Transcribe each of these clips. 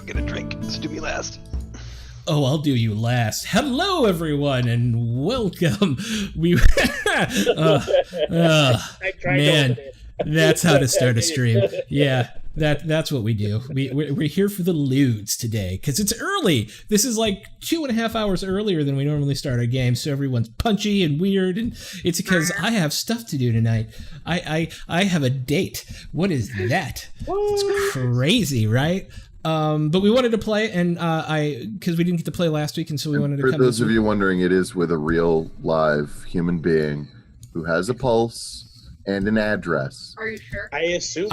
get a drink, so do me last. Oh, I'll do you last. Hello, everyone, and welcome. Man, that's how to start a stream. Yeah, that's what we do. We're here for the lewds today, because it's early. This is like 2.5 hours earlier than we normally start our game, so everyone's punchy and weird, and it's because I have stuff to do tonight. I have a date. What is that? It's crazy, right? But we wanted to play, and because we didn't get to play last week, and so we wanted to come. For those of you wondering, it is with a real live human being who has a pulse and an address. Are you sure? I assume.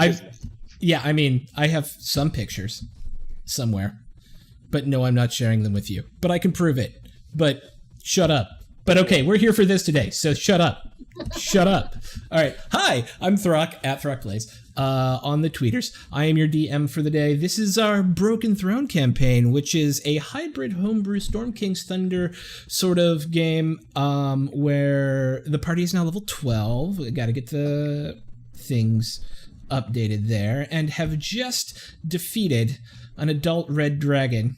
Yeah, I mean, I have some pictures somewhere, but no, I'm not sharing them with you. But I can prove it. But shut up. But okay, we're here for this today, so shut up. Shut up. All right. Hi, I'm Throck at ThrockPlays on the tweeters. I am your DM for the day. This is our Broken Throne campaign, which is a hybrid homebrew Storm King's Thunder sort of game where the party is now level 12. We got to get the things updated there, and have just defeated an adult red dragon.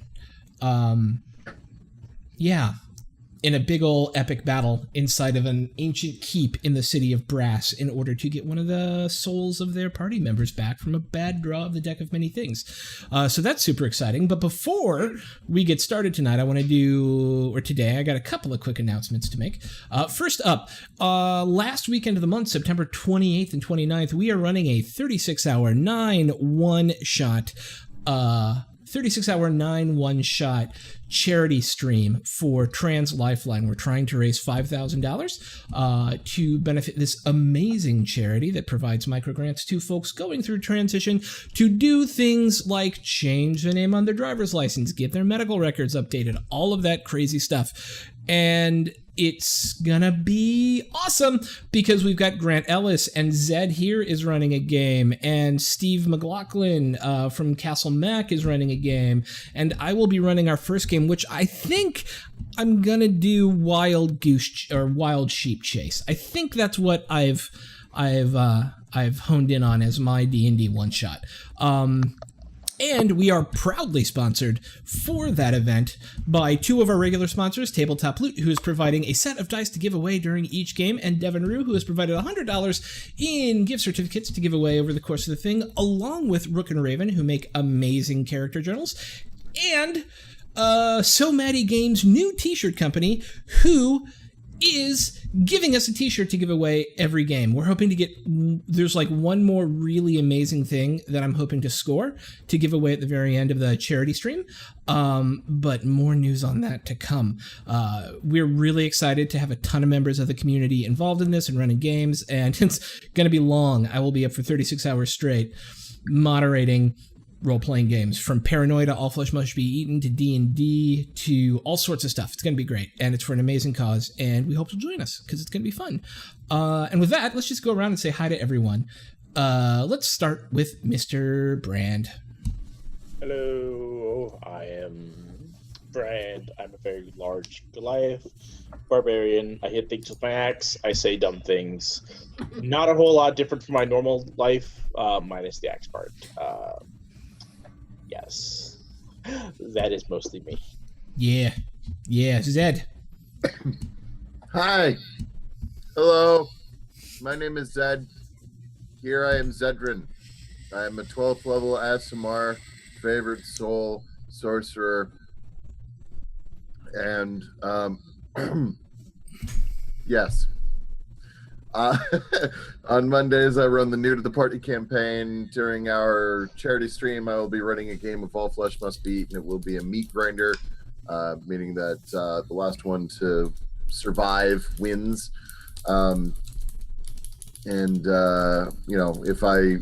In a big ol' epic battle inside of an ancient keep in the city of Brass in order to get one of the souls of their party members back from a bad draw of the deck of many things. So that's super exciting. But before we get started tonight, today, I got a couple of quick announcements to make. First up, last weekend of the month, September 28th and 29th, we are running a 36-hour 9 one-shot 1-shot charity stream for Trans Lifeline. We're trying to raise $5,000 to benefit this amazing charity that provides microgrants to folks going through transition to do things like change the name on their driver's license, get their medical records updated, all of that crazy stuff. And it's gonna be awesome because we've got Grant Ellis, and Zed here is running a game, and Steve McLaughlin from Castle Mac is running a game, and I will be running our first game, which I think I'm gonna do Wild Sheep Chase. I think that's what I've honed in on as my D&D one shot. And we are proudly sponsored for that event by two of our regular sponsors, Tabletop Loot, who is providing a set of dice to give away during each game, and Devin Rue, who has provided $100 in gift certificates to give away over the course of the thing, along with Rook and Raven, who make amazing character journals, and So Maddie Games' new t-shirt company, who is giving us a t-shirt to give away every game. We're hoping to get, there's like one more really amazing thing that I'm hoping to score to give away at the very end of the charity stream, but more news on that to come. We're really excited to have a ton of members of the community involved in this and running games, and it's going to be long. I will be up for 36 hours straight moderating role-playing games, from Paranoia to All Flesh Must Be Eaten to D&D to all sorts of stuff. It's going to be great, and it's for an amazing cause, and we hope you'll join us because it's going to be fun. And with that, let's just go around and say hi to everyone. Let's start with Mr. Brand. Hello, I am Brand. I'm a very large Goliath barbarian. I hit things with my axe. I say dumb things. Not a whole lot different from my normal life, minus the axe part. Yes, that is mostly me. Yeah, Zed. Hi. Hello. My name is Zed. Here I am, Zedrin. I am a 12th level ASMR favored soul sorcerer. And, yes. On Mondays, I run the New to the Party campaign. During our charity stream, I will be running a game of All Flesh Must Be Eaten. It will be a meat grinder, meaning that the last one to survive wins. If I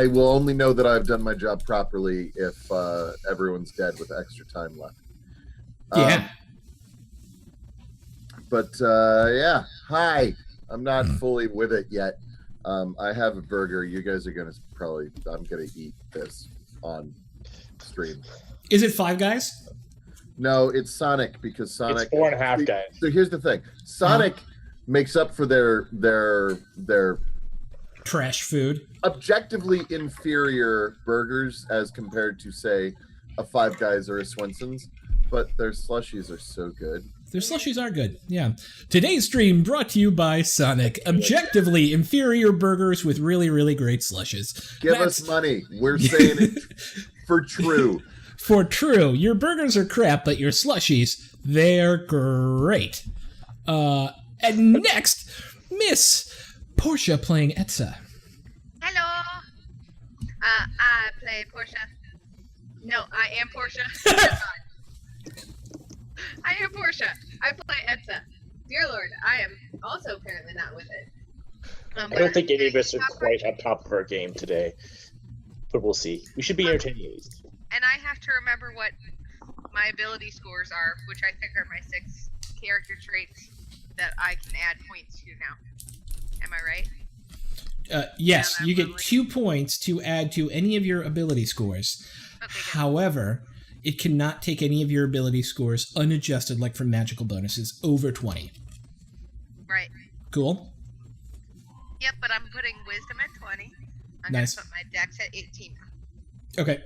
will only know that I've done my job properly if everyone's dead with extra time left. Yeah. Yeah. Hi. I'm not fully with it yet. I have a burger. You guys are gonna I'm gonna eat this on stream. Is it Five Guys? No, it's Sonic, because Sonic. It's 4.5 guys. So here's the thing. Sonic makes up for their trash food. Objectively inferior burgers as compared to, say, a Five Guys or a Swenson's, but their slushies are so good. Their slushies are good, yeah. Today's stream brought to you by Sonic. Objectively inferior burgers with really, really great slushes. Give us money. We're saying it for true. For true. Your burgers are crap, but your slushies, they're great. And next, Miss Portia playing Etza. Hello. I play Portia. No, I am Portia. I am Portia. I play Etza. Dear Lord, I am also apparently not with it. I don't think any of us are quite on top of our game today, but we'll see. We should be entertaining at least. And I have to remember what my ability scores are, which I think are my 6 character traits that I can add points to now. Am I right? Yes, you get 2 points to add to any of your ability scores. Okay, good. However, it cannot take any of your ability scores unadjusted, like for magical bonuses, over 20. Right. Cool? Yep, but I'm putting wisdom at 20. I'm Nice. going to put my dex at 18. Okay.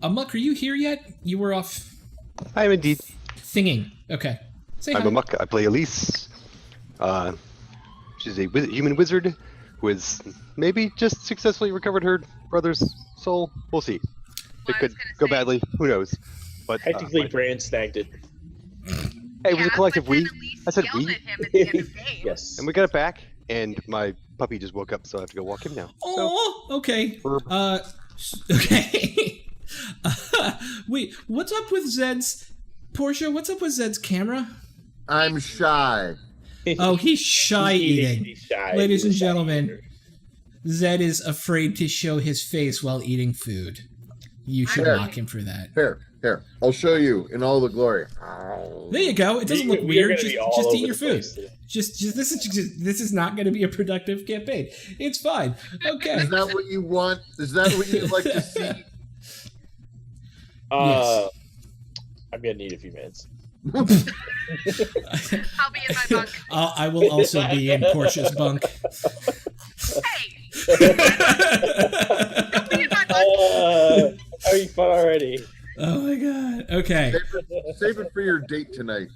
Amok, are you here yet? You were off I am indeed. singing. Okay. Say hi. I'm a muck. I play Elise. She's a human wizard who has maybe just successfully recovered her brother's soul. We'll see. Well, It could go badly. Who knows? But Technically, Brand snagged it. hey, it was a collective we. I said yelled we, at him at the end of the game. Yes. and we got it back. And my puppy just woke up, so I have to go walk him now. Oh, okay. We're- Okay. Wait, what's up with Zed's... Portia, what's up with Zed's camera? I'm shy. Oh, he's shy eating. He's shy. Ladies and He's a shy gentlemen, eater. Zed is afraid to show his face while eating food. You should Here. mock him for that. Here. I'll show you in all the glory. There you go. It doesn't look We are weird. gonna be Just all eat over your the food. place today. This is not going to be a productive campaign. It's fine. Okay. Is that what you want? Is that what you'd like to see? Yes. I'm gonna need a few minutes. I'll be in my bunk. I will also be in Portia's bunk. Hey! Don't be in my bunk. Having fun already. Oh my god. Okay. Save it for your date tonight.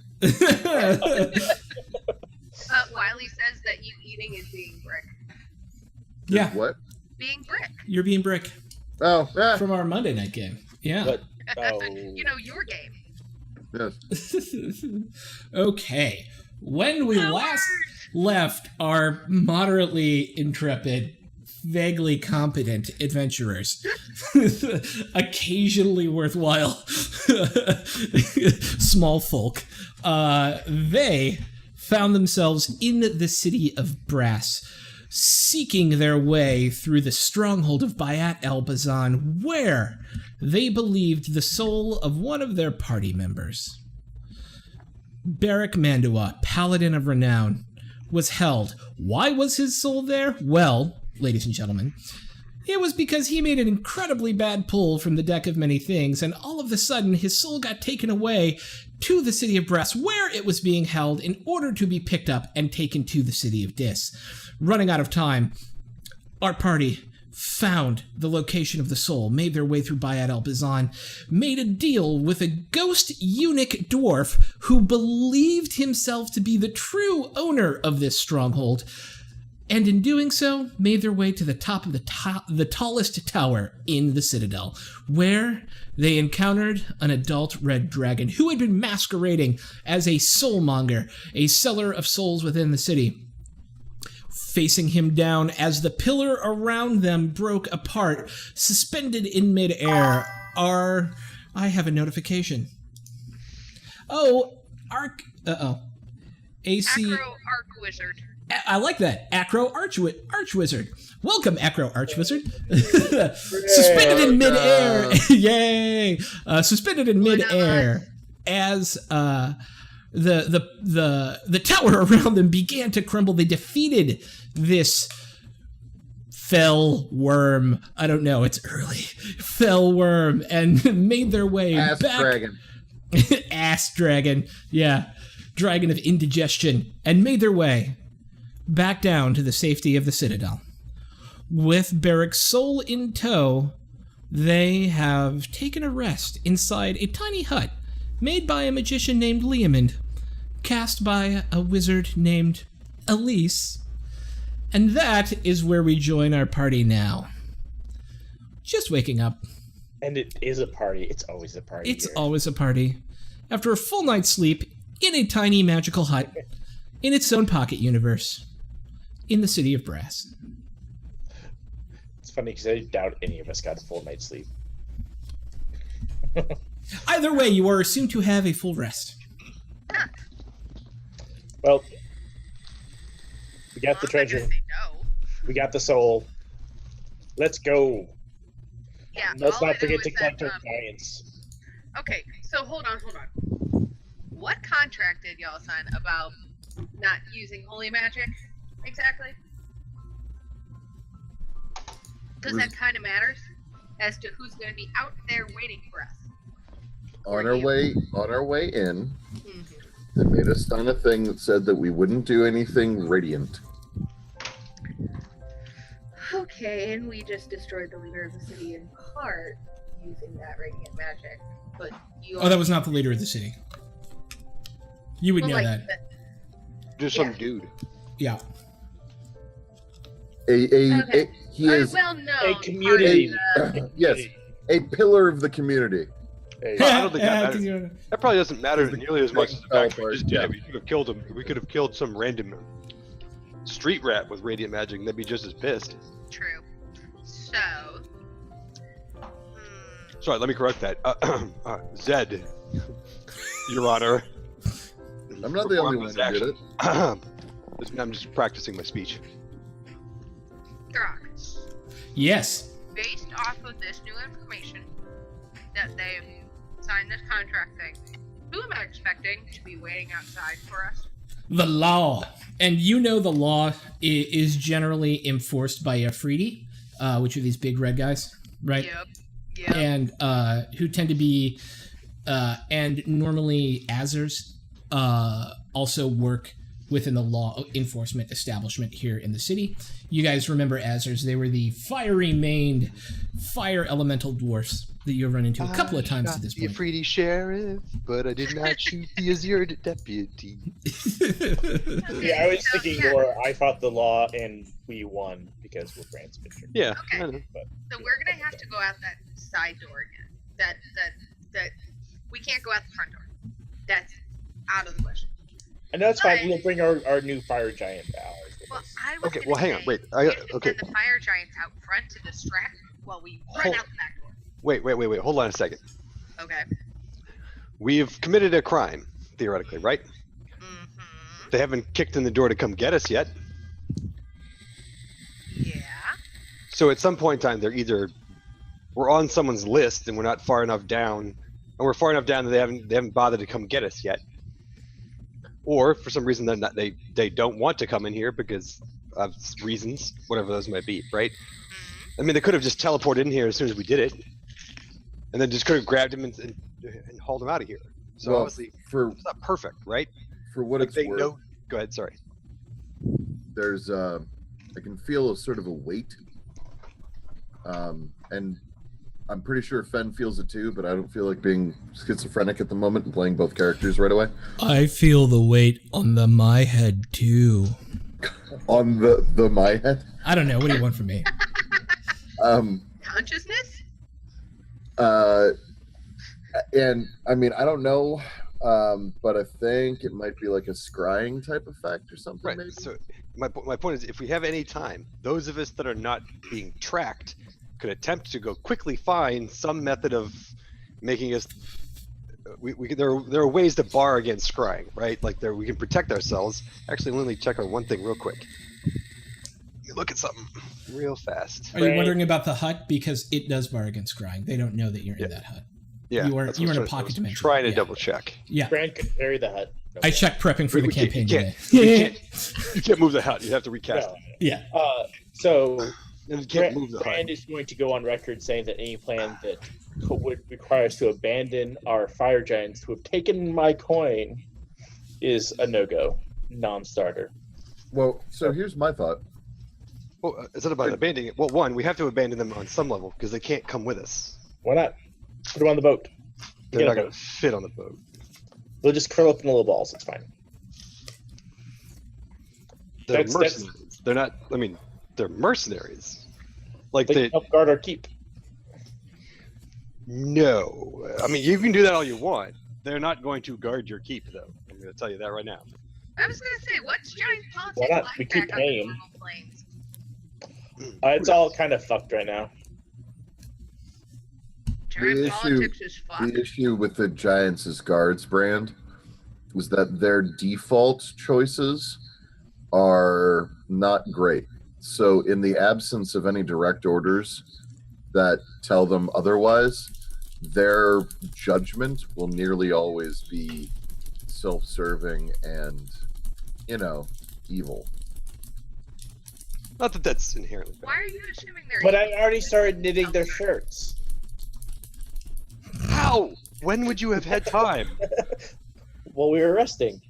Wiley says that you eating is being brick. Yeah, What? Being brick. you're being Brick Oh, yeah. from our Monday night game. Yeah. But You know, your game. Yes. Okay. When we last left our moderately intrepid, vaguely competent adventurers, occasionally worthwhile small folk, they found themselves in the city of Brass, seeking their way through the stronghold of Bayat el-Bazan, where they believed the soul of one of their party members, Beric Mandua, paladin of renown, was held. Why was his soul there? Well, ladies and gentlemen, it was because he made an incredibly bad pull from the deck of many things, and all of a sudden his soul got taken away to the city of Brass, where it was being held in order to be picked up and taken to the city of Dis. Running out of time, our party found the location of the soul, made their way through Bayat el-Bazan, made a deal with a ghost eunuch dwarf who believed himself to be the true owner of this stronghold, and in doing so, made their way to the top of the tallest tower in the citadel, where they encountered an adult red dragon who had been masquerading as a soulmonger, a seller of souls within the city. Facing him down as the pillar around them broke apart, suspended in midair, I have a notification. Oh, AC... Acro Arc Wizard. I like that. Acro Archwizard. Welcome, Acro Archwizard. Suspended in midair. Yay! Suspended in midair as the tower around them began to crumble. They defeated this fell worm. I don't know. It's early. Fell worm, and made their way Ass back. dragon. Ass dragon. Yeah. Dragon of indigestion, and made their way back down to the safety of the Citadel. With Barrick's soul in tow, they have taken a rest inside a tiny hut made by a magician named Leomund, cast by a wizard named Elise, and that is where we join our party now. Just waking up. And it is a party. It's always a party. It's here. always a party. After a full night's sleep in a tiny magical hut in its own pocket universe in the city of Brass. It's funny because I doubt any of us got a full night's sleep. Either way, you are assumed to have a full rest. Well, we got the I'm not gonna treasure. say no. We got the soul. Let's go. Yeah. Let's all I not know forget is to that, collect our giants. Okay, so hold on. What contract did y'all sign about not using holy magic exactly? Because that kind of matters as to who's going to be out there waiting for us. On our way in, Mhm. they made us sign a thing that said that we wouldn't do anything radiant. Okay, and we just destroyed the leader of the city in part using that radiant magic. But you Oh, that was not the leader of the city. You would know that. Just Yeah. some dude. Yeah. Okay. He is well, no. A community. yes, a pillar of the community. Hey, I don't think that matters. That probably doesn't matter nearly as much as the fact that we just did Yeah. it. We could have killed him. We could have killed some random street rat with radiant magic, and they'd be just as pissed. True. So. Sorry, let me correct that. Zed, Your Honor. I'm not the only one who did it. I'm just practicing my speech. Throck, Yes. based off of this new information that they've signed this contract thing, who am I expecting to be waiting outside for us? The law. And you know the law is generally enforced by Afridi, which are these big red guys, right? Yep. And who tend to be, and normally Azers also work within the law enforcement establishment here in the city. You guys remember Azers? They were the fiery-maned fire elemental dwarfs that you've run into a couple of times to this The point. Afridi sheriff, but I did not shoot the Azure deputy. Yeah, I was So, thinking yeah. more. I fought the law and we won because we're Brand's picture. Yeah. Okay. I know. So we're gonna have to go out that side door again. That we can't go out the front door. That's out of the question. And that's fine. Alright. We'll bring our new fire giant allies with Well, us. I was Okay, gonna well, hang on, say, wait, we have to okay. send the fire giants out front to distract while we run Hold- out the back door. Wait. Hold on a second. Okay. We've committed a crime, theoretically, right? Mm-hmm. They haven't kicked in the door to come get us yet. Yeah. So at some point in time, they're either we're on someone's list and we're not far enough down, and we're far enough down that they haven't bothered to come get us yet, or for some reason they don't want to come in here because of reasons, whatever those might be, right? Mm-hmm. I mean, they could have just teleported in here as soon as we did it, and then just could have grabbed him and hauled him out of here. So Well, obviously, for it's not perfect, right? what Like it's they worth, know. Go ahead. Sorry. there's I can feel a sort of a weight, and I'm pretty sure Fen feels it too, but I don't feel like being schizophrenic at the moment and playing both characters right away. I feel the weight on my head too. On the my head. I don't know. What do you want from me? Consciousness? And I mean, I don't know, but I think it might be like a scrying type effect or something. Right. Maybe. So my point is, if we have any time, those of us that are not being tracked could attempt to go quickly find some method of making us. There are ways to bar against scrying, right? Like we can protect ourselves. Actually, let me check on one thing real quick. Let me look at something real fast. Are you wondering about the hut? Because it does bar against scrying. They don't know that you're in that hut. Yeah, You are- that's you what are in I a was pocket dimension. Trying to Yeah. double check. Yeah. Brand could carry the hut. No I problem. checked prepping for the We campaign can't- today. You can't move the hut. You have to recast No. it. Yeah. So And you can't move the hut. Brand is going to go on record saying that any plan that would require us to abandon our fire giants who have taken my coin is a no-go, non-starter. Well, so here's my thought. Well, it's not about abandoning it. Well, one, we have to abandon them on some level because they can't come with us. Why not? Put them on the boat. They're Get not a going boat. to fit on the boat. They'll just curl up in little balls. It's fine. They're That's- mercenaries. They're not. I mean, they're mercenaries. Like They they. can help guard our keep. No, I mean you can do that all you want. They're not going to guard your keep, though. I'm going to tell you that right now. I was gonna say, what's giant politics Why not? like We keep back on the paying. normal planes? It's all kind of fucked right now. Giant issue- politics is fucked. The issue with the Giants' as Guards brand was that their default choices are not great. So, in the absence of any direct orders that tell them otherwise, their judgment will nearly always be self-serving and, evil. Not that that's inherently bad. Why are you assuming they're? But I already started knitting their shirts. How? When would you have had time? While we were resting.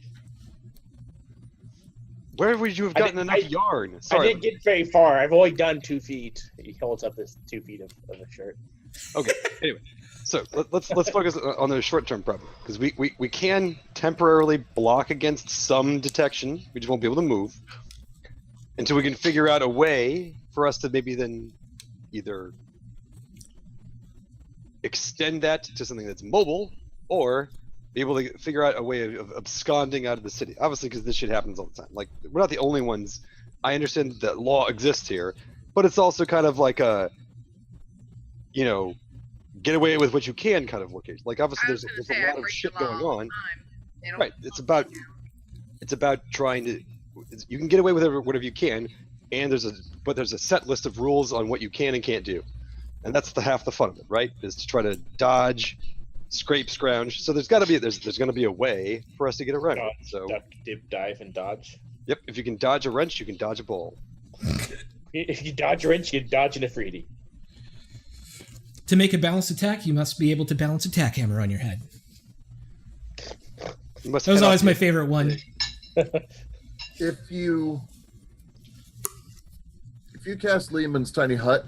Where would you have I gotten didn't- enough yarn? Sorry. I didn't get very far. I've only done 2 feet. He holds up his 2 feet of a shirt. Okay. Anyway, so let's focus on the short-term problem because we can temporarily block against some detection. We just won't be able to move until we can figure out a way for us to maybe then either extend that to something that's mobile or be able to figure out a way of absconding out of the city. Obviously, because this shit happens all the time. Like, we're not the only ones. I understand that law exists here, but it's also kind of like a, get away with what you can kind of location. Like, obviously, I was there's gonna a say, I lot of break shit the law going all the on. time. They don't Right. It's about trying to. You can get away with whatever you can, and there's a set list of rules on what you can and can't do, and that's half the fun of it, right? Is to try to dodge, scrape, scrounge. So there's got to be there's going to be a way for us to get around it. So Duck, dip, dive, and dodge. yep, if you can dodge a wrench, you can dodge a ball. If you dodge a wrench, you can dodge an Afridi. To make a balanced attack, you must be able to balance attack hammer on your head. You must That was head always off my the- favorite one. If you cast Lehman's Tiny Hut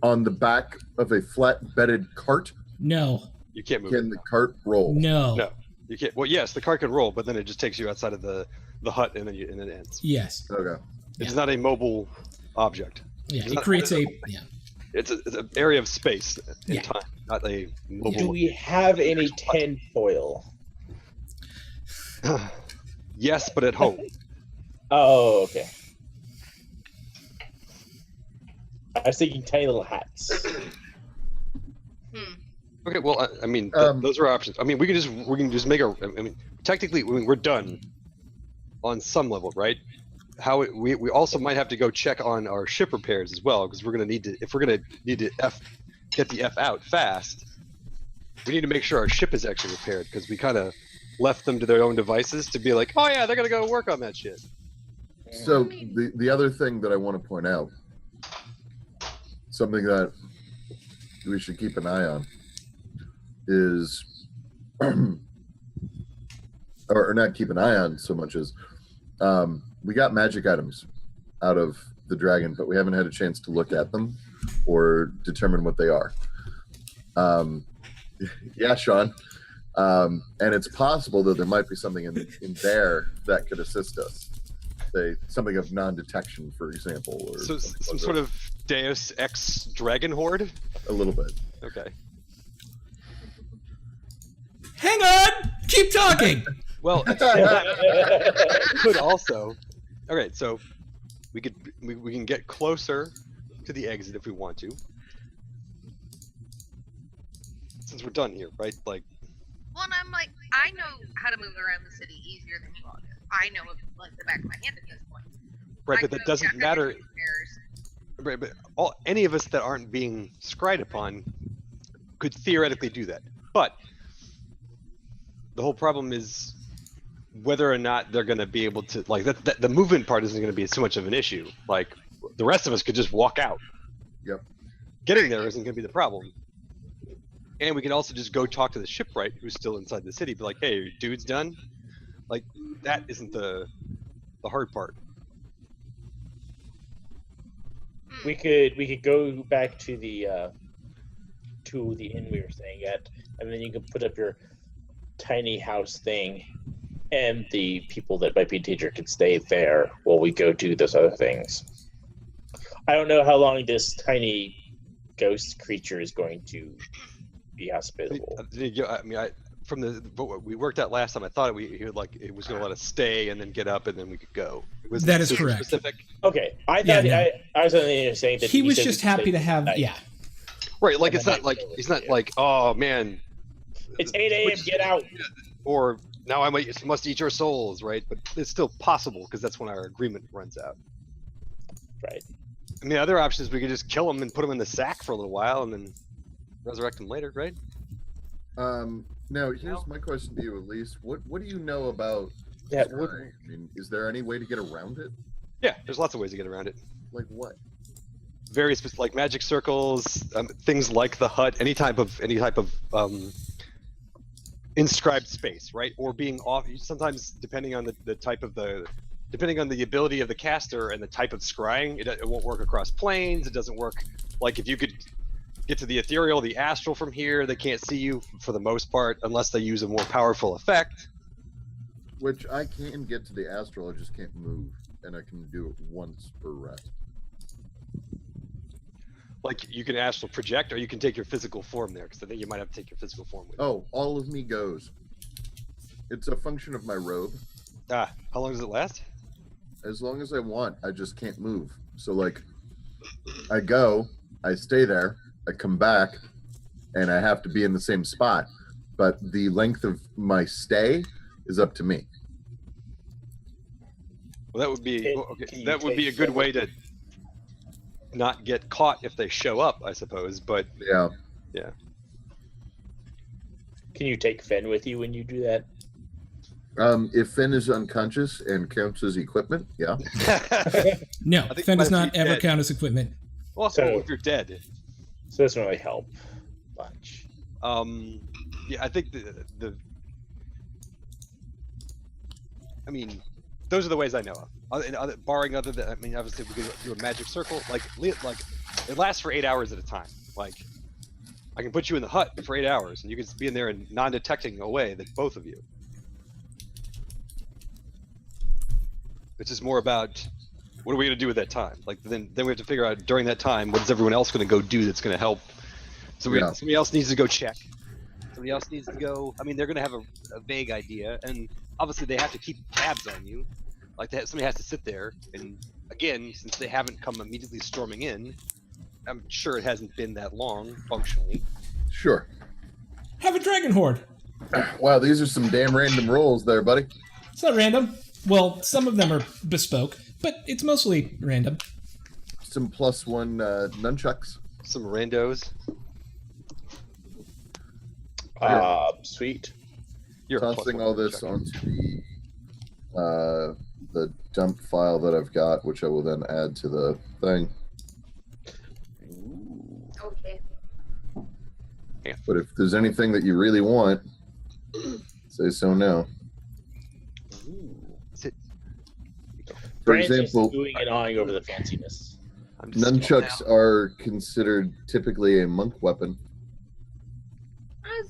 on the back of a flat-bedded cart, No. You can't move. can the cart roll? No. No. You can't. Well, yes, the cart can roll, but then it just takes you outside of the hut, and then it ends. Yes. Okay. It's not a mobile object. Yeah. It's It not- creates a. Yeah. It's an area of space and Yeah. time, not a mobile. Do we have any tin foil? Yes, but at home. Oh, okay. I was thinking tiny little hats. Okay, well, I mean, Um, those are options. I mean, we can just make a. I mean, technically, we're done on some level, right? We also might have to go check on our ship repairs as well, because we're gonna need to get the F out fast. We need to make sure our ship is actually repaired, because we kind of left them to their own devices to be like, oh yeah, they're gonna go work on that shit. So the other thing that I want to point out, something that we should keep an eye on, is, or not keep an eye on so much as, we got magic items out of the dragon, but we haven't had a chance to look at them or determine what they are. Yeah, Sean. And it's possible that there might be something in there that could assist us. Say something of non-detection, for example, or So something some like sort that. of Deus Ex Dragon Horde. A little bit. Okay. Hang on. Keep talking. Well, could also. Okay, so we can get closer to the exit if we want to. Since we're done here, right? Like, Well, and I'm like, I know how to move around the city easier than you all do. I know it like the back of my hand at this point. right, I but know that doesn't exactly matter. what repairs. Right, but any of us that aren't being scried upon could theoretically do that. But the whole problem is whether or not they're going to be able to, like, that the movement part isn't going to be so much of an issue. Like, the rest of us could just walk out. Yep. Getting there isn't going to be the problem. And we can also just go talk to the shipwright who's still inside the city, be like, hey, your dude's done? Like, that isn't the the hard part. We could go back to the inn we were staying at, and then you can put up your tiny house thing, and the people that might be a teacher can stay there while we go do those other things. I don't know how long this tiny ghost creature is going to be hospitable. I mean, from what we worked out last time, I thought it was going to let us stay and then get up and then we could go. Was That is super correct. Specific? Okay, I thought Yeah, no. I was saying that He was said just we could happy stay to have, overnight. yeah. Right, like And it's then not like I- it's not like, oh man, It's 8 a.m. Get out. or now I must eat your souls, right? But it's still possible because that's when our agreement runs out. Right. I mean, the other option is we could just kill them and put them in the sack for a little while and then resurrect them later, right? Now here's my question to you, Elise. What do you know about Yeah. scrying? I mean, is there any way to get around it? Yeah, there's lots of ways to get around it. Like what? Very specific, like magic circles, things like the hut, any type of inscribed space, right? Or being off. Sometimes, depending on the type of depending on the ability of the caster and the type of scrying, it won't work across planes. It doesn't work like if you could get to the ethereal, the astral from here. They can't see you for the most part unless they use a more powerful effect. Which I can get to the astral, I just can't move, and I can do it once per rest. Like you can astral project, or you can take your physical form there, because I think you might have to take your physical form with you. Oh, all of me goes. It's a function of my robe. Ah, how long does it last? As long as I want, I just can't move. So like, I go, I stay there, I come back, and I have to be in the same spot. But the length of my stay is up to me. Well, that would be Can you that would be a take good Fen way with to not get caught if they show up, I suppose. But Yeah. Can you take Fen with you when you do that? If Finn is unconscious and counts as equipment, yeah. No, I think Fen does might not be ever dead. count as equipment. Also, So- if you're dead, So it doesn't really help much. yeah, I think the I mean, those are the ways I know of. Barring other than, I mean, obviously we could do a magic circle. Like it lasts for 8 hours at a time. Like I can put you in the hut for 8 hours, and you can be in there and non-detecting away that both of you. It's just more about what are we going to do with that time? Like then we have to figure out during that time what is everyone else going to go do that's going to help. So Yeah. somebody else needs to go check. Somebody else needs to go. I mean, they're going to have a vague idea, and obviously they have to keep tabs on you. Like somebody has to sit there, and again, since they haven't come immediately storming in, I'm sure it hasn't been that long functionally. Sure. Have a dragon horde. Wow, these are some damn random rolls there, buddy. It's not random. Well, some of them are bespoke, but it's mostly random. Some +1 nunchucks. Some randos. Sweet. You're a Tossing +1 all this check. onto the dump file that I've got, which I will then add to the thing. Okay. But if there's anything that you really want, say so now. Sit. For Brand's just example, doing and awing over the fanciness. I'm just nunchucks are considered typically a monk weapon. I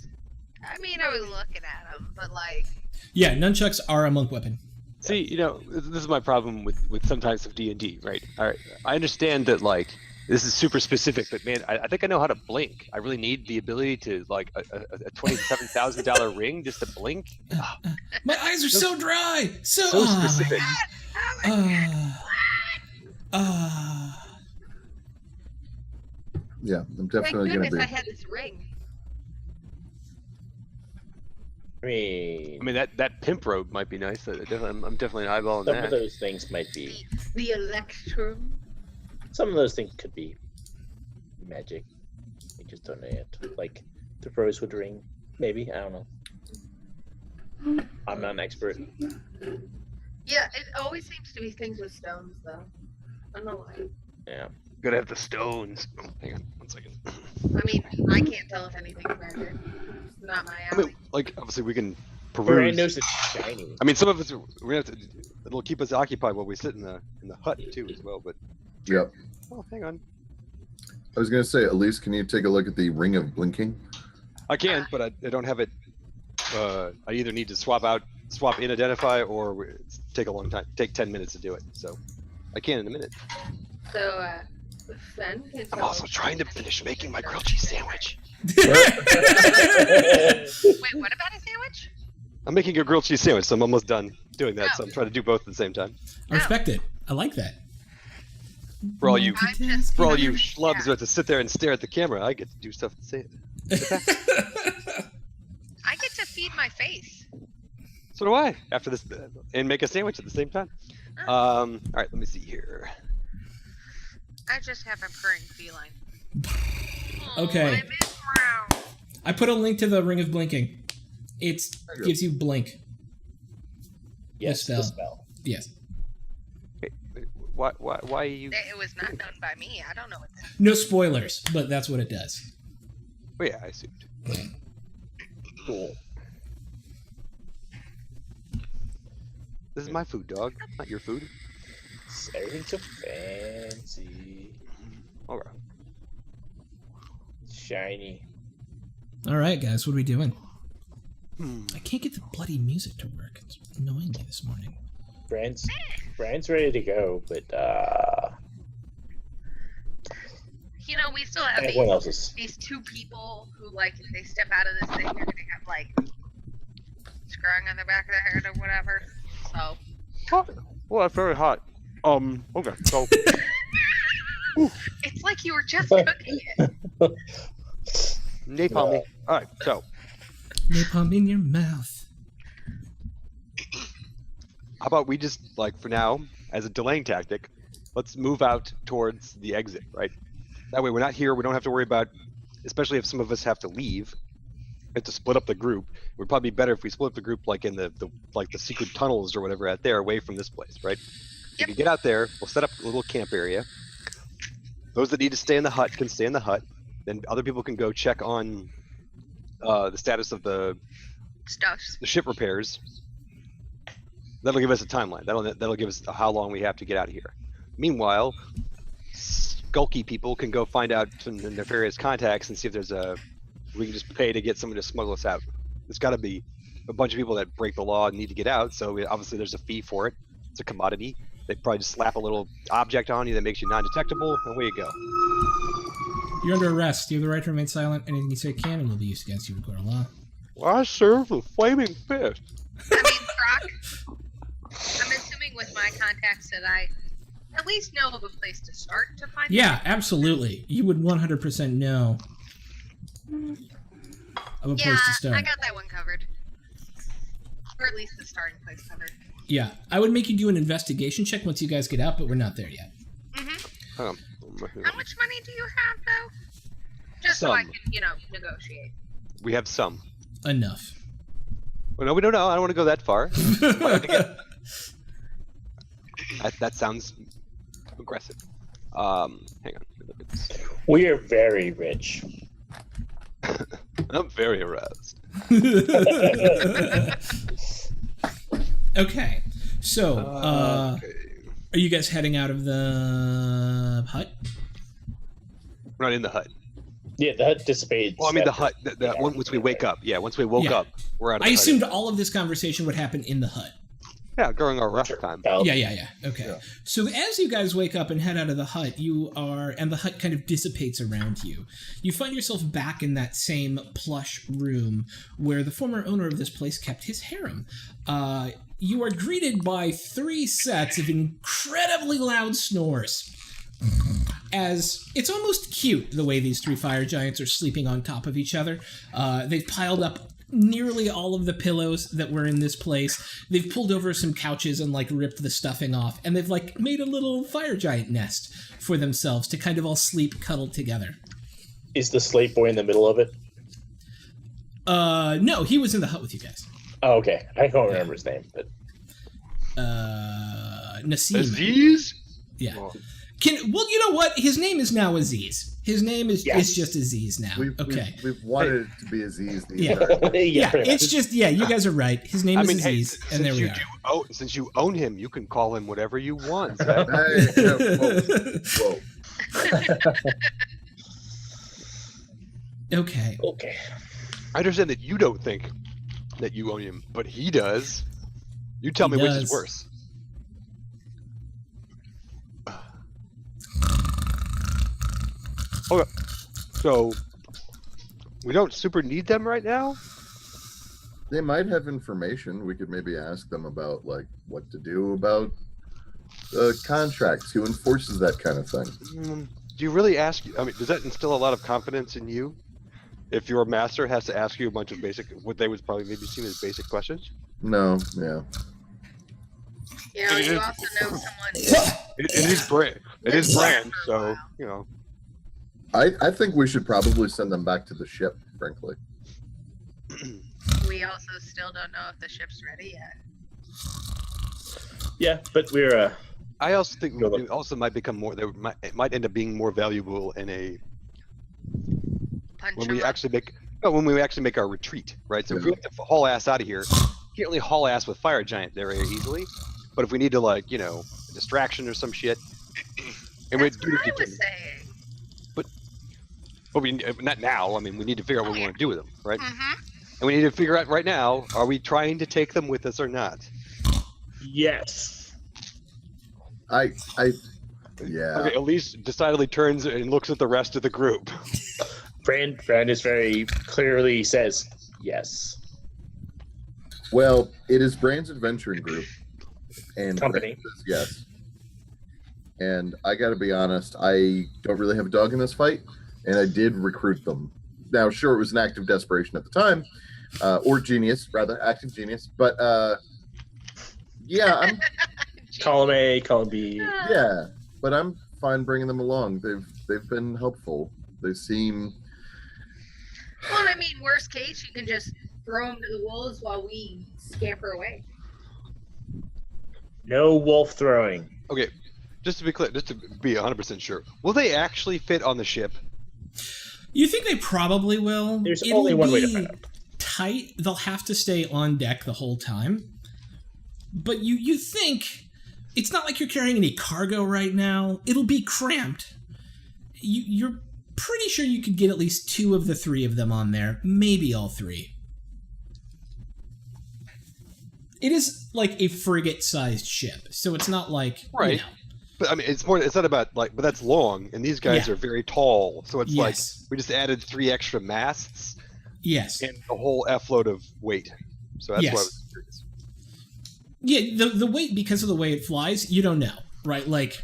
was looking at them, but like, Yeah, nunchucks are a monk weapon. See, this is my problem with some types of D&D, right? All right, I understand that, like, this is super specific, but man, I think I know how to blink. I really need the ability to, like, a $27,000 ring just to blink. My eyes are so dry. So specific. Yeah, I'm thank definitely going goodness to I be. had this ring. I mean, that pimp robe might be nice. I'm definitely eyeballing some of that. those things might be. The electrum. Some of those things could be magic. We just don't know yet. Like the rosewood ring, maybe. I don't know. I'm not an expert. Yeah, it always seems to be things with stones, though. I don't know why. Yeah. Gotta have the stones. Oh, hang on, 1 second. I mean, I can't tell if anything's magic. It's not my I alley. mean, like, obviously we can Brand peruse. knows it's shiny. I mean, some of us we're gonna have to. It'll keep us occupied while we sit in the hut too, as well. But Yep. oh, hang on. I was gonna say, Elise, can you take a look at the ring of blinking? I can, but I don't have it. I either need to swap in identify, or take a long time. Take 10 minutes to do it. So I can in a minute. So, Fen can I'm tell- also trying to finish making my grilled cheese sandwich. Wait, what about a sandwich? I'm making a grilled cheese sandwich, so I'm almost done doing that. So I'm trying to do both at the same time. I respect it. I like that. For all you I'm just schlubs who have to sit there and stare at the camera, I get to do stuff to say it. I get to feed my face. So do I. After this, and make a sandwich at the same time. All right, let me see here. I just have a purring feline. Okay. I miss Brown. I put a link to the Ring of Blinking. It gives you blink. Yes, spell. the spell. Yes. Wait, why are you? It was not done by me. I don't know what that is. No spoilers, but that's what it does. Oh yeah, I assumed. Cool. This is my food, dog, not your food. Everything's so fancy. All right. Shiny. All right, guys, what are we doing? I can't get the bloody music to work. It's annoying me this morning. Brand's ready to go, but You know, we still have everyone else is. these two people who, like, if they step out of this thing, they're gonna have, like, screwing on the back of their head or whatever. So. Well, that's very hot. Okay, so It's like you were just cooking it. napalm me. All right, so Napalm in your mouth. how about we just, like, for now, as a delaying tactic, let's move out towards the exit, right? That way we're not here, we don't have to worry about, especially if some of us have to leave, we have to split up the group. It would probably be better if we split up the group, like in the secret tunnels or whatever out there, away from this place, right? If you get out there, we'll set up a little camp area. Those that need to stay in the hut can stay in the hut. Then other people can go check on the status of the ship repairs. That'll give us a timeline. That'll give us how long we have to get out of here. Meanwhile, skulky people can go find out from the nefarious contacts and see if we can just pay to get someone to smuggle us out. There's got to be a bunch of people that break the law and need to get out, so obviously there's a fee for it. It's a commodity. They probably just slap a little object on you that makes you non-detectable, and away you go. You're under arrest. You have the right to remain silent. Anything you say can and will be used against you in court of law. Well, I serve the flaming fish. I mean, Brock, I'm assuming with my contacts that I at least know of a place to start to find Yeah, absolutely. You would 100% know of a place to start. I got that one covered. Or at least the starting place covered. Yeah, I would make you do an investigation check once you guys get out, but we're not there yet. Mm-hmm. How much money do you have, though? Just so I can, negotiate. We have some. Enough. Well, no, we don't know. I don't want to go that far. That sounds aggressive. Hang on. Let me look at this. We are very rich. I'm very aroused. Okay, so Okay. are you guys heading out of the hut? We're not in the hut. Yeah, the hut dissipated. Well, I mean the hut. Once we wake up. Yeah, once we woke up, we're out of the I hut. assumed all of this conversation would happen in the hut. Yeah, during our rest time. Yeah. Okay. Yeah. So as you guys wake up and head out of the hut, and the hut kind of dissipates around you. You find yourself back in that same plush room where the former owner of this place kept his harem. You are greeted by 3 sets of incredibly loud snores. As it's almost cute the way these 3 fire giants are sleeping on top of each other. They've piled up nearly all of the pillows that were in this place. They've pulled over some couches and ripped the stuffing off, and they've made a little fire giant nest for themselves to kind of all sleep cuddled together. Is the slave boy in the middle of it? No, he was in the hut with you guys. Oh, okay. I don't remember his name, but Nassim. Aziz? Yeah. Oh. Well, you know what? His name is now Aziz. His name is Yes. it's just Aziz now. Okay. We've wanted it to be Aziz the Yeah, entire time. Yeah, pretty it's much. just you guys are right. His name I is mean, hey, Aziz, and there we are. Since you own him, you can call him whatever you want. Zach. Hey, whoa. Okay. Okay. I understand that you don't think that you own him, but he does. You tell He me which does. is worse. Okay, so we don't super need them right now. They might have information. We could maybe ask them about like what to do about contracts, who enforces that kind of thing. Do you really ask? I mean, does that instill a lot of confidence in you? If your master has to ask you a bunch of basic, what they would probably maybe see as basic questions. No, yeah. You know, you also know someone. It is brand. It is brand. So you know. I think we should probably send them back to the ship, frankly. We also still don't know if the ship's ready yet. Yeah, but we're I also think Go it also might become more. It might end up being more valuable in a Punch when 'em we up. actually make our retreat, right? So if we have to haul ass out of here, you can't really haul ass with fire giant very easily. But if we need to like a distraction or some shit, and we That's do what I it, was saying. but we not now. I mean, we need to figure out what we want to do with them, right? Mm-hmm. And we need to figure out right now: are we trying to take them with us or not? yes. Yeah. Okay, Elise decidedly turns and looks at the rest of the group. Brand is very clearly says yes. Well, it is Brand's adventuring group, and Company. Brand says yes. And I got to be honest, I don't really have a dog in this fight, and I did recruit them. Now, sure, it was an act of desperation at the time, or genius, rather, active genius. But yeah, I'm Column A, column B. yeah, but I'm fine bringing them along. They've been helpful. They seem. Well, I mean, worst case, you can just throw them to the wolves while we scamper away. No wolf throwing. Okay, just to be clear, just to be 100% sure, will they actually fit on the ship? You think they probably will? There's It'll only one way to be find out. tight. They'll have to stay on deck the whole time. But you think it's not like you're carrying any cargo right now. It'll be cramped. You're pretty sure you could get at least 2 of the 3 of them on there, maybe all 3. It is like a frigate-sized ship, so it's not like Right. But I mean, it's not about like, but that's long, and these guys Yeah. are very tall, so it's like Yes. we just added 3 extra masts Yes. and a whole F load of weight. So that's why I Yes. was curious. Yeah, the weight, because of the way it flies, you don't know, right? Like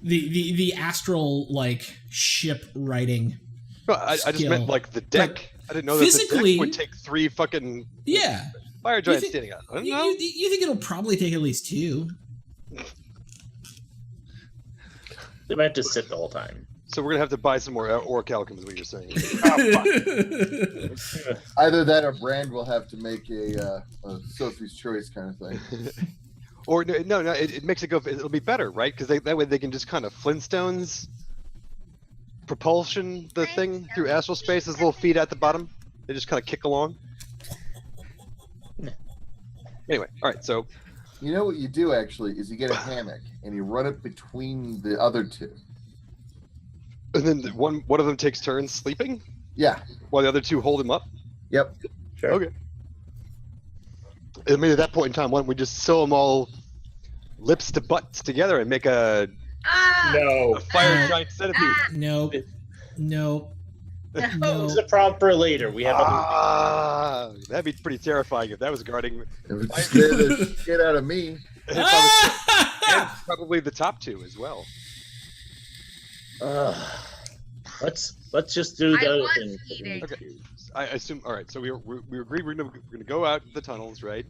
the astral like ship riding. No, I just Skill. meant like the deck. I didn't know that the physically- deck would take 3 fucking Yeah, fire giants think- standing out. I don't you, know. you think it'll probably take at least 2? They might just sit the whole time. So we're gonna have to buy some more orichalcum, is what you're saying. Either that or Brand will have to make a Sophie's Choice kind of thing. Or no, it makes it go. It'll be better, right? Because that way they can just kind of Flintstones propulsion the thing through astral space. Those little feet at the bottom, they just kind of kick along. Anyway, all right. So You know what you do actually is you get a hammock and you run it between the other 2. and then one of them takes turns sleeping Yeah. while the other 2 hold him up. Yep. Sure. Okay. I mean, at that point in time, why don't we just sew them all lips to butts together and make a No. fire giant centipede? No. No. No, it's a problem for later. We have other That'd be pretty terrifying if that was guarding. It would scare the shit out of me. And probably the top 2 as well. let's just do the I other was thing. eating. Okay. I assume. All right. So we agreed we're gonna go out the tunnels, right?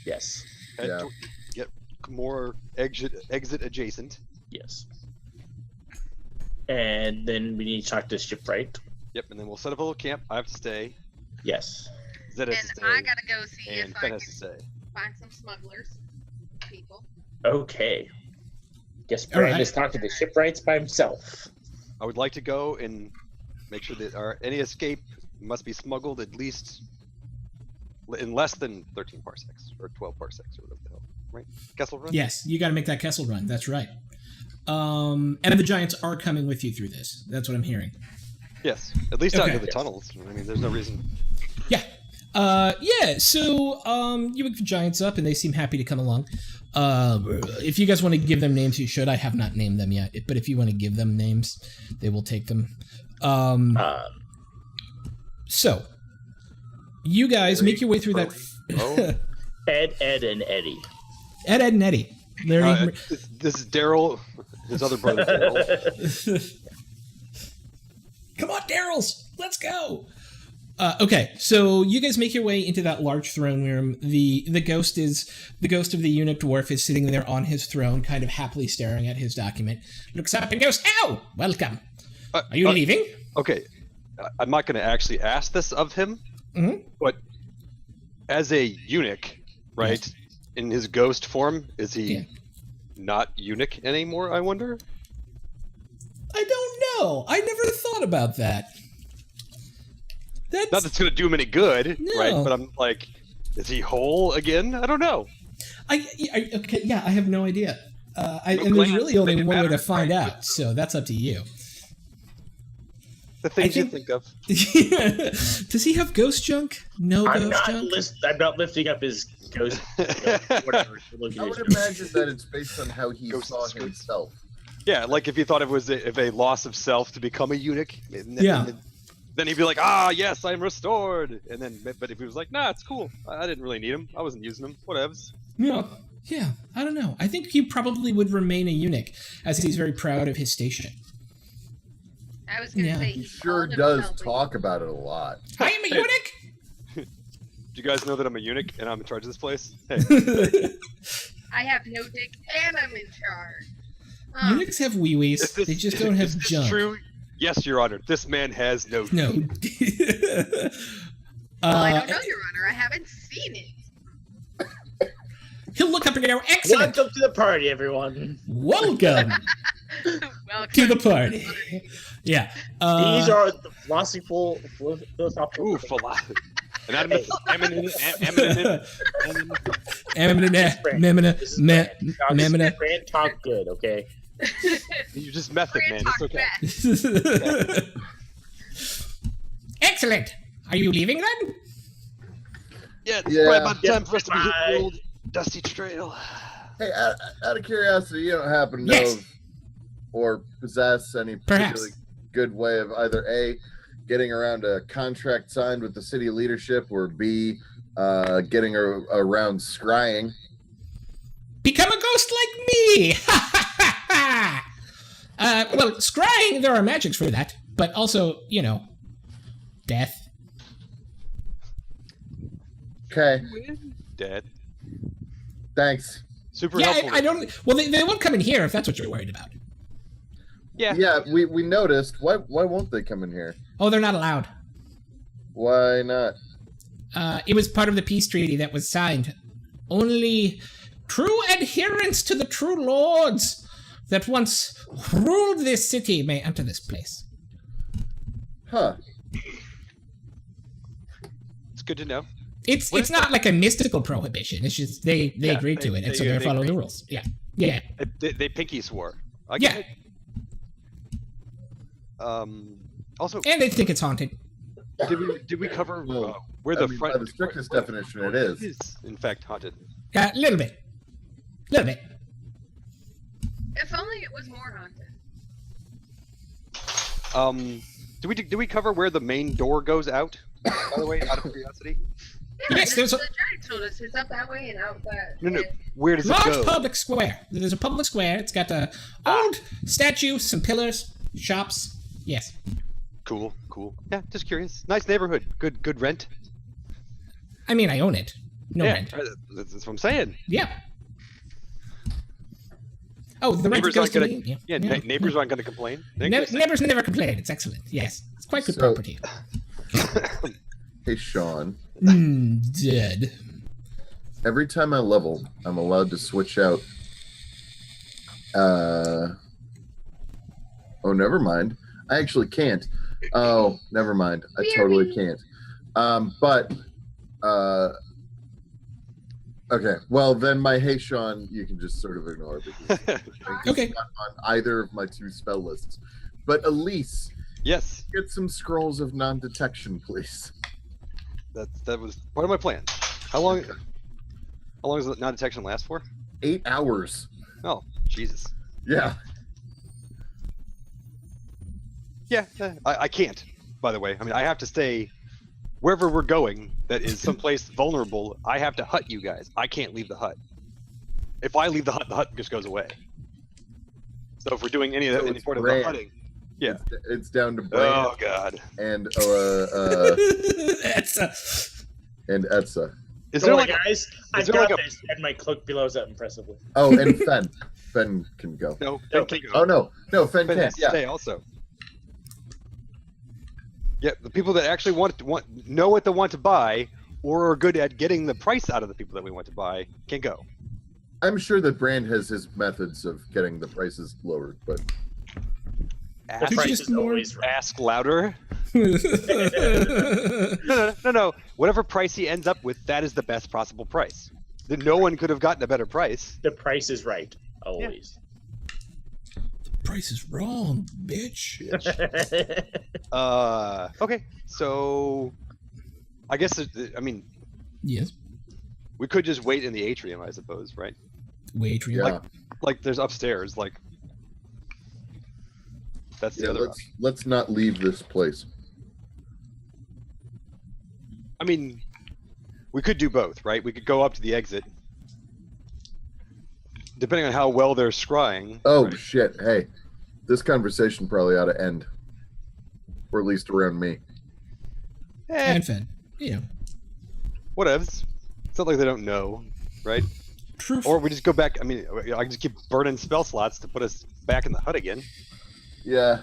Yes. Head Yeah. Get more exit adjacent. Yes. And then we need to talk to shipwright. Yep. And then we'll set up a little camp. I have to stay. Yes. Zed has And to stay. I gotta go see and if I Ben can has to stay. find some smugglers. People. Okay. Guess Brand right. is talking to shipwrights by himself. I would like to go and make sure that any escape must be smuggled at least in less than 13 parsecs or 12 parsecs or whatever the hell, right? Kessel run? Yes, you got to make that Kessel run. That's right. And the Giants are coming with you through this. That's what I'm hearing. Yes, at least out Okay. into the tunnels. I mean, there's no reason. Yeah. So you wake the Giants up, and they seem happy to come along. If you guys want to give them names, you should. I have not named them yet, but if you want to give them names, they will take them. So you guys make your way through that. Ed, and Eddie. Ed, and Eddie. Larry. This is Daryl, his other brother Daryl. Come on, Daryl's. Let's go. Okay, so you guys make your way into that large throne room. The ghost of the eunuch dwarf is sitting there on his throne, kind of happily staring at his document. Looks up and goes, "Ow! Welcome. Are you leaving?" Okay, I'm not going to actually ask this of him, but as a eunuch, right, Yes. in his ghost form, is he not eunuch anymore, I wonder? I don't know. I never thought about that. Not that it's going to do him any good, No. right? But I'm like, is he whole again? I don't know. Okay, yeah, I have no idea. And there's glands, really only make it one way matter, to find right? out, so that's up to you. The things you think of. Does he have ghost junk? No I'm ghost not, junk? I'm not lifting up his ghost. Whatever. I would imagine that it's based on how he Ghost saw skirts. himself. Yeah, like if you thought it was a loss of self to become a eunuch, Yeah. then he'd be like, ah, yes, I'm restored. And then, but if he was like, nah, it's cool. I didn't really need him. I wasn't using him. Whatevs. Yeah, I don't know. I think he probably would remain a eunuch, as he's very proud of his station. I was gonna Yeah. say He sure does talk about it a lot. I am a eunuch! Do you guys know that I'm a eunuch and I'm in charge of this place? Hey, I have no dick and I'm in charge. Eunuchs have wee-wees. is this, They just don't have is this junk. true? Yes, Your Honor. This man has no. No. Well, I don't know, Your Honor. I haven't seen it. He'll look up and go, "Excellent! Welcome to the party, everyone. Welcome Welcome to the party." Yeah. These are the philosophical. Ooh, philosophy. Hey. Brand talk good, okay? You just method, man. Talk It's okay. fast. Excellent. Are you leaving then? Yeah, it's Yeah. probably about time for us to be hitting Bye. the old dusty trail. Hey, out of curiosity, you don't happen to know Yes. of or possess any Perhaps. particularly good way of either A, getting around a contract signed with the city leadership, or B, getting around scrying? Become a ghost like me. Well, scrying, there are magics for that, but also, death. Okay, Dead. thanks. Super Yeah, helpful. I don't. Well, they won't come in here if that's what you're worried about. Yeah. Yeah, we noticed. Why won't they come in here? Oh, they're not allowed. Why not? It was part of the peace treaty that was signed. Only true adherents to the true lords that once ruled this city may enter this place. Huh. It's good to know. It's not like a mystical prohibition. It's just they Yeah, agreed to it, and so they're they following the agreed. rules. Yeah. They pinky swore. I Yeah. get it. Also, And they think it's haunted. did we cover Well, where the by front? the strictest where- definition, where it is. in fact haunted. A little bit. Little bit. If only it was more haunted. Do we cover where the main door goes out? By the way, out of curiosity. Yeah, Yes, there's the a- giant told us it's up that way and out that No. way. Where does it Large go? public square. There's a public square. It's got a old statue, some pillars, shops. Yes. Cool. Yeah, just curious. Nice neighborhood. Good rent. I mean, I own it. No yeah, rent. that's what I'm saying. Yeah. Oh, the rent Neighbors goes aren't to gonna. me. Yeah, neighbors aren't gonna complain. Neighbors never complain. It's excellent. Yes. It's quite good So- property. Hey, Sean. Dead. Every time I level, I'm allowed to switch out. Oh, never mind. I actually can't. Oh, never mind. I totally can't. But okay. Well, then my hey Sean, you can just sort of ignore because Okay. it's not on either of my two spell lists. But Elise, Yes, get some scrolls of non-detection, please. that was part of my plan. How long does the non-detection last for? 8 hours. Oh, Jesus. Yeah. Yeah, I can't. By the way, I mean I have to stay wherever we're going. That is someplace vulnerable. I have to hut you guys. I can't leave the hut. If I leave the hut just goes away. So if we're doing any So any it's sort of Bran. hutting, yeah. It's down to Bran Oh God. and That's and Etza. Is Don't there worry, like guys, I there got like a- this, and my cloak belows that impressively. Oh, and Fen. Fen can go. no? No. Fen can go. Oh no, Fen Fen can't. has to Yeah. stay also. Yeah, the people that actually know what they want to buy, or are good at getting the price out of the people that we want to buy, can go. I'm sure that Brand has his methods of getting the prices lowered, but The Could you price just is more- always right. Ask louder. No. Whatever price he ends up with, that is the best possible price. No one could have gotten a better price. The price is right, always. Price is wrong, bitch. Okay, so I guess I mean Yes. we could just wait in the atrium, I suppose, right? Atrium. yeah. Like there's upstairs, like that's the Yeah, other. let's not leave this place. I mean, we could do both, right? We could go up to the exit, depending on how well they're scrying. Oh right? shit! Hey, this conversation probably ought to end, or at least around me. And Fed. You know. Whatevs. It's not like they don't know, right? True. Or we just go back. I mean, I can just keep burning spell slots to put us back in the hut again. Yeah.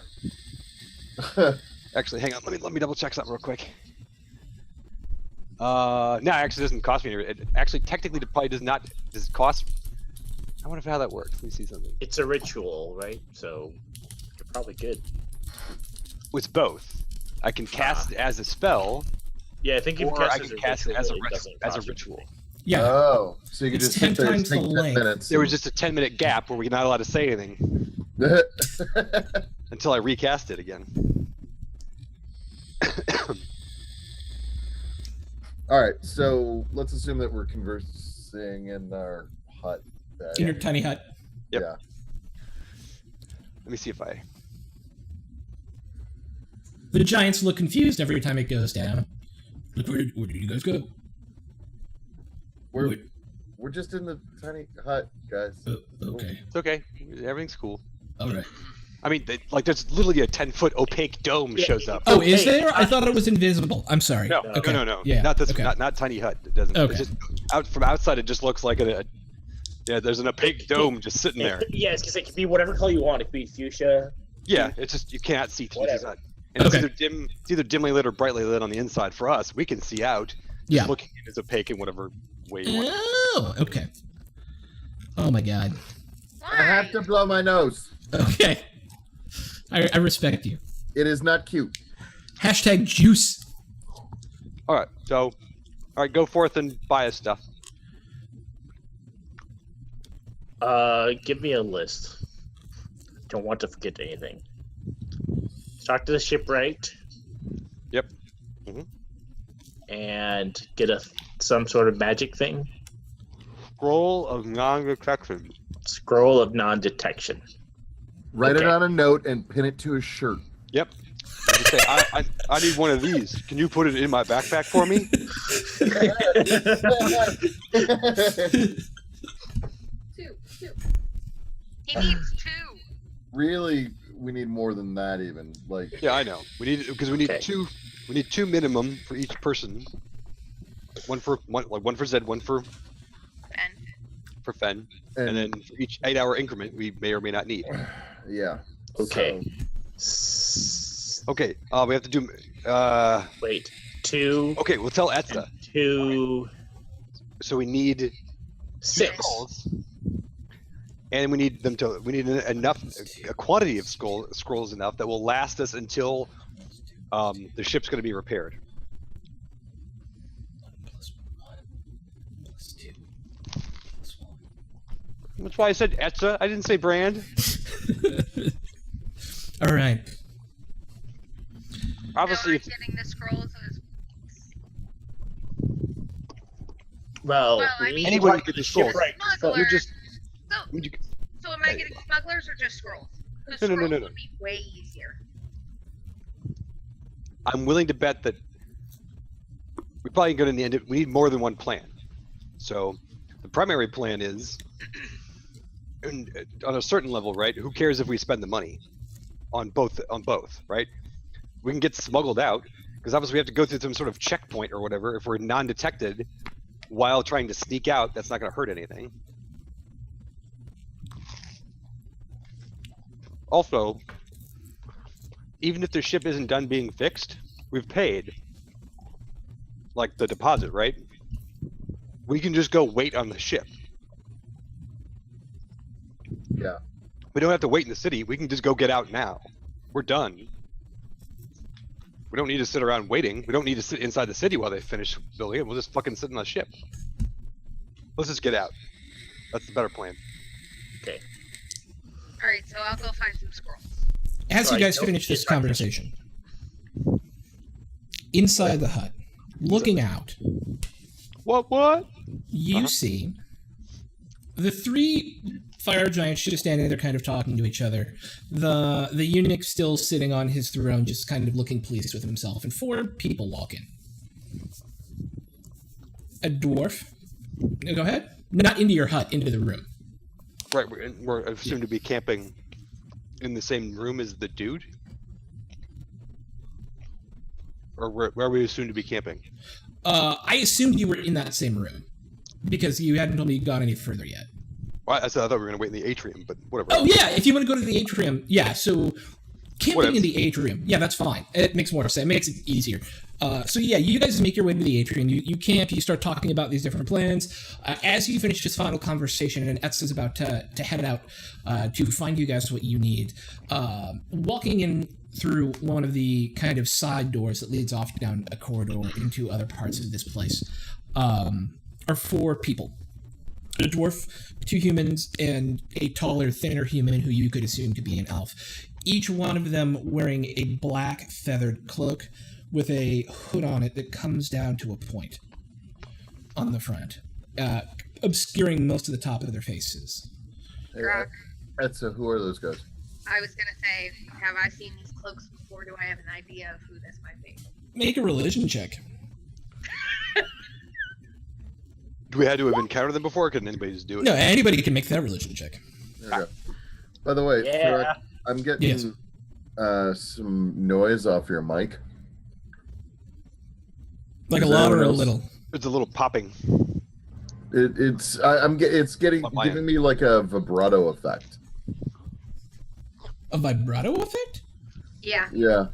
Actually, hang on. Let me double check something real quick. No, it actually doesn't cost me. It actually technically it probably does not. Does it cost? I wonder how that works. Let me see something. It's a ritual, right? So you're probably good. It's both. I can cast it as a spell, Yeah, I think if you or I cast can it cast it as a doesn't as a cost you ritual. anything. Yeah. Oh, so you can It's just 10 sit there and times the think 10 length. minutes. There was just a 10-minute gap where we're not allowed to say anything until I recast it again. All right, so let's assume that we're conversing in our hut. In your tiny hut. Yep. Yeah. Let me see if I. The giants look confused every time it goes down. Look, where did you guys go? We're Wait. we're just in the tiny hut, guys. Okay. It's okay. Everything's cool. All right. I mean, there's literally a 10-foot opaque dome shows up. Oh, is Okay. there? I thought it was invisible. I'm sorry. No, Okay. no. Yeah. Not this. Okay. Not tiny hut. It doesn't. Okay. It's just from outside, it just looks like yeah. There's an opaque dome just sitting there. Yeah, it's because it can be whatever color you want. It could be fuchsia. Yeah, it's just you cannot see through this Whatever. hut. And Okay. it's either dimly lit or brightly lit on the inside. For us, we can see out. Yeah. Just looking in is opaque in whatever way you want. Oh, okay. Oh my god. I have to blow my nose. Okay. I respect you. It is not cute. Hashtag juice. All right, so, go forth and buy us stuff. Give me a list. Don't want to forget anything. Talk to the shipwright. Yep. Mhm. And get some sort of magic thing. Scroll of non-detection. Scroll of non-detection. Write it Okay. on a note and pin it to a shirt. Yep. I just say, I need one of these. Can you put it in my backpack for me? Two. He needs two. Really, we need more than that. Even like Yeah, I know. We need Okay. two. We need two minimum for each person. One for Zed, one for Fen, and then for each 8-hour increment, we may or may not need. yeah. Okay. Okay. We have to do. Wait. 2. Okay, we'll tell Etza. 2. So we need 6. scrolls and we need enough a quantity of scrolls enough that will last us until the ship's going to be repaired. That's why I said Etza. I didn't say brand. All right. Obviously, No, if, getting the scrolls is... Well, Well, I we mean- need to Anybody talk get to the scrolls. shipwreck. Smugglers. you're just So am I getting smugglers or just scrolls? Because No, no, scrolls no, no. would be way easier. I'm willing to bet that we're probably going to end it. We need more than one plan. So the primary plan is, and on a certain level, right? Who cares if we spend the money on both? Right? We can get smuggled out because obviously we have to go through some sort of checkpoint or whatever. If we're non-detected while trying to sneak out, that's not going to hurt anything. Also, even if the ship isn't done being fixed, we've paid like the deposit, right? We can just go wait on the ship. Yeah. We don't have to wait in the city. We can just go get out now. We're done. We don't need to sit around waiting. We don't need to sit inside the city while they finish building it. We'll just fucking sit on the ship. Let's just get out. That's the better plan. Okay. Alright, so I'll go find some scrolls. As Sorry, you guys don't finish this get my conversation, inside the hut, looking out, What? you see the three fire giants just standing there kind of talking to each other. The eunuch still sitting on his throne, just kind of looking pleased with himself, and four people walk in. A dwarf. Go ahead. Not into your hut, into the room. Right, we're assumed to be camping in the same room as the dude? Or where are we assumed to be camping? I assumed you were in that same room because you hadn't told me you'd gone any further yet. Well, I thought we were going to wait in the atrium, but whatever. Oh yeah, if you want to go to the atrium, yeah. So camping Whatever. in the atrium, yeah, that's fine. It makes more sense. It makes it easier. So yeah, you guys make your way to the atrium. You camp. You start talking about these different plans. As you finish this final conversation, and Etz is about to head out to find you guys what you need. Walking in through one of the kind of side doors that leads off down a corridor into other parts of this place are four people. A dwarf, two humans, and a taller, thinner human who you could assume to be an elf. Each one of them wearing a black feathered cloak with a hood on it that comes down to a point on the front, obscuring most of the top of their faces. Hey, Grok, Etza, who are those guys? I was gonna say, have I seen these cloaks before? Do I have an idea of who this might be? Make a religion check. Do we had to have encountered them before, or could anybody just do it? No, anybody can make that religion check. There we go. By the way, Yeah. Grok, I'm getting Yes. some noise off your mic. Like a Is lot or anyone a else? little. It's a little popping. It's On my giving end. me like a vibrato effect. A vibrato effect? Yeah. Yeah.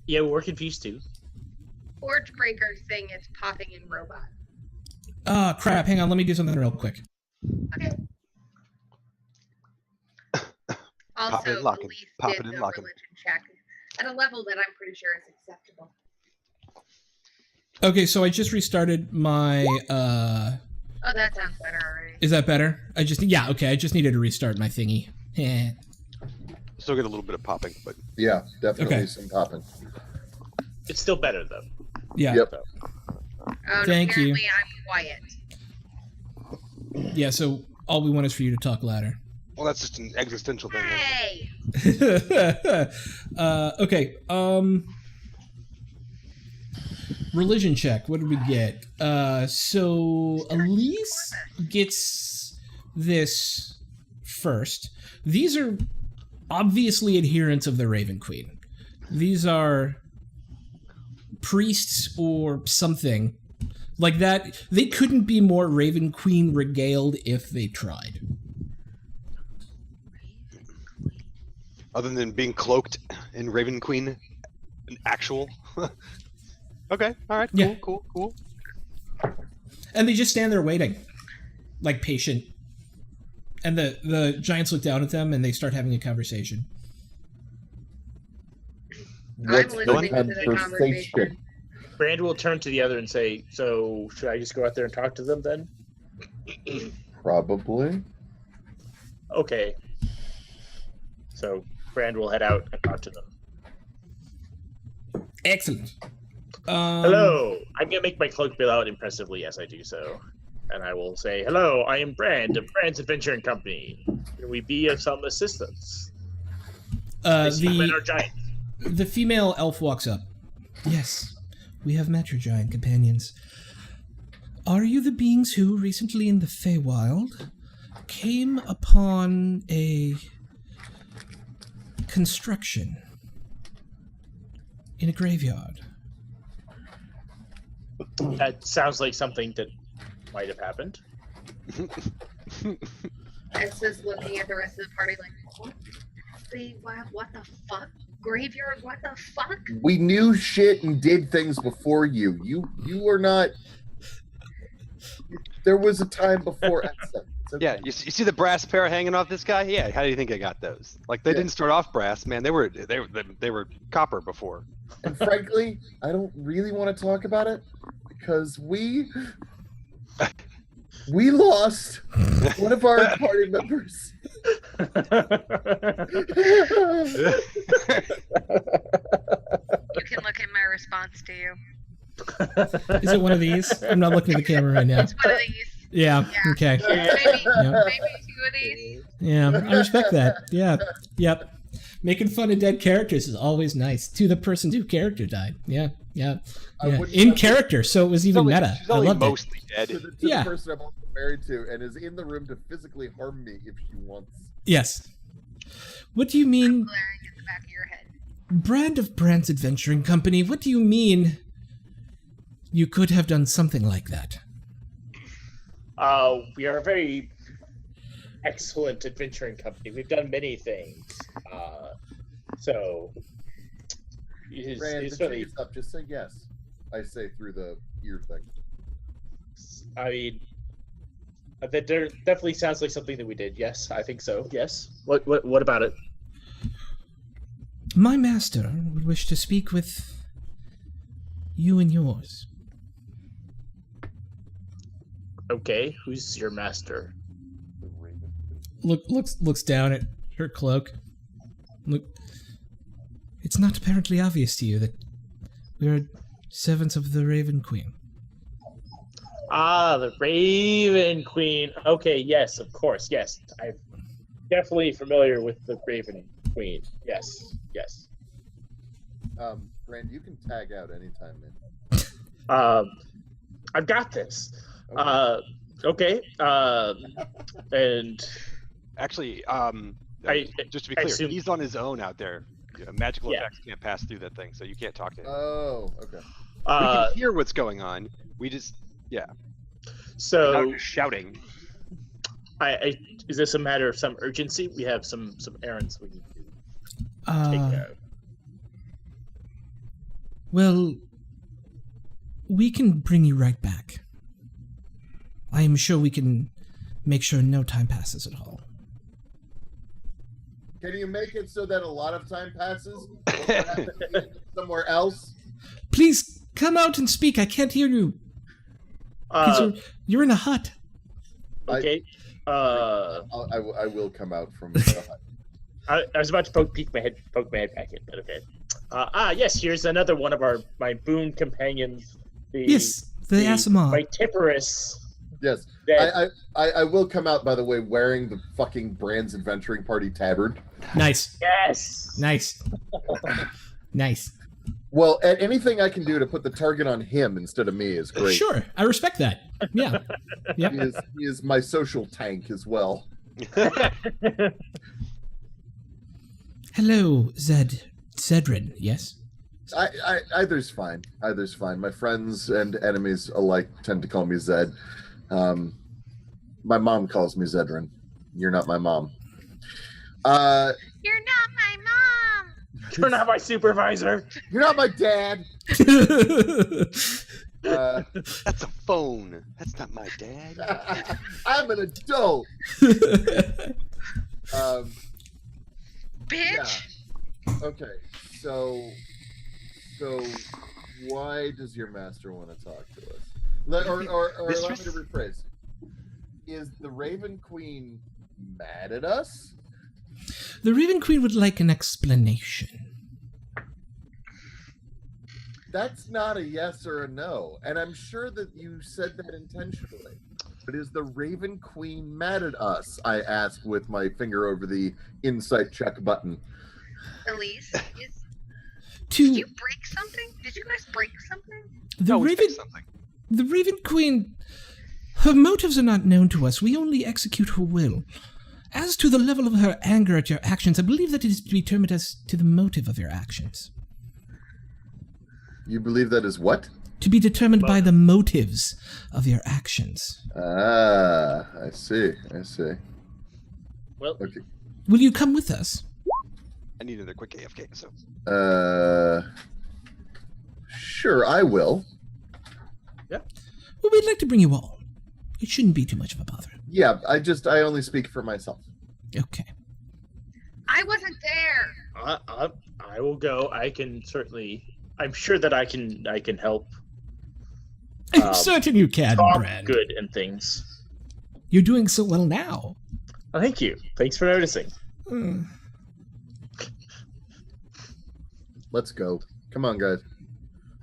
Yeah, we're confused too. Forge breaker thing is popping in robot. Ah, crap. Hang on. Let me do something real quick. Okay. Also, it, lock it. Elise Pop did it and the lock it. religion check at a level that I'm pretty sure is acceptable. Okay, so I just restarted my, Oh, that sounds better already. Is that better? I just needed to restart my thingy. Eh. Still get a little bit of popping, but Yeah, definitely Okay. some popping. It's still better though. Yeah. Yep. Oh, and Thank you. apparently I'm quiet. Yeah, so all we want is for you to talk louder. well, that's just an existential thing. Hey! Okay, religion check. What did we get? So Elise gets this first. These are obviously adherents of the Raven Queen. These are priests or something like that. They couldn't be more Raven Queen regaled if they tried. Other than being cloaked in Raven Queen, an actual. Okay, all right, cool, Yeah. cool. And they just stand there waiting, like patient. And the giants look down at them and they start having a conversation. What's I'm the listening to the conversation. Brand will turn to the other and say, "So should I just go out there and talk to them then?" Probably. Okay. So Brand will head out and talk to them. Excellent. Hello. I'm gonna make my cloak bill out impressively as I do so, and I will say, "Hello, I am Brand of Brand's Adventuring Company. Can we be of some assistance?" Giant. The female elf walks up. Yes, we have met your giant companions. Are you the beings who recently in the Feywild came upon a construction in a graveyard? That sounds like something that might have happened. It's just looking at the rest of the party like, what the fuck? Graveyard, what the fuck? We knew shit and did things before you. You were not. There was a time before Essa. Okay. Yeah, you see the brass pair hanging off this guy? Yeah, how do you think I got those? Like they didn't start off brass, man. They were copper before. And frankly, I don't really want to talk about it because we lost one of our party members. You can look at my response to you. Is it one of these? I'm not looking at the camera right now. It's one of these. Yeah. Okay. Maybe 2 of these. Yeah, I respect that. Yeah. Yep. Making fun of dead characters is always nice. To the person whose character died. Yeah. In character, so it was even meta. She's I only loved it. mostly dead. To the person I'm also married to and is in the room to physically harm me if she wants. Yes. What do you mean, Glaring at the back of your head. Brand of Brand's Adventuring Company? What do you mean you could have done something like that? We are a very excellent adventuring company. We've done many things. So Brand, up, just say yes. I say through the ear thing. I mean, that definitely sounds like something that we did. Yes, I think so. Yes. What about it? My master would wish to speak with you and yours. Okay, who's your master? Looks down at her cloak. Look, it's not apparently obvious to you that we are servants of the Raven Queen. Ah, the Raven Queen. Okay, yes, of course, yes. I'm definitely familiar with the Raven Queen. Yes. Brand, you can tag out anytime, man. I've got this. Okay. And Actually, just to be I clear, assume- he's on his own out there. Magical Yeah. effects can't pass through that thing, so you can't talk to him. Oh, okay. We can hear what's going on. We just, so not just shouting. is this a matter of some urgency? We have some errands we need to take care of. Well, we can bring you right back. I am sure we can make sure no time passes at all. Can you make it so that a lot of time passes? Somewhere else? Please come out and speak. I can't hear you. You're in a hut. Okay. I will come out from the hut. I was about to poke my head back in, but okay. Yes, here's another one of my boon companions. The Asimov. My Tipperus. Yes. I will come out, by the way, wearing the fucking Brand's Adventuring Party tabard. Nice. Yes. Nice. Nice. Well, anything I can do to put the target on him instead of me is great. Sure, I respect that. Yeah. Yep. He is my social tank as well. Hello, Zedrin, yes? Either's fine. Either's fine. My friends and enemies alike tend to call me Zed. My mom calls me Zedrin. You're not my mom. You're not my mom. You're not my supervisor. You're not my dad. That's a phone. That's not my dad. I'm an adult. Bitch. Okay, so why does your master want to talk to us? Or allow me to rephrase. Is the Raven Queen mad at us? The Raven Queen would like an explanation. That's not a yes or a no, and I'm sure that you said that intentionally. But is the Raven Queen mad at us? I asked with my finger over the insight check button. Elise, To did you break something? Did you guys break something? the we Raven, fixed something. the Raven Queen, her motives are not known to us. We only execute her will. As to the level of her anger at your actions, I believe that it is determined as to the motive of your actions. You believe that is what? To be determined by the motives of your actions. Ah, I see. Well, Okay. Will you come with us? I need another quick AFK. So Sure, I will. Well, we'd like to bring you all. It shouldn't be too much of a bother. Yeah, I only speak for myself. Okay. I wasn't there. I will go. I can certainly. I'm sure that I can help. I'm certain you can, Talk Brad. good and things. You're doing so well now. Oh, thank you. Thanks for noticing. Let's go. Come on, guys.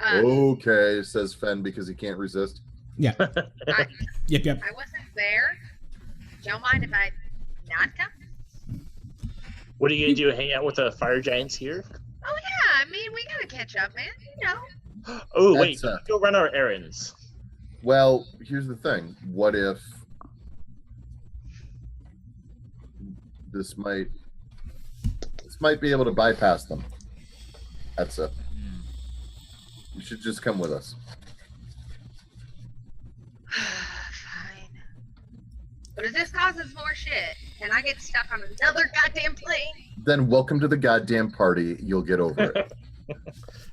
Uh, Okay, says Fen because he can't resist. Yeah. I, Yep. I wasn't there. Don't mind if I not come? What are you gonna do? Hang out with the fire giants here? Oh yeah, I mean we gotta catch up, man. You know. Oh wait, That's, go run our errands. Well, here's the thing. What if this might be able to bypass them? That's it. You should just come with us. Fine. But if this causes more shit and I get stuck on another goddamn plane, Then welcome to the goddamn party. You'll get over it.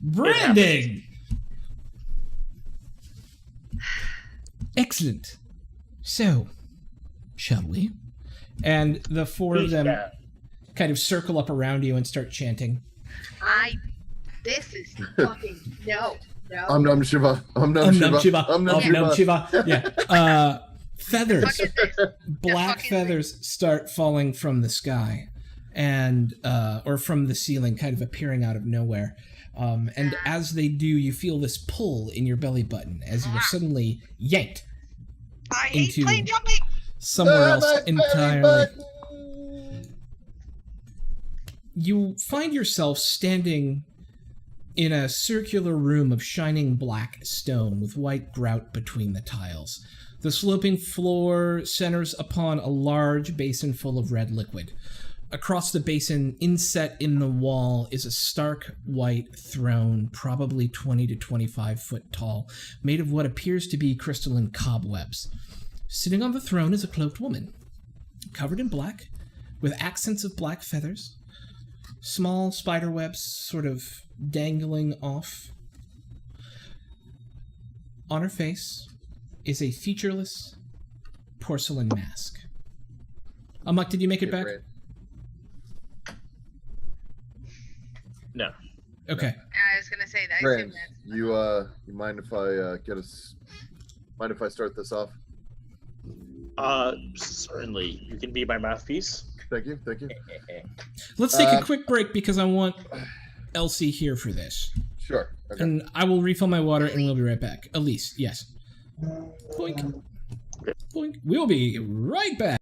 Branding! Excellent. So, shall we? And the four of them kind of circle up around you and start chanting. this is fucking no. Om Nam Shiva. Om Nam Shiva. Om Nam Shiva. Shiva. Yeah. Feathers. Fuck is this? Black fuck is feathers start falling from the sky and or from the ceiling, kind of appearing out of nowhere. And as they do, you feel this pull in your belly button as you are suddenly yanked I hate into plane jumping. somewhere else My belly entirely. button. You find yourself standing in a circular room of shining black stone with white grout between the tiles. The sloping floor centers upon a large basin full of red liquid. Across the basin, inset in the wall, is a stark white throne, probably 20 to 25 foot tall, made of what appears to be crystalline cobwebs. Sitting on the throne is a cloaked woman, covered in black, with accents of black feathers, small spider webs sort of dangling off. On her face is a featureless porcelain mask. Amok, did you make it back? Great. No. Okay. I was gonna say that. I Brand, assume that's you mind if I mind if I start this off? Certainly. You can be my mouthpiece. Thank you. Let's take a quick break because I want Elsie here for this. Sure. Okay. And I will refill my water and we'll be right back. Elise, yes. Boink. Boink. We'll be right back.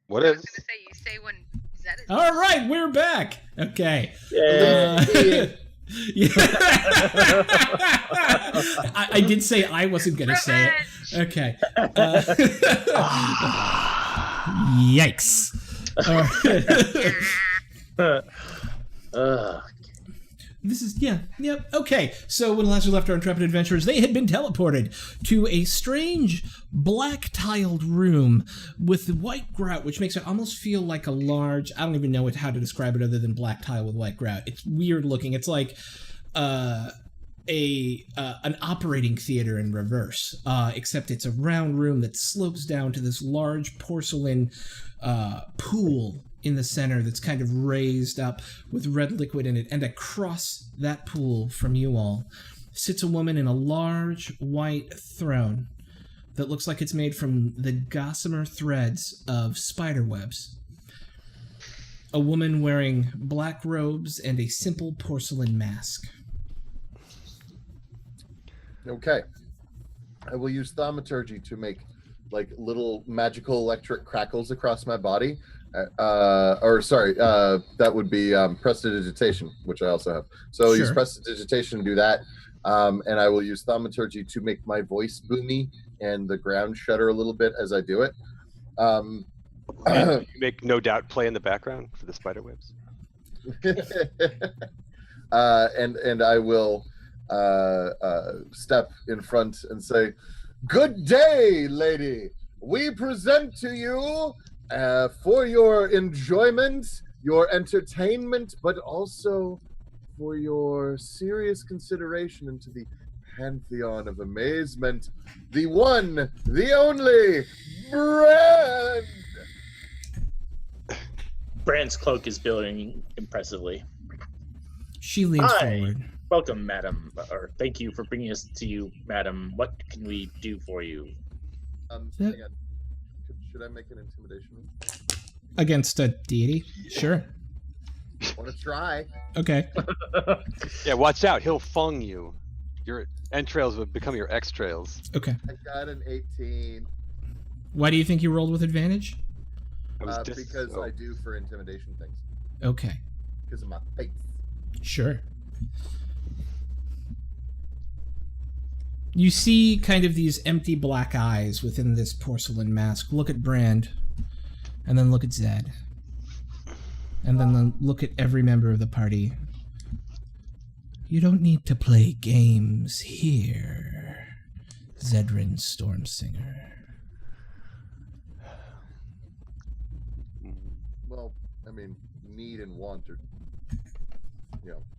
What I was is? gonna say you say when Zed is. All right, we're back. Okay. Yeah. Yeah. I did say I wasn't going to say it. Okay. Yikes. All right. This is, okay. So when last we left our intrepid adventurers, they had been teleported to a strange black-tiled room with white grout, which makes it almost feel like a large, I don't even know how to describe it other than black tile with white grout. It's weird looking. It's like an operating theater in reverse, except it's a round room that slopes down to this large porcelain pool in the center that's kind of raised up with red liquid in it. And across that pool from you all sits a woman in a large white throne that looks like it's made from the gossamer threads of spider webs. A woman wearing black robes and a simple porcelain mask. Okay. I will use thaumaturgy to make like little magical electric crackles across my body. That would be prestidigitation, which I also have. So I'll use prestidigitation to do that. And I will use thaumaturgy to make my voice boomy and the ground shudder a little bit as I do it. You make No Doubt play in the background for the spider webs. And I will step in front and say, "Good day, lady. We present to you for your enjoyment, your entertainment, but also for your serious consideration into the pantheon of amazement, the one, the only, Brand!" Brand's cloak is billowing impressively. She leans forward. Welcome, madam, or thank you for bringing us to you, madam. What can we do for you? Hang on. Should I make an intimidation roll? Against a deity? Sure. Want to try? Okay. Yeah, watch out. He'll fung you. Your entrails would become your extrails. Okay. I got an 18. Why do you think you rolled with advantage? Because I do for intimidation things. Okay. Because of my face. Sure. You see kind of these empty black eyes within this porcelain mask. Look at Brand, and then look at Zed. And then look at every member of the party. You don't need to play games here, Zedrin Stormsinger. Well, I mean, need and want are,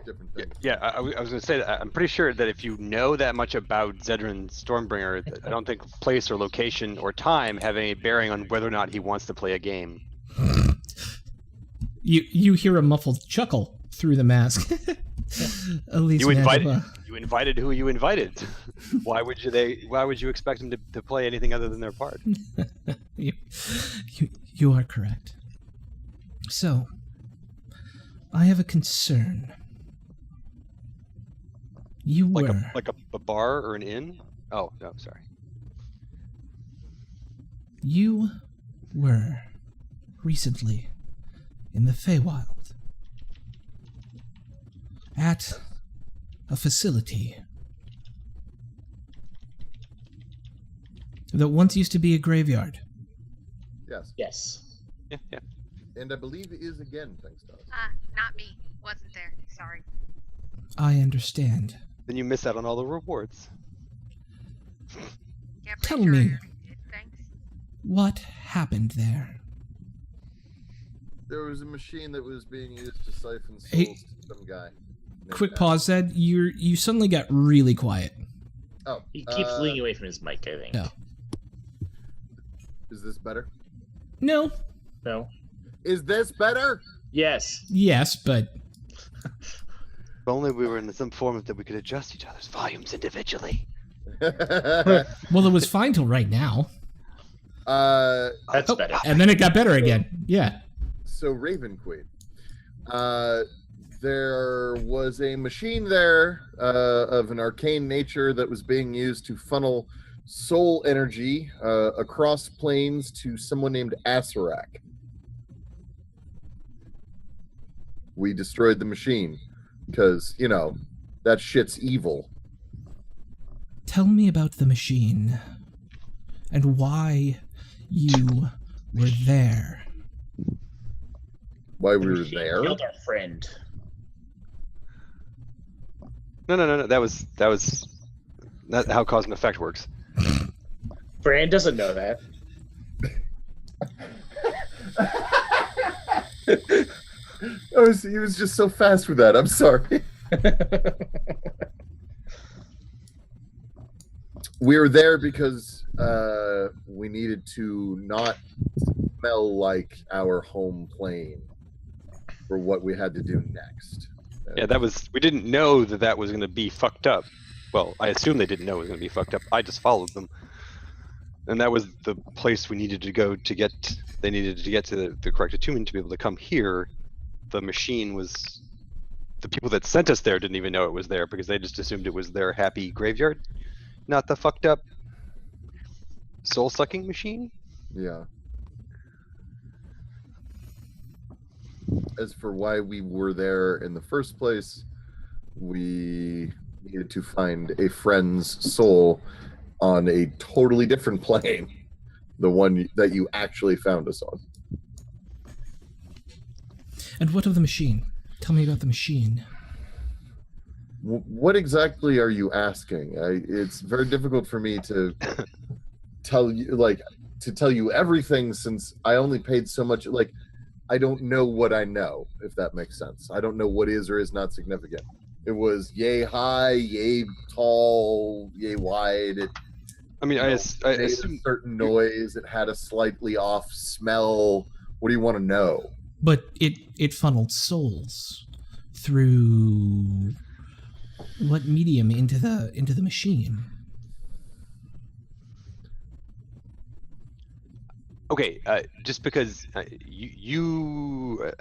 different things. Yeah, I was going to say that I'm pretty sure that if you know that much about Zedrin Stormbringer, I don't think place or location or time have any bearing on whether or not he wants to play a game. You hear a muffled chuckle through the mask. You invited who you invited. Why would you expect them to play anything other than their part? You are correct. So, I have a concern. You were like a bar or an inn? Oh, no, sorry. You were recently in the Feywild at a facility that once used to be a graveyard. Yes. Yes. Yeah. And I believe it is again, thanks to us. Not me. Wasn't there. Sorry. I understand. Then you miss out on all the rewards. Yeah, Tell pretty sure me. I already did, thanks. What happened there? There was a machine that was being used to siphon souls Hey, to some guy. quick pause, Zed. You suddenly got really quiet. Oh. He keeps leaning away from his mic, I think. No. Is this better? No. No? Is this better? Yes. Yes, but If only we were in some form that we could adjust each other's volumes individually. well, it was fine till right now. That's Oh, better. and then it got better again. Yeah. So Raven Queen, there was a machine there of an arcane nature that was being used to funnel soul energy across planes to someone named Asarak. We destroyed the machine because, that shit's evil. Tell me about the machine and why you were there. Why The we were machine there? killed our friend. No. That was not how cause and effect works. Fran doesn't know that. He was just so fast with that. I'm sorry. We were there because we needed to not smell like our home plane for what we had to do next. Yeah, we didn't know that was going to be fucked up. Well, I assume they didn't know it was going to be fucked up. I just followed them. And that was the place we needed to go to get, they needed to get to the correct attunement to be able to come here. The machine was, the people that sent us there didn't even know it was there because they just assumed it was their happy graveyard, not the fucked up soul-sucking machine. Yeah. As for why we were there in the first place, we needed to find a friend's soul on a totally different plane, the one that you actually found us on. And what of the machine? Tell me about the machine. What exactly are you asking? It's very difficult for me to tell you everything since I only paid so much. I don't know what I know, if that makes sense. I don't know what is or is not significant. It was yay high, yay tall, yay wide. I mean, I made assume a certain noise. It had a slightly off smell. What do you want to know? But it funneled souls through what medium into the machine? okay, just because you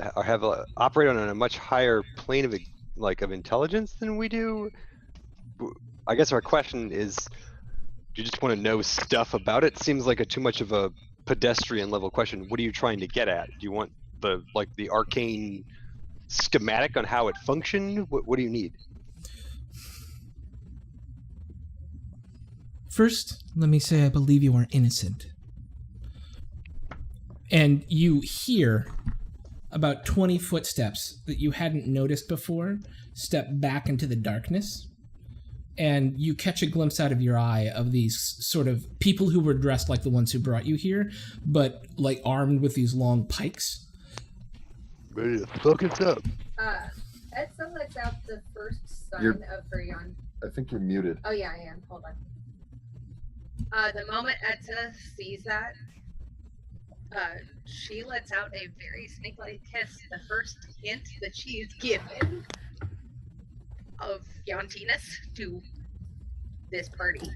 operate on a much higher plane of intelligence than we do, I guess our question is, do you just want to know stuff about it? Seems like too much of a pedestrian level question. What are you trying to get at? Do you want the arcane schematic on how it functioned? What do you need? First, let me say I believe you are innocent. And you hear about 20 footsteps that you hadn't noticed before step back into the darkness. And you catch a glimpse out of your eye of these sort of people who were dressed like the ones who brought you here, but armed with these long pikes. Ready to fuck it up. Etsa lets out the first sign of her yawn. I think you're muted. Oh yeah, I am. Hold on. The moment Etsa sees that, she lets out a very snake-like hiss, the first hint that she is given of Yantinus to this party.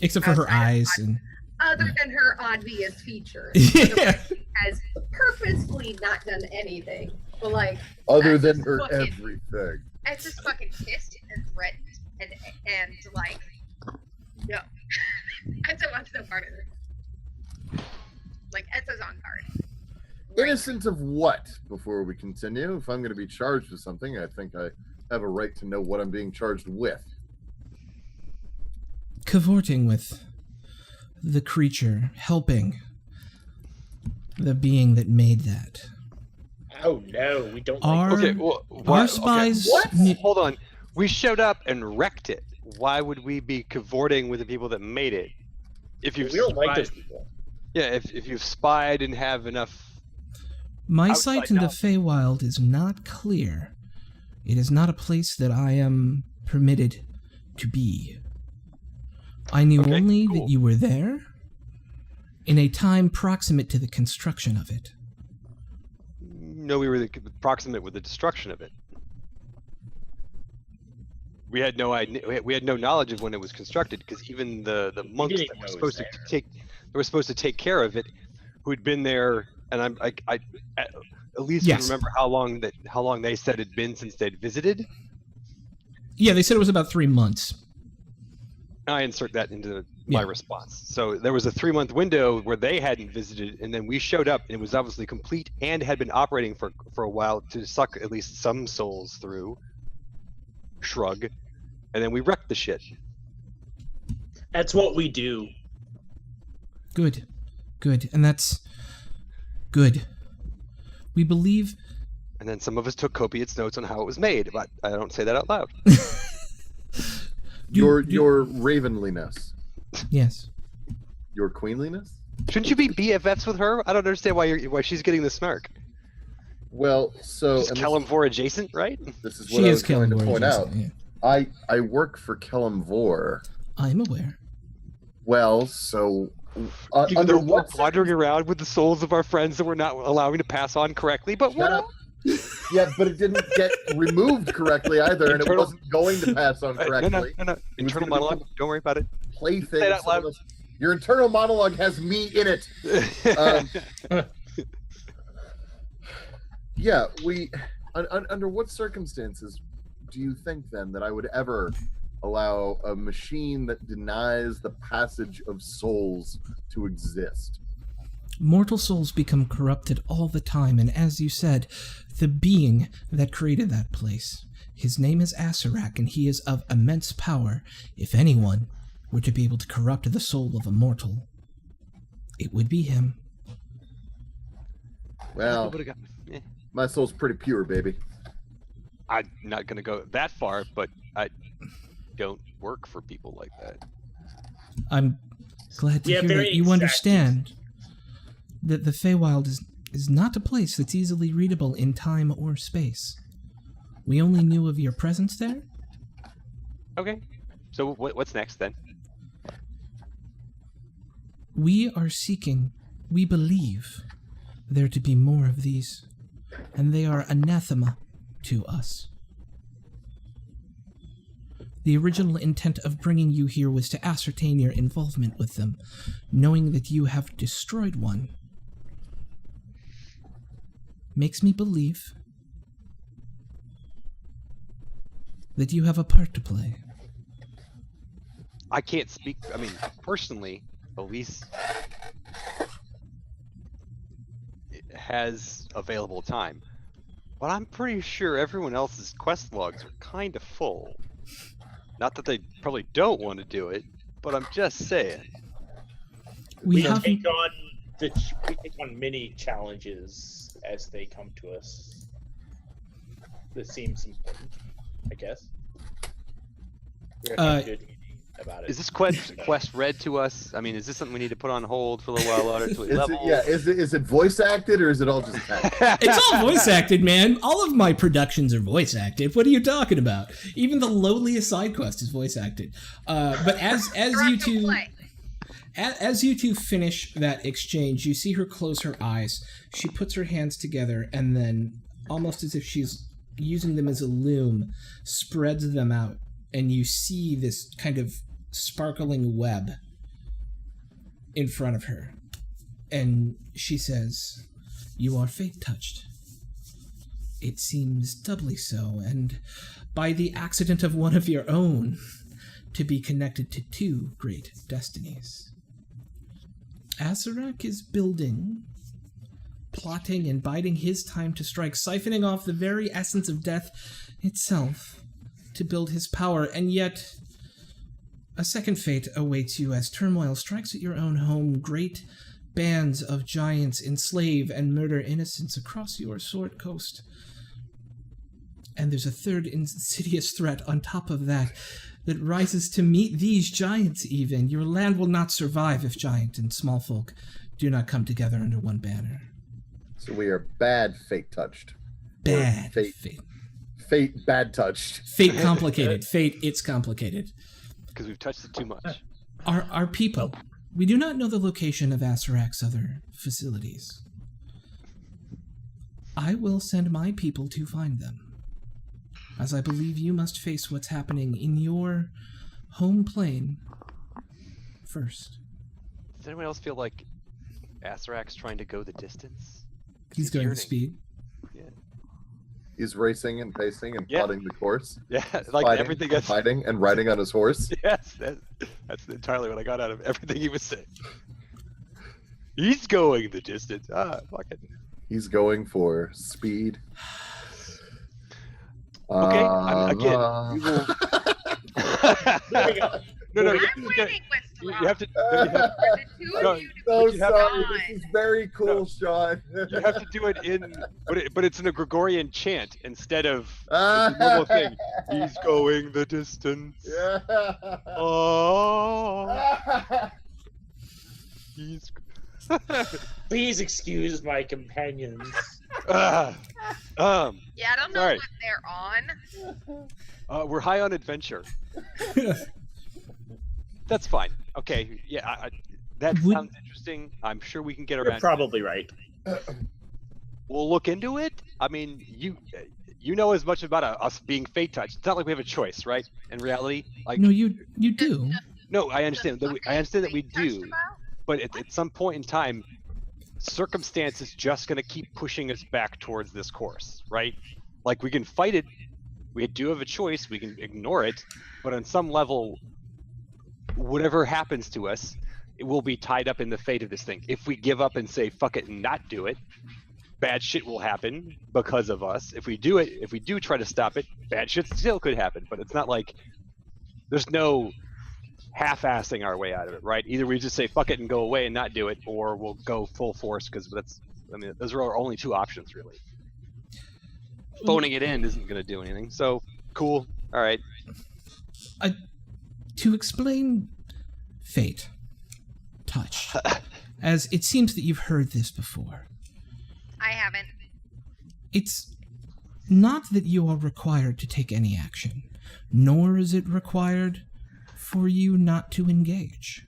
Except for her eyes and... Other than her obvious features. Yeah. She has purposefully not done anything. But other than her fucking, everything. Etsa's fucking pissed and threatened and no. Etsa wants no part of it. Etsa's on guard. Right. Innocent of what, before we continue? If I'm going to be charged with something, I think I have a right to know what I'm being charged with. Cavorting with the creature, helping the being that made that. Oh no, we don't Our, like Okay, well, our spies... What? Hold on. We showed up and wrecked it. Why would we be cavorting with the people that made it? If you've we don't like spied- those people. Yeah, if you've spied and have enough. My outside sight in the knowledge. Feywild is not clear. It is not a place that I am permitted to be. I knew Okay, only cool. that you were there in a time proximate to the construction of it. No, we were proximate with the destruction of it. We had no idea. We had no knowledge of when it was constructed because even the monks didn't that know were it supposed was to take care of it, who'd been there, and I at least Yes. remember how long they said it'd been since they'd visited. Yeah, they said it was about 3 months. I insert that into my Yeah. response. So there was a 3-month window where they hadn't visited, and then we showed up, and it was obviously complete and had been operating for a while to suck at least some souls through. Shrug, and then we wrecked the shit. That's what we do. Good. And that's good. We believe... And then some of us took copious notes on how it was made, but I don't say that out loud. Your ravenliness. Yes. Your queenliness? Shouldn't you be BFFs with her? I don't understand why she's getting the snark. Well, so Just Kellamvor adjacent, right? this is She what I is was trying to Kellamvor point out. adjacent, yeah. I work for Kellamvor. I'm aware. Well, so Even under though what we're wandering around with the souls of our friends that we're not allowing to pass on correctly, but Shut what? up. Yeah, but it didn't get removed correctly either, and it Internal- wasn't going to pass on correctly. No. Internal gonna monologue. Don't worry about it. Plaything. Say it out loud. Your internal monologue has me in it. Yeah, under what circumstances do you think then that I would ever allow a machine that denies the passage of souls to exist? Mortal souls become corrupted all the time, and as you said, the being that created that place, his name is Asarak, and he is of immense power. If anyone were to be able to corrupt the soul of a mortal, it would be him. Well, my soul's pretty pure, baby. I'm not going to go that far, but I don't work for people like that. I'm glad to Yeah, hear very that you exact. understand that the Feywild is not a place that's easily readable in time or space. We only knew of your presence there. Okay. So what's next then? We are seeking, we believe, there to be more of these, and they are anathema to us. The original intent of bringing you here was to ascertain your involvement with them, knowing that you have destroyed one. Makes me believe that you have a part to play. I can't speak. I mean, personally, Elise has available time, but I'm pretty sure everyone else's quest logs are kind of full. Not that they probably don't want to do it, but I'm just saying. We take on many challenges as they come to us. This seems important, I guess. We're having a good meeting about it. Is this quest read to us? I mean, is this something we need to put on hold for a little while longer until we level? Is it voice acted or is it all just text? It's all voice acted, man. All of my productions are voice acted. What are you talking about? Even the lowliest side quest is voice acted. But as you two, as you two finish that exchange, you see her close her eyes. She puts her hands together and then, almost as if she's using them as a loom, spreads them out, and you see this kind of sparkling web in front of her. And she says, "You are fate-touched. It seems doubly so, and by the accident of one of your own, to be connected to two great destinies. Asarak is building, plotting, and biding his time to strike, siphoning off the very essence of death itself to build his power, and yet a second fate awaits you as turmoil strikes at your own home. Great bands of giants enslave and murder innocents across your Sword Coast. And there's a third insidious threat on top of that rises to meet these giants even. Your land will not survive if giant and small folk do not come together under one banner." So we are bad fate touched. Bad Fate bad touched. Fate complicated. Fate, it's complicated. Because we've touched it too much. Our people, we do not know the location of Asarak's other facilities. I will send my people to find them, as I believe you must face what's happening in your home plane first. Does anyone else feel like Asarak's trying to go the distance? He's going the yearning. speed. Yeah. He's racing and pacing and Yeah. plotting the course. Yeah, like Fighting, everything that's fighting and riding on his horse. Yes, that's entirely what I got out of everything he was saying. He's going the distance. Fuck it. He's going for speed. Okay, again, we will. There we go. No, I'm you waiting with you Rob have to. for the two No, of you to So put you have- sorry. on. This is very cool, Sean. You have to do it in, but it's in a Gregorian chant instead of the normal thing. He's going the distance. Yeah. Oh, he's. Please excuse my companions. Ah, Yeah, I don't know Sorry. what they're on. we're high on adventure. That's fine. Okay, yeah, that Would- sounds interesting. I'm sure we can get You're around. probably right. We'll look into it. I mean, you know as much about us being fate touched. It's not like we have a choice, right? In reality, like No, you do. no, I understand. The I understand that we fucking touched do, about? but at some point in time, circumstance is just going to keep pushing us back towards this course, right? Like we can fight it. We do have a choice. We can ignore it, but on some level, whatever happens to us, it will be tied up in the fate of this thing. If we give up and say fuck it and not do it, bad shit will happen because of us. If we do it, if we do try to stop it, bad shit still could happen. But it's not like there's no half-assing our way out of it, right? Either we just say fuck it and go away and not do it, or we'll go full force because those are our only two options really. Phoning it in isn't going to do anything. So cool. All right. To explain fate, touch, as it seems that you've heard this before. I haven't. It's not that you are required to take any action, nor is it required for you not to engage.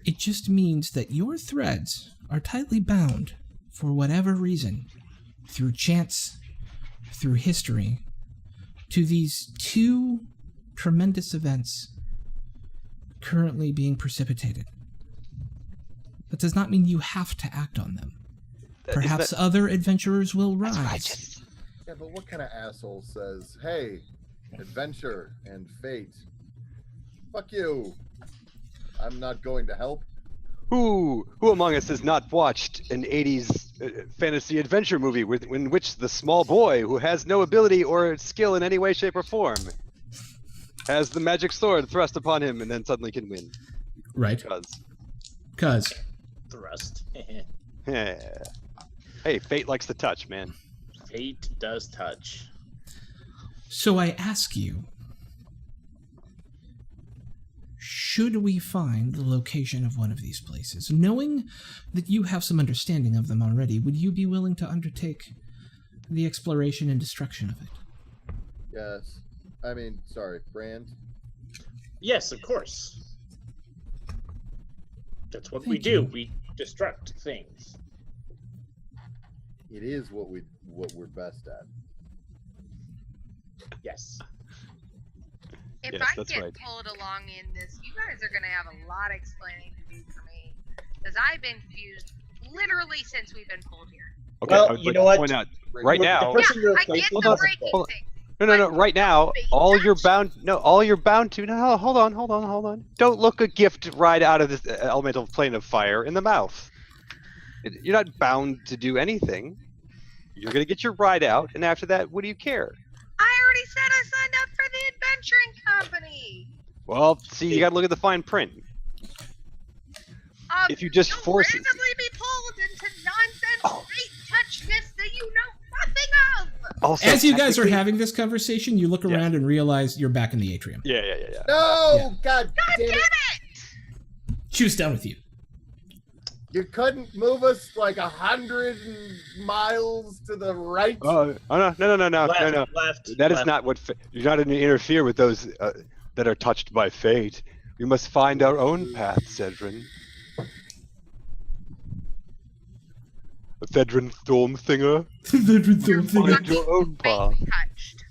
It just means that your threads are tightly bound, for whatever reason, through chance, through history, to these two tremendous events currently being precipitated. That does not mean you have to act on them. Perhaps other adventurers will rise. Yeah, but what kind of asshole says, hey, adventure and fate? Fuck you. I'm not going to help. Who among us has not watched an 80s fantasy adventure movie in which the small boy who has no ability or skill in any way, shape, or form has the magic sword thrust upon him and then suddenly can win? Right. Cause. Thrust. Hey, fate likes to touch, man. Fate does touch. So I ask you, should we find the location of one of these places, knowing that you have some understanding of them already, would you be willing to undertake the exploration and destruction of it? Yes. Sorry, Brand. Yes, of course. That's what we Thank do. you. We destruct things. It is what we're best at. Yes. If Yes, I that's get right. pulled along in this, you guys are gonna have a lot of explaining to do for me, because I've been confused literally since we've been pulled here. Okay, Well, I would you like know to what? point out right The now. person you're Yeah, I get replacing the doesn't breaking hold on. thing. No. Right now, Fate all you're touch? bound. No, all you're bound to. No, hold on. Don't look a gift right out of this elemental plane of fire in the mouth. You're not bound to do anything. You're gonna get your ride out, and after that, what do you care? I already said I signed up for the adventuring company. Well, see, you gotta look at the fine print. If you just you'll force it- randomly be pulled into nonsense fate touchness that you know nothing of. Also, As you guys are technically- having this conversation, you look around and realize you're back in the atrium. Yeah. No! Yeah. God damn Damn it! it! Choose down with you. You couldn't move us like 100 miles to the right? Oh no! Left. That is left. not what. You're not going to interfere with those that are touched by fate. We must find our own path, Cedrin. Fedrin Thormthinger. Find your own path. Fate touched.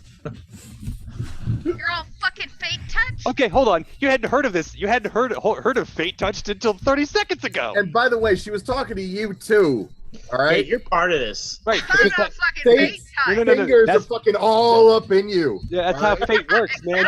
You're all fucking fate touched. Okay, hold on. You hadn't heard of this. You hadn't heard of Fate Touched until 30 seconds ago. And by the way, she was talking to you too. All right. You're part of this. Right. I'm because not that- fucking Fate- fate type. No, Fingers are that's- fucking all up in you. Yeah, that's how fate works, man.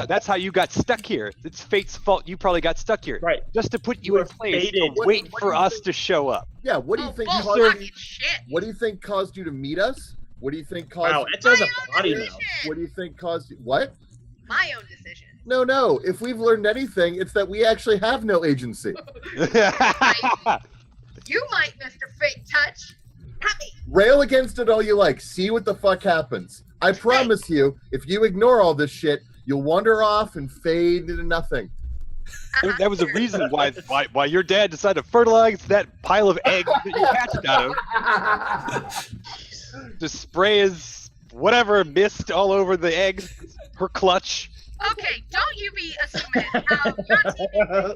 That's how you got stuck here. It's fate's fault. You probably got stuck here. Right. Just to put you You in were place to fated. wait What for do you us think- to show up. Yeah. What do you Oh, think? bull Caused, fucking shit. what do you think caused you to meet us? What do you think caused? Wow, it does a My own body now. decision. What do you think caused you? What? My own decision. No. If we've learned anything, it's that we actually have no agency. You might, Mr. Fate Touch. Not me. Rail against it all you like. See what the fuck happens. I promise you, if you ignore all this shit, you'll wander off and fade into nothing. That was the reason why your dad decided to fertilize that pile of eggs that you hatched out of. Just spray his whatever mist all over the eggs, her clutch. Okay, don't you be assuming how your team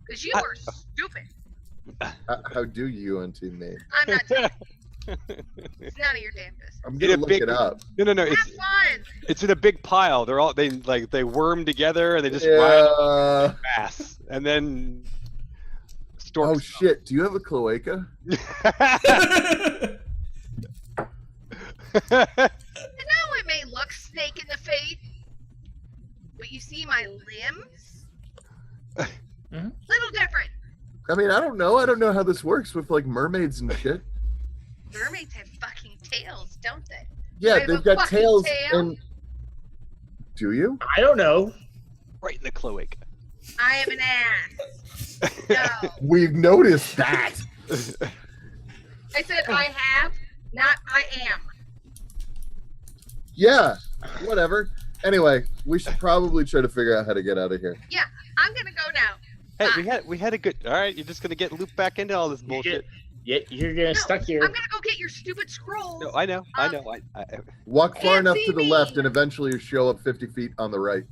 because you are stupid. How do you unto me? I'm not telling you. It's none of your damn business. I'm In gonna a look big- it up. No, Have it's fun. in a big pile. They worm together and they just ride Yeah. fast. And then Oh storks. shit! Do you have a cloaca? I know it may look snake in the face, but you see my limbs? Mhm. Little different. I mean, I don't know. I don't know how this works with like mermaids and shit. Mermaids have fucking tails, don't they? Yeah, I have they've a got fucking tails. tail. And do you? I don't know. Right in the cloaca. I have an ass. No. We've noticed that. I said I have, not I am. Yeah. Whatever. Anyway, we should probably try to figure out how to get out of here. I'm gonna go now. Hey, we had a good. All right, you're just gonna get looped back into all this bullshit. You're getting stuck here. I'm gonna go get your stupid scrolls. No, I know. I Walk far Can't enough see to the me. left, and eventually you show up 50 feet on the right.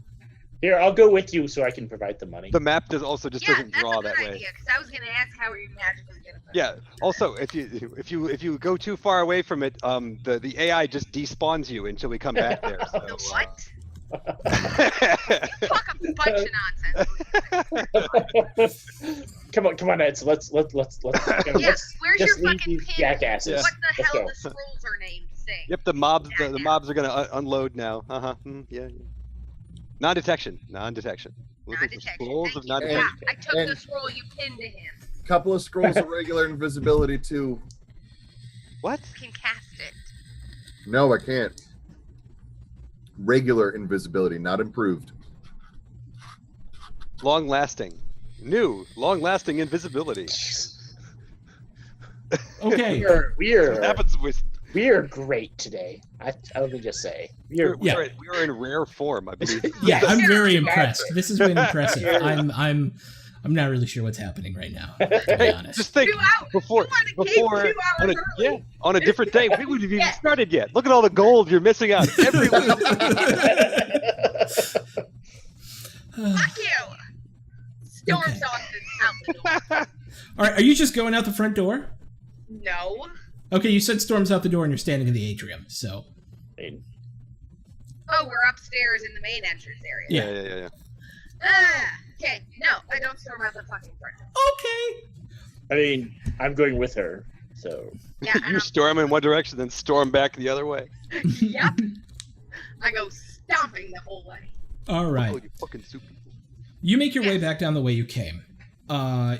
Here, I'll go with you so I can provide the money. The map does also just Yeah, doesn't that's draw a good that way. idea. Because I was gonna ask how are you magically gonna. Yeah. Also, if you go too far away from it, the AI just despawns you until we come back there. So, The what? Talk a bunch of nonsense. Come on, Ed. So let's Yeah, let's where's just your leave fucking these pin? jackasses. Yeah. What the Let's hell go. the scrolls are named? Sing. Yep, the mobs are gonna unload now. Yeah. Non-detection. Looking for Non-detection. scrolls Thank of you. non-detection. Yeah, I took And- the scroll you pinned to him. Couple of scrolls of regular invisibility too. What? You can cast it. No, I can't. Regular invisibility, not improved. Long-lasting. New. Long-lasting invisibility. Okay. What happens with? We are great today. Let me just say we are. Yeah. We are in rare form, I believe. Yeah, I'm very Yeah. impressed. This has been impressive. I'm not really sure what's happening right now, to be honest. Just think 2 hours. before You wanna keep 2 hours on a, early. on a different day, we would have even Yeah. started yet. Look at all the gold you're missing out every week. Fuck you. Storm's Okay. out the door. All right, are you just going out the front door? No. Okay, you said Storm's out the door and you're standing in the atrium, so. Oh, we're upstairs in the main entrance area. Yeah. Yeah. Okay. No, I don't storm out the fucking front. Okay. I mean, I'm going with her, so Yeah, and You storm in one direction, then storm back the other way. Yep. I go stomping the whole way. All right. Oh, you fucking soup people. You make your way back down the way you came.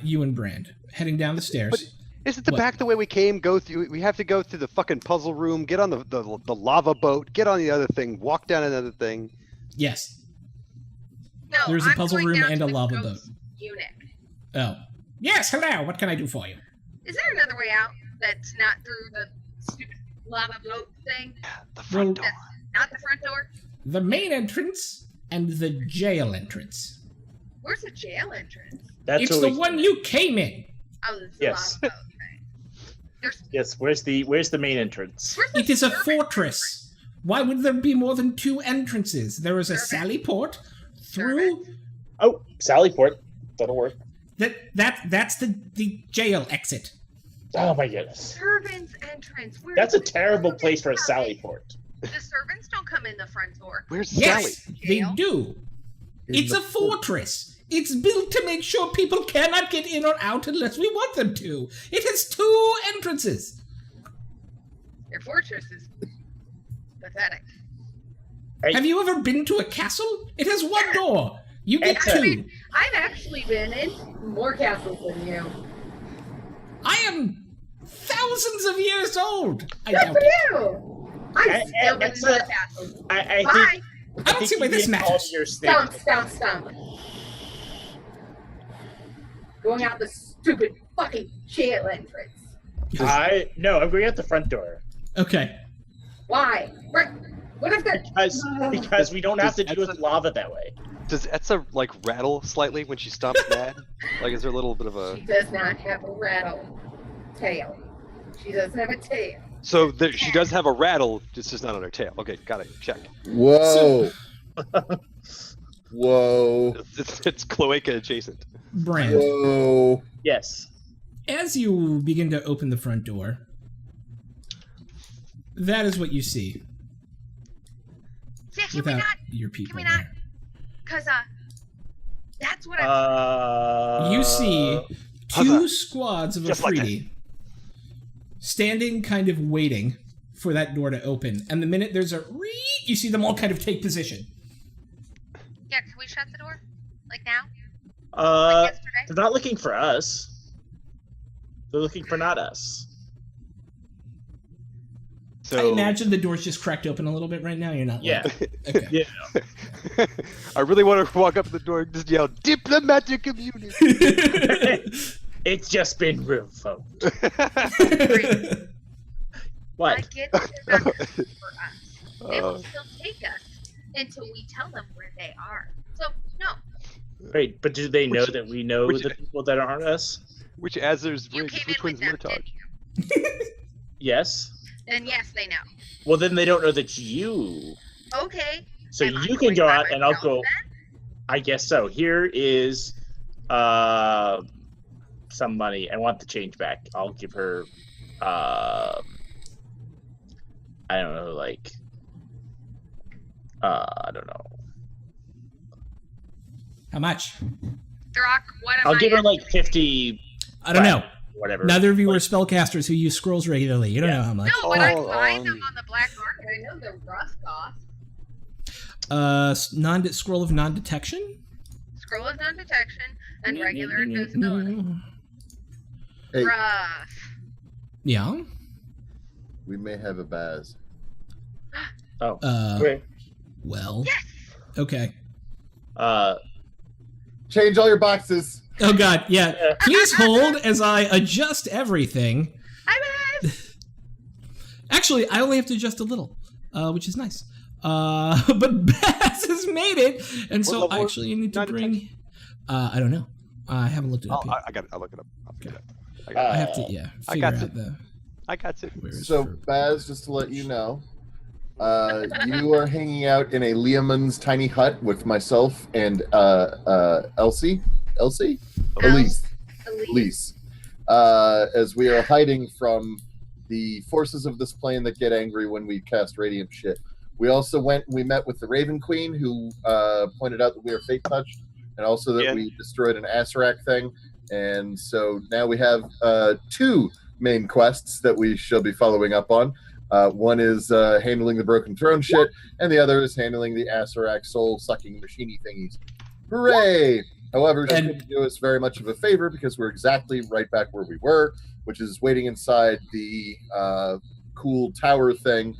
You and Brand. Heading down the stairs. But isn't the What? back the way we came? Go through. We have to go through the fucking puzzle room. Get on the lava boat. Get on the other thing. Walk down another thing. Yes. No, There's a I'm puzzle going room down and to a the lava ghost Eunuch. Oh. Yes, hello. What can I do for you? Is there another way out that's not through the stupid lava boat thing? The front door. Well, Not the front door? the main entrance and the jail entrance. Where's the jail entrance? that's It's what the we- one you came in. Oh, it's the Yes. lava boat thing. There's, Yes, where's the main entrance? where's the It is a servant fortress. Why would there be more than 2 entrances? There is a Servant. sally port through Oh, Sallyport. That'll work. that's the jail exit. Oh my goodness. Servant's entrance. Where That's a do the terrible servants place for a come in? Sallyport. The servants don't come in the front door. Where's Sally? Yes, they Jail? do. In It's the a fortress. It's built to make sure people cannot get in or out unless we want them to. It has 2 entrances. Your fortress is pathetic. Have you ever been to a castle? It has 1 door. You get 2. I've actually been in more castles than you. I am thousands of years old. I Good doubt for it. you. I've still been in more castles. I Bye. think I don't see why this matters. Your Stomp, stomp, stomp. Going out the stupid fucking jail entrance. No, I'm going out the front door. Okay. Why? What if they're... Because we don't have to deal with lava that way. Does Etza like rattle slightly when she stomps mad? Like, is there a little bit of a? She does not have a rattle tail. She doesn't have a tail. So she does have a rattle. It's just not on her tail. Okay, got it. Check. Whoa. Whoa. It's cloaca adjacent. Brand. Whoa. Yes. As you begin to open the front door, that is what you see. Yeah, can we Without not? your people Can we not? there. Because that's what I'm. You see 2 squads of Just like Afridi standing kind of waiting for that door to open. And the minute there's a you see them all kind of take position. Yeah, can we shut the door? Like now? Like yesterday? They're not looking for us. They're looking for not us. I So imagine the door's just cracked open a little bit right now. You're not. Yeah. Okay. Yeah. I really want to walk up to the door and just yell, "Diplomatic immunity!" It's just been revoked. I What? get that they're not for us. They will Uh, still take us until we tell them where they are. So, no. Wait, but do they know that we know which- the people that aren't us? which Azer's You Ridge, came which in with one's them, Murtaugh? didn't you? Yes. Then yes, they know. Well, then they don't know that you. Okay. So Am I you can going go by out and I'll myself go. then? I guess so. Here is some money. I want the change back. I'll give her I don't know, like I don't know. How much? Throck, what am I'll I give her like estimating? 50 I don't know. whatever. Neither of you are Like, spellcasters who use scrolls regularly. You don't know how much. No, but I Oh, buy them on the black market. I know the rust cost. Scroll of non-detection. Scroll of non-detection and regular invisibility. Hey, Rough. Yeah. we may have a Baz. okay. Well. Yes. Okay. Change all your boxes. Oh God. Yeah. Please hold as I adjust everything. I'm Actually, I only have to adjust a little, which is nice. But Baz has made it, and so What level actually you need to non-detection? bring. I don't know. I haven't looked it up Oh, yet. I got it. I'll look it up. I'll figure it out. I have to, I figure got out it. the. I got it. Where is So, for- Baz, just to let you know, you are hanging out in a Leomund's tiny hut with myself and Elsie? Elise. Elise. As we are hiding from the forces of this plane that get angry when we cast radiant shit. We also we met with the Raven Queen, who pointed out that we are fate touched, and also that Yeah. we destroyed an Asarak thing. And so now we have 2 main quests that we shall be following up on. One is handling the Broken Throne shit, and the other is handling the Asarak soul-sucking machiney thingies. Hooray! However, she didn't do us very much of a favor because we're exactly right back where we were, which is waiting inside the cool tower thing,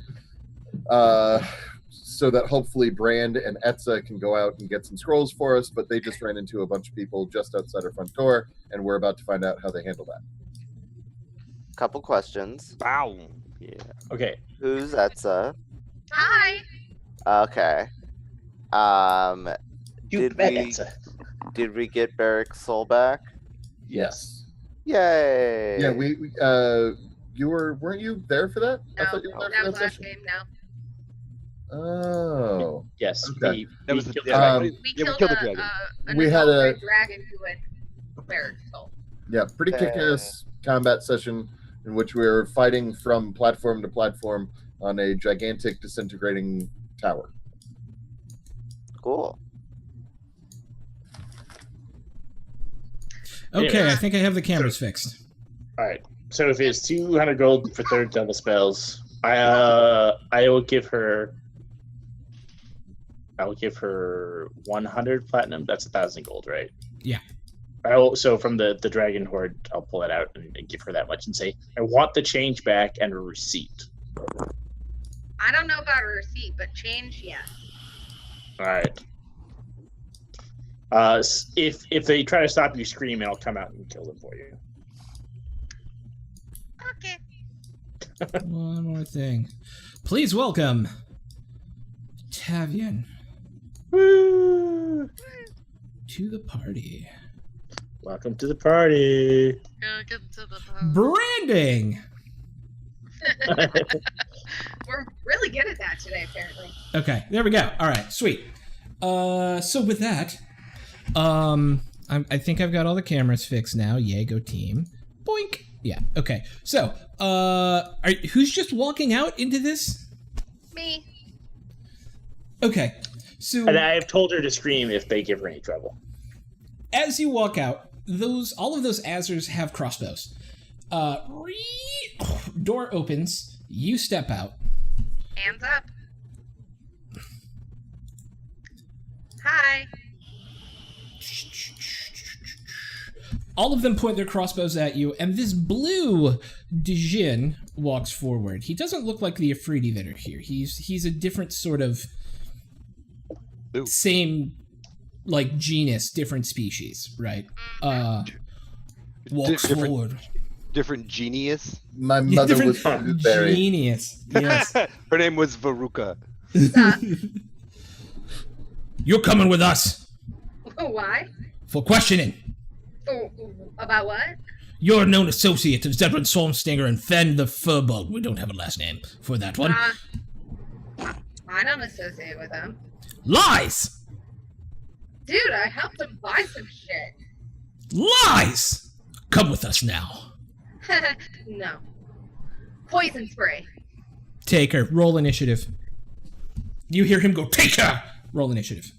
so that hopefully Brand and Etza can go out and get some scrolls for us, but they just ran into a bunch of people just outside our front door, and we're about to find out how they handle that. Couple questions. Wow. Yeah. Okay. Who's Etza? Hi. Okay. You Did bet we- it's a- Did we get Barrick's soul back? Yes. Yay! Yeah, we you weren't you there for that? No, I thought you were there that for was that last session. game now. Oh. Yes. Okay. That we was the killed yeah, Um, We yeah, we killed, killed the dragon. an We had adult a- red dragon who had Barrick soul. Yeah, pretty kick-ass combat session in which we were fighting from platform to platform on a gigantic disintegrating tower. Cool. Okay, Yeah. I think I have the cameras fixed. All right. So if it's 200 gold for third level spells, I will give her. I will give her 100 platinum. That's 1,000 gold, right? Yeah. So from the Dragon Horde, I'll pull it out and give her that much and say, I want the change back and a receipt. I don't know about a receipt, but change, yeah. All right. If they try to stop you screaming, I'll come out and kill them for you. Okay. One more thing. Please welcome Tavian Woo! to the party. Welcome to the party. Welcome to the Branding! We're really good at that today, apparently. Okay, there we go. All right, sweet. So with that, I think I've got all the cameras fixed now. Yay, go team. Boink. Yeah. Okay. So, who's just walking out into this? Me. Okay. So, And I have told her to scream if they give her any trouble. as you walk out, all of those Azers have crossbows. Door opens. You step out. Hands up. Hi. All of them point their crossbows at you, and this blue Dijin walks forward. He doesn't look like the Afridi that are here. He's a different sort of Ooh. same like genus, different species, right? Walks Different- forward. Different genius. My Yeah, mother different was blueberry. genius. Yes. Her name was Veruca. You're coming with us Why? for questioning. Oh, about what? You're a known associate of Zedran Stormstinger and Fen the Furbug. We don't have a last name for that one. I don't associate with them. Lies! Dude, I helped him buy some shit. Lies! Come with us now. No. Poison spray. Take her. Roll initiative. You hear him go, take her! Roll initiative.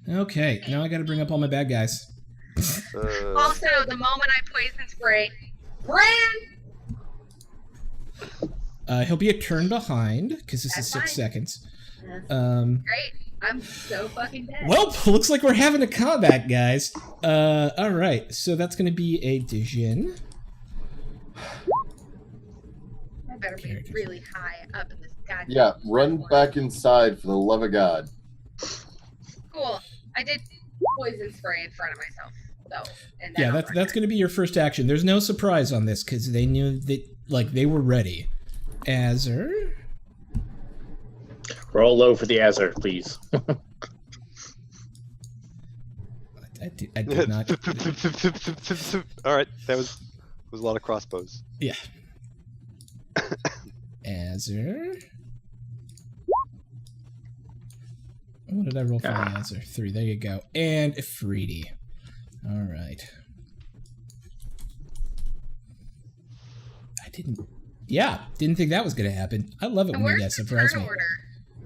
Okay, now I gotta bring up all my bad guys. Also, the moment I poison spray, Brand! He'll be a turn behind, because this is That's 6 fine. seconds. Great. I'm so fucking dead. Well, looks like we're having a combat, guys. Alright, so that's gonna be a Dijin. I better be Characters. really high up in this goddamn. Yeah, run back inside for the love of God. Cool. I did poison spray in front of myself, though. And Yeah, that's gonna be your first action. There's no surprise on this, because they knew that, like, they were ready. Azer. Roll low for the Azar, please. I did not. All right, that was a lot of crossbows. Yeah. Azer. What did I roll for the Azer? 3. There you go. And Afridi. All right. Didn't think that was going to happen. I love it And when you where's guys the surprise turn me. order?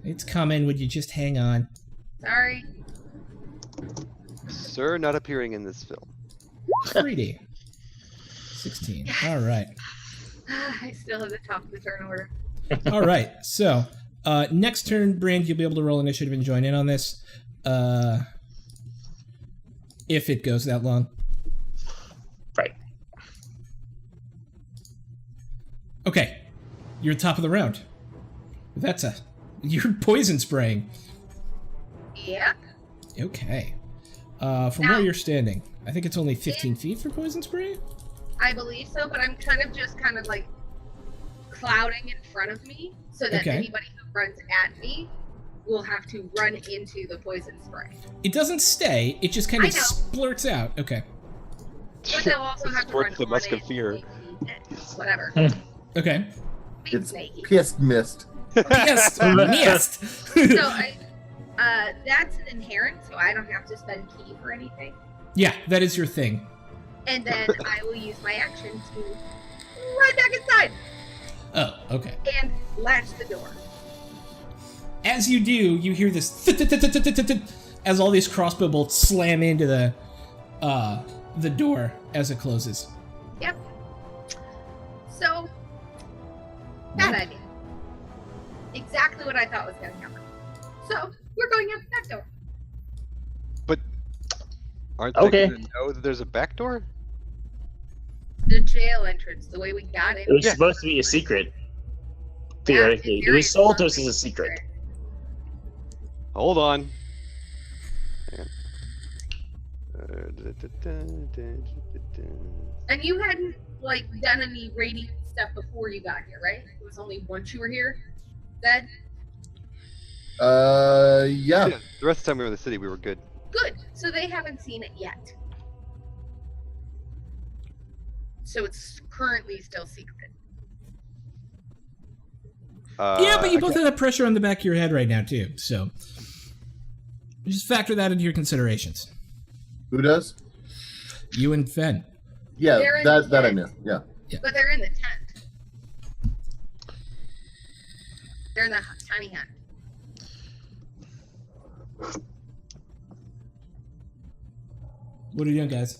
It's coming. Would you just hang on? Sorry. Sir, not appearing in this film. 3D. 16. All right. I still have the top of the turn order. All right. So, next turn, Brand, you'll be able to roll initiative and join in on this. If it goes that long. Right. Okay. You're top of the round. You're poison spraying. Yeah. Okay. From where you're standing, I think it's only 15 feet for poison spray? I believe so, but I'm kind of like clouding in front of me so that Okay. anybody who runs at me will have to run into the poison spray. It doesn't stay, it just kind I of know. splurts out. Okay. But they'll also have to Sport run the on musk of it, fear. whatever. Okay. Be It's snaky. pissed mist. Yes! Missed! So that's an inherent, so I don't have to spend key for anything. Yeah, that is your thing. And then I will use my action to run back inside Oh, okay. and latch the door. As you do, you hear this as all these crossbow bolts slam into the door as it closes. Yep. So, bad idea. Exactly what I thought was going to happen. So, we're going out the back door. But aren't Okay. they gonna know that there's a back door? The jail entrance, the way we got it. It was supposed to be a secret. Theoretically, it was sold to us as a secret. Hold on. And you hadn't like done any raiding stuff before you got here, right? It was only once you were here. That Yeah. Yeah, the rest of the time we were in the city, we were good. good. So they haven't seen it yet. So it's currently still secret. Yeah, but you both have that pressure on the back of your head right now, too. So just factor that into your considerations. Who does? You and Fen. Yeah, They're in the that I tent. knew. Yeah. But they're in the tent. They're in the tiny hut. What are you doing, guys?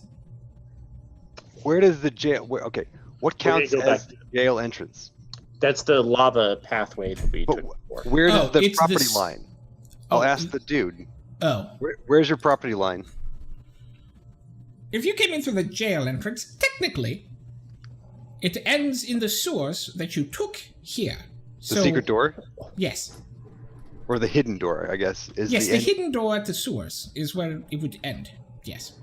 Where does the jail? Okay, what We're gonna counts go as back. the jail entrance? That's the lava pathway that we But took before. where does Oh, the it's property this- line? I'll Oh, ask the dude. Oh. Where's your property line? If you came in through the jail entrance, technically, it ends in the sewers that you took here. The secret door Yes. or the hidden door? I guess is Yes, the the end. hidden door at the sewers is where it would end. Yes.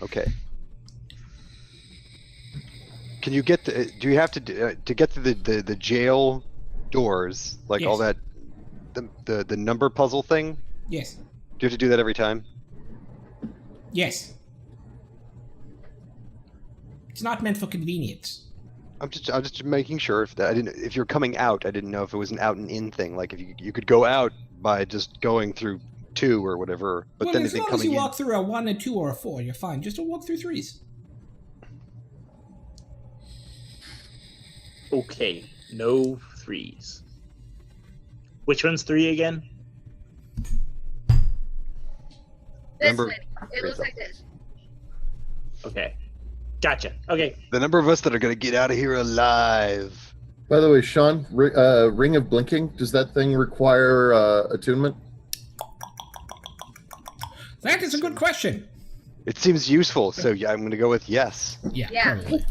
Okay. Can you get to? Do you have to get to the jail doors, like all Yes. that, the number puzzle thing? Yes. Do you have to do that every time? Yes. It's not meant for convenience. I'm just making sure if you're coming out, I didn't know if it was an out and in thing. Like if you could go out by just going through 2 or whatever, but Well, then as if long as coming you in. walk through a 1, a 2, or a 4, you're fine. Just don't walk through 3s. Okay, no 3s. Which one's 3 again? This Number- way. It looks like this. Okay. Gotcha. Okay. The number of us that are gonna get out of here alive. By the way, Sean, Ring of Blinking, does that thing require attunement? That is a good question. It seems useful, so yeah, I'm gonna go with yes. Yeah, Yeah. probably.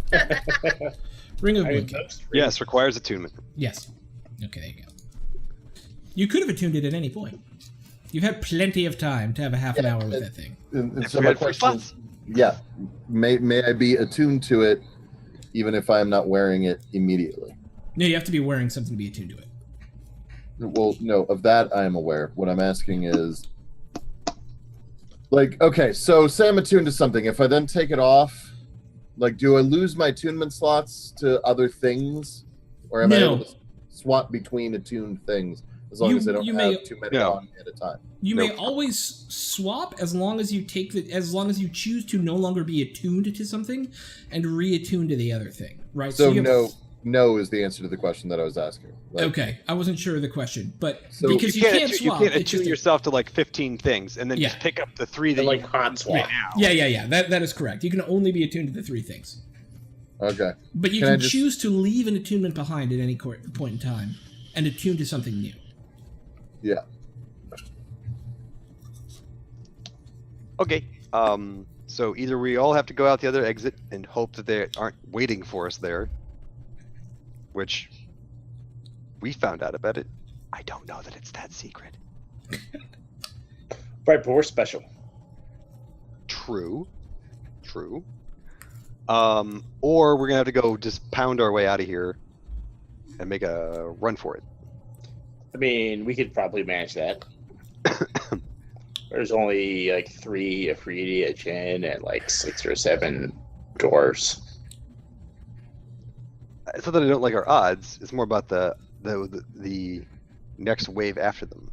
Ring of I mean, Blinking. most Yes, requires attunement. Yes. Okay, there you go. You could have attuned it at any point. You had plenty of time to have a half an hour with that thing. And If so we my had free question is, spots. yeah, may I be attuned to it, even if I'm not wearing it immediately? No, you have to be wearing something to be attuned to it. Well, no, of that I am aware. What I'm asking is, like, okay, so say I'm attuned to something. If I then take it off, like, do I lose my attunement slots to other things, or am I No. able to swap between attuned things as long You- as I don't you have may- too many No. on at a time? You Nope. may always swap as long as you as long as you choose to no longer be attuned to something and reattune to the other thing, right? So you have- no is the answer to the question that I was asking. Like, Okay, I wasn't sure of the question, but So- because you can't swap, you can't it's just attune a- yourself to like 15 things and then Yeah. just pick up the 3 that And, like you hot swap. now. Yeah. That is correct. You can only be attuned to the 3 things, Okay. but you Can I can just- choose to leave an attunement behind at any point in time and attune to something new. Yeah. Okay. So either we all have to go out the other exit and hope that they aren't waiting for us there, which we found out about it. I don't know that it's that secret. Right, but we're special. True. Or we're gonna have to go just pound our way out of here and make a run for it. I mean, we could probably manage that. There's only like 3 Afridi, a Jinn, and like 6 or 7 doors. It's not that I don't like our odds. It's more about the next wave after them.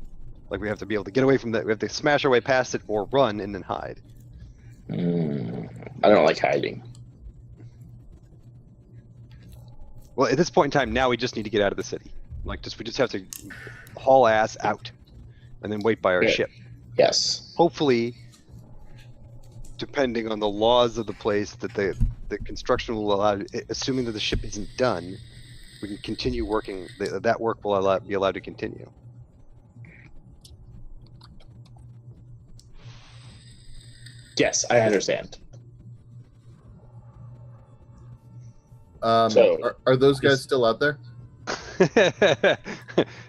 Like we have to be able to get away from that. We have to smash our way past it or run and then hide. I don't like hiding. Well, at this point in time, now we just need to get out of the city. Like, we just have to haul ass out, and then wait by our Yeah. ship. Yes. Hopefully, depending on the laws of the place, that the construction will allow, assuming that the ship isn't done, we can continue working. That work will be allowed to continue. Yes, I understand. Are those guys still out there?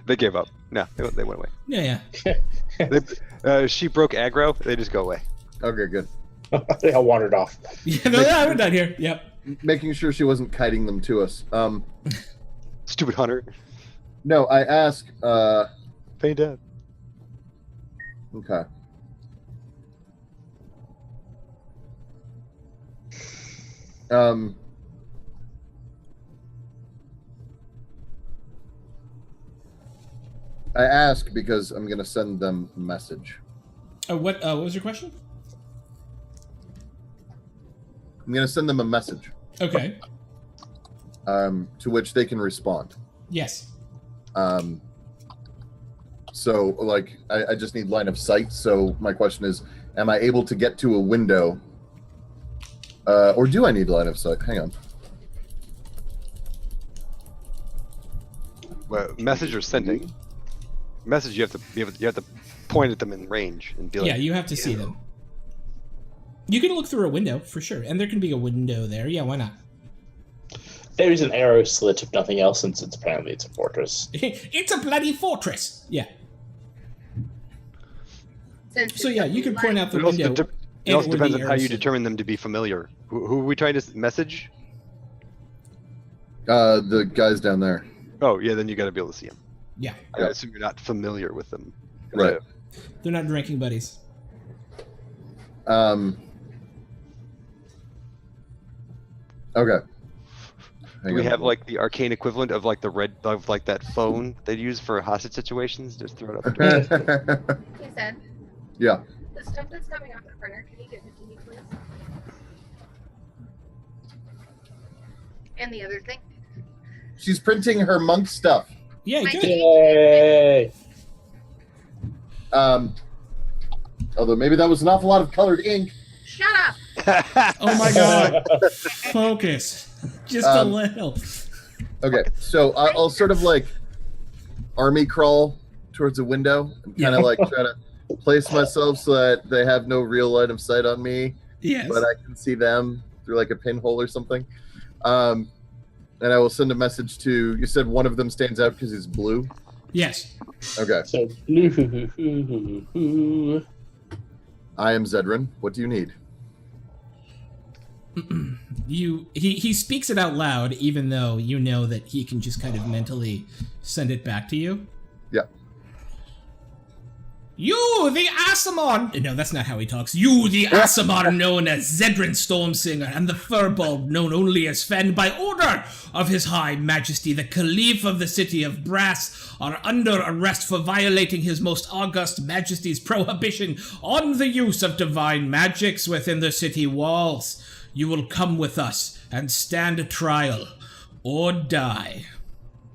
They gave up. No, they went away. Yeah. She broke aggro. They just go away. Okay, good. They all wandered off. Yeah, no, we're done here. Yep. Making sure she wasn't kiting them to us. Stupid hunter. No, I ask. Pay dead. Okay. I ask because I'm gonna send them a message. What was your question? I'm gonna send them a message. Okay. To which they can respond. Yes. So, like, I just need line of sight. So my question is, am I able to get to a window? Or do I need line of sight? Hang on. Well, message or sending. Message, you have to point at them in range and be like, Yeah, you have to see them. You can look through a window for sure, and there can be a window there. Yeah, why not? There is an arrow slit, if nothing else, since apparently it's a fortress. It's a bloody fortress. Yeah. Since So it's yeah, a you can blue point line. out the It also, window. it also and where depends the on how arrow you sit. determine them to be familiar. Who are we trying to message? The guys down there. Oh, yeah, then you got to be able to see them. Yeah, I assume you're not familiar with them. Right. they're not drinking buddies. Okay. Do we have like the arcane equivalent of like that phone they use for hostage situations? Just throw it up. The door. He said, Yeah. the stuff that's coming off the printer, can you give it to me, please? And the other thing? She's printing her monk stuff. Yeah, My good. team. Yay! Although maybe that was an awful lot of colored ink. Shut up! Oh my god. Focus. Just a little. Okay, so I'll sort of like army crawl towards a window and kind of like try to place myself so that they have no real line of sight on me, Yes. but I can see them through like a pinhole or something. And I will send a message to. You said one of them stands out because he's blue. Yes. Okay. So, I am Zedrin. What do you need? He speaks it out loud, even though you know that he can just kind of mentally send it back to you. Yeah. You, the Asimon! No, that's not how he talks. You, the Asimon known as Zedrin Stormsinger, and the Furball known only as Fen, by order of His High Majesty, the Caliph of the City of Brass, are under arrest for violating His Most August Majesty's prohibition on the use of divine magics within the city walls. You will come with us and stand a trial, or die.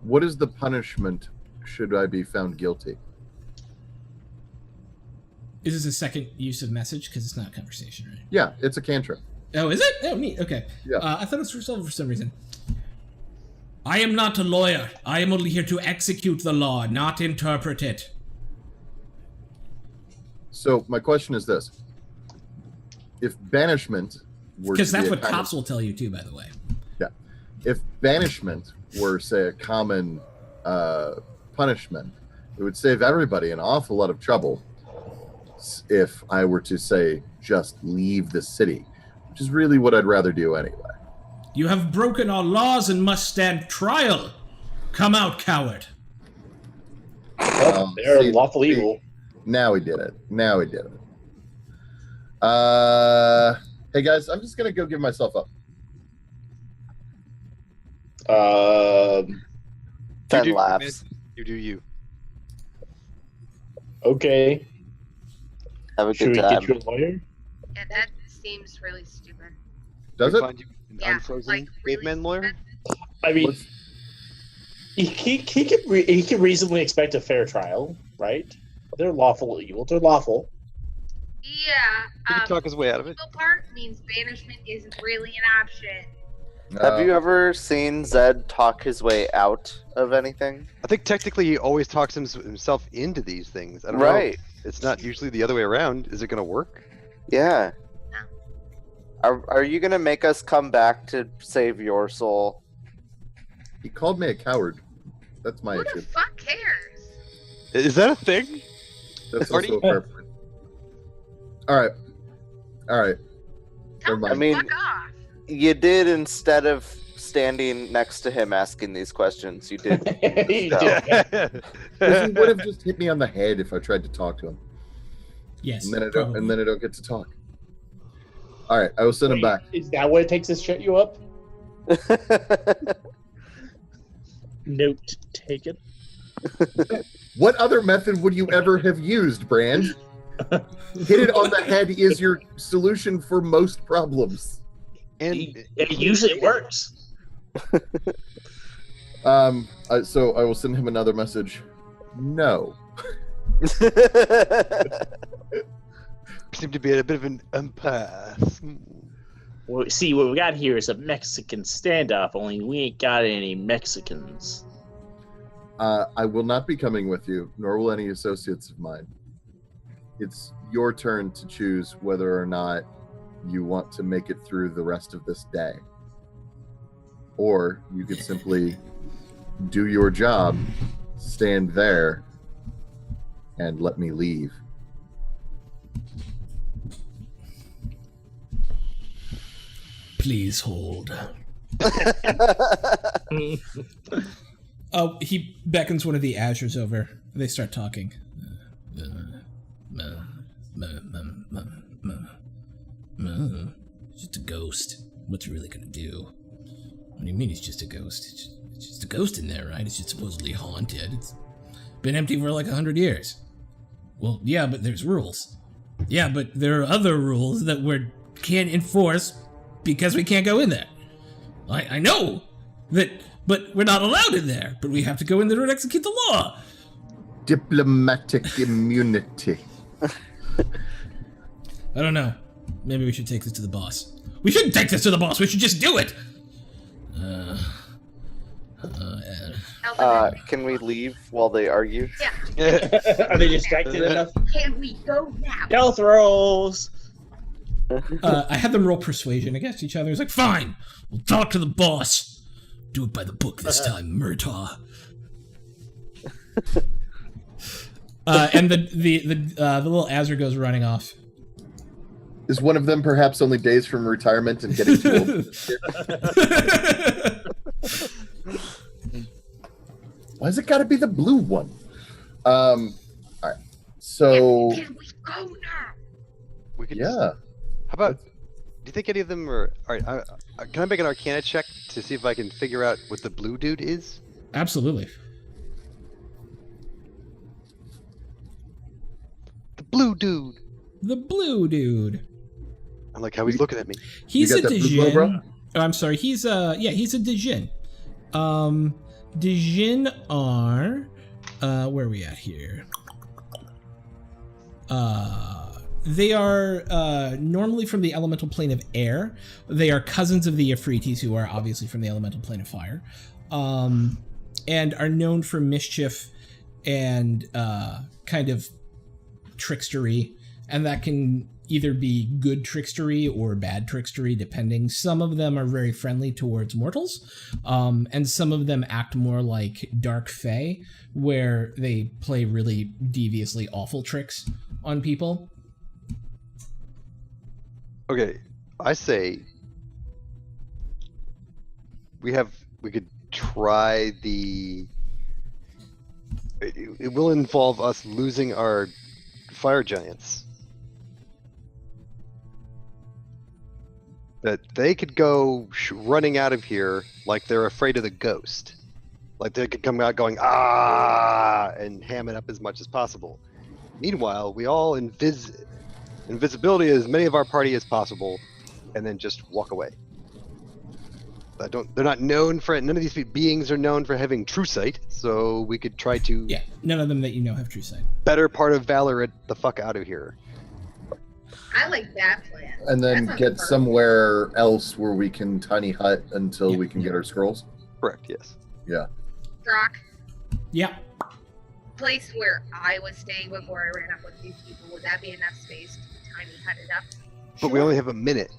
What is the punishment should I be found guilty? Is this a second use of message? Because it's not a conversation, right? Yeah, it's a cantrip. Oh, is it? Oh, neat. Okay. Yeah. I thought it was resolved for some reason. I am not a lawyer. I am only here to execute the law, not interpret it. So my question is this: if banishment were Because to be that's a what kind cops will tell you too, by the way. yeah, if banishment were say a common punishment, it would save everybody an awful lot of trouble. If I were to say just leave the city, which is really what I'd rather do anyway. You have broken our laws and must stand trial. Come out, coward. They're lawful evil. Now he did it. Hey guys, I'm just gonna go give myself up. Fen You laughs. You do you. Okay. Have a Should good we time. get you a lawyer? Yeah, that seems really stupid. Does We it? find you an Yeah, unfrozen like really caveman lawyer? stupid. I mean, Let's- he can reasonably expect a fair trial, right? They're lawful evil. They're lawful. Yeah. He can talk his way out of it. Evil part means banishment isn't really an option. Have you ever seen Zed talk his way out of anything? I think technically he always talks himself into these things. I don't know. Right. It's not usually the other way around. Is it going to work? Yeah. No. Are you gonna make us come back to save your soul? He called me a coward. That's my Who the issue. fuck cares? Is that a thing? That's Marty? also a fair point. All right. Tell Never them mind. fuck off. You did, instead of standing next to him asking these questions, you did. You So- did. Because he would have just hit me on the head if I tried to talk to him, Yes. and then I don't, probably. and then I don't get to talk. All right, I will send him back. Is that what it takes to shut you up? Note taken. What other method would you ever have used, Brand? Hit it on the head is your solution for most problems. And It usually works. So I will send him another message. No. seem to be a bit of an empath. Well, see, what we got here is a Mexican standoff, only we ain't got any Mexicans. I will not be coming with you, nor will any associates of mine. It's your turn to choose whether or not you want to make it through the rest of this day. Or you could simply do your job, stand there, and let me leave. Please hold. Oh, he beckons one of the Azures over. They start talking. Just a ghost. What's he really gonna do? What do you mean he's just a ghost? It's just a ghost in there, right? It's just supposedly haunted. It's been empty for like 100 years. Well, yeah, but there's rules. Yeah, but there are other rules that we can't enforce because we can't go in there. I know that, but we're not allowed in there. But we have to go in there and execute the law. Diplomatic immunity. I don't know. Maybe we should take this to the boss. We shouldn't take this to the boss. We should just do it. Can we leave while they argue? Are they distracted enough? Can we go now? Health rolls. I had them roll persuasion against each other. It's like, fine, we'll talk to the boss. Do it by the book this time, Murtaugh. And the little Azure goes running off. Is one of them perhaps only days from retirement and getting too old? Why has it got to be the blue one? All right. So, Can we go now? We could. yeah. How about? Do you think any of them are? All right. Can I make an Arcana check to see if I can figure out what the blue dude is? Absolutely. The blue dude. The blue dude. I like how he's looking at me. He's You a got that blue glow, bro? Dijin. Oh, I'm sorry. He's a Dijin. Dijin are where are we at here? They are normally from the elemental plane of air. They are cousins of the Ifritis, who are obviously from the elemental plane of fire, and are known for mischief and kind of trickstery, and that can either be good trickstery or bad trickstery, depending. Some of them are very friendly towards mortals, and some of them act more like dark fae, where they play really deviously awful tricks on people. Okay, I say we could try the. It will involve us losing our fire giants. That they could go running out of here like they're afraid of the ghost. Like they could come out going, ah, and ham it up as much as possible. Meanwhile, we all invisibility as many of our party as possible, and then just walk away. They're not known for it. None of these beings are known for having true sight. So we could try to. Yeah, none of them that you know have true sight. Better part of valor it the fuck out of here. I like that plan. And then That sounds get perfect. somewhere else where we can tiny hut until Yeah, we can get our scrolls. Correct. Yes. Yeah. Drock, Yeah. place where I was staying before I ran up with these people, would that be enough space to tiny hut it up? But we only have a minute.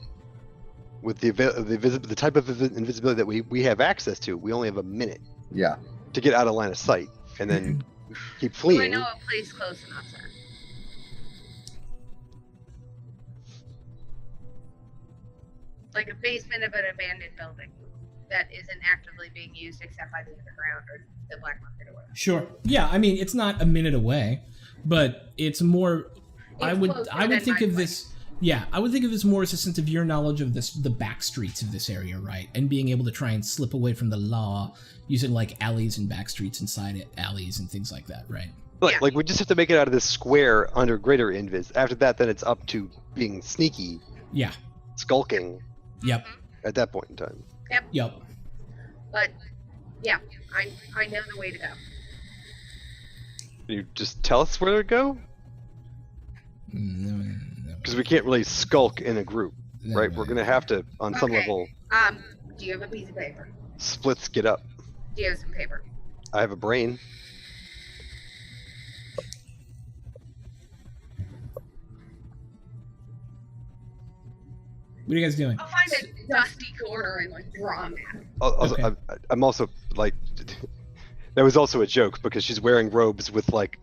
With the type of invisibility that we have access to, we only have a minute Yeah. to get out of line of sight, and then keep Do I fleeing. know a place close enough, sir? Like a basement of an abandoned building that isn't actively being used except by the underground or the black market or whatever. Sure. Yeah, I mean, it's not a minute away, but it's more. I It's would closer think than of my this. Yeah, I would think of this more as a sense of your knowledge of the back streets of this area, right? And being able to try and slip away from the law using like alleys and back streets inside it, alleys and things like that, right? Yeah. Like we just have to make it out of this square under greater invis. After that, then it's up to being sneaky, Yeah. skulking Yep. at that point in time. Yep. But yeah, I know the way to go. Can you just tell us where to go? Because we can't really skulk in a group, right? We're gonna have to, on some Okay. level, Do you have a piece of paper? splits get up. Do you have some paper? I have a brain. What are you guys doing? I'll find a dusty corner and like draw a map. Also, Okay. I'm also like, that was also a joke because she's wearing robes with like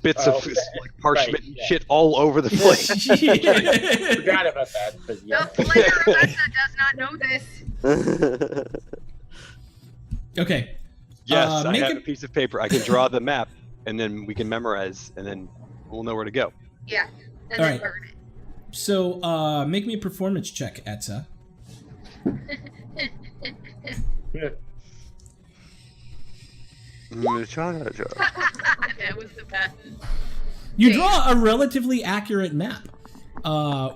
bits of Oh, like parchment right, and yeah. shit all over the place. Forgot about that, but yeah. The player Rebecca does not know this. Okay. Yes, I make have a- a piece of paper. I can draw the map, and then we can memorize, and then we'll know where to go. Yeah, and All then right. burn it. So, make me a performance check, Etza. That was the best. You draw a relatively accurate map,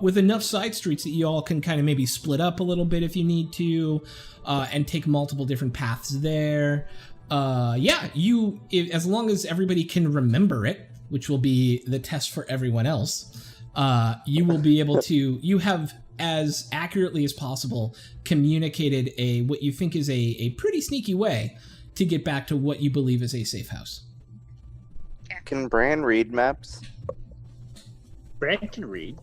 with enough side streets that you all can kind of maybe split up a little bit if you need to, and take multiple different paths there. Yeah, as long as everybody can remember it, which will be the test for everyone else, you will be able to. You have, as accurately as possible, communicated what you think is a pretty sneaky way to get back to what you believe is a safe house. Can Bran read maps? Brand can read.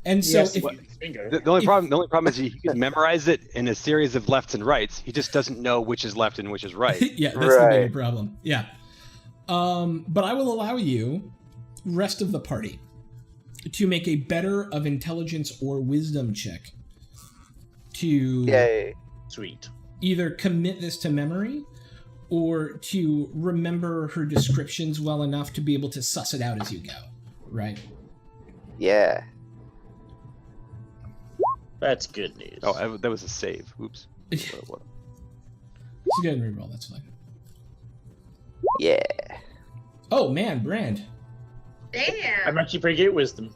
And so, Yes, if, finger. The only problem is he can memorize it in a series of lefts and rights. He just doesn't know which is left and which is right. yeah, that's the main Right. problem. Yeah. But I will allow you, rest of the party, to make a better of intelligence or wisdom check to Yay. Sweet. either commit this to memory or to remember her descriptions well enough to be able to suss it out as you go. Right? Yeah. That's good news. Oh, that was a save. Oops. So What? go ahead and reroll, that's fine. Yeah. Oh man, Brand. Damn. I'm actually pretty good at wisdom.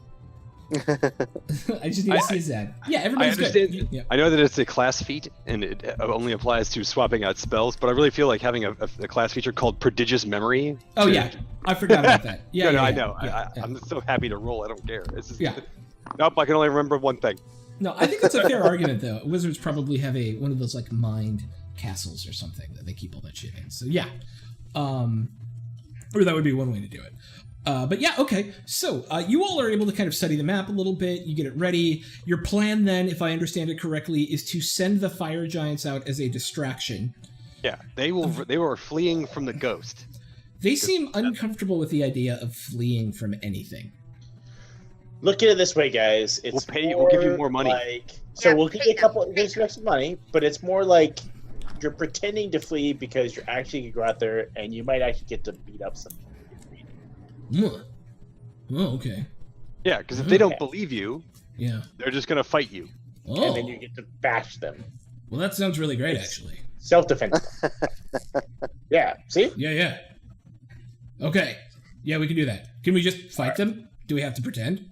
I just need to see his ad. Yeah, I everybody's understand. good. Yeah. I know that it's a class feat and it only applies to swapping out spells, but I really feel like having a class feature called Prodigious Memory. Oh yeah, I forgot about that. Yeah, No, yeah, I yeah, know. yeah, yeah. I'm so happy to roll. I don't care. It's just, Yeah. Nope, I can only remember one thing. No, I think that's a fair argument though. Wizards probably have one of those like mind castles or something that they keep all that shit in. So yeah, or that would be one way to do it. But yeah, okay. So you all are able to kind of study the map a little bit. You get it ready. Your plan then, if I understand it correctly, is to send the fire giants out as a distraction. Yeah, they were fleeing from the ghost. They seem uncomfortable with the idea of fleeing from anything. Look at it this way, guys. It's We'll give you more money. Yeah, We'll give you a couple there's some money, but it's more like you're pretending to flee because you're actually gonna go out there and you might actually get to beat up some. Oh, okay. Yeah, because if they don't Okay. believe you, Yeah. they're just gonna fight you. Oh, And then you get to bash them. well, that sounds really great, actually. Self-defense. Yeah, see? Yeah. Okay. Yeah, we can do that. Can we just fight them? Do we have to pretend?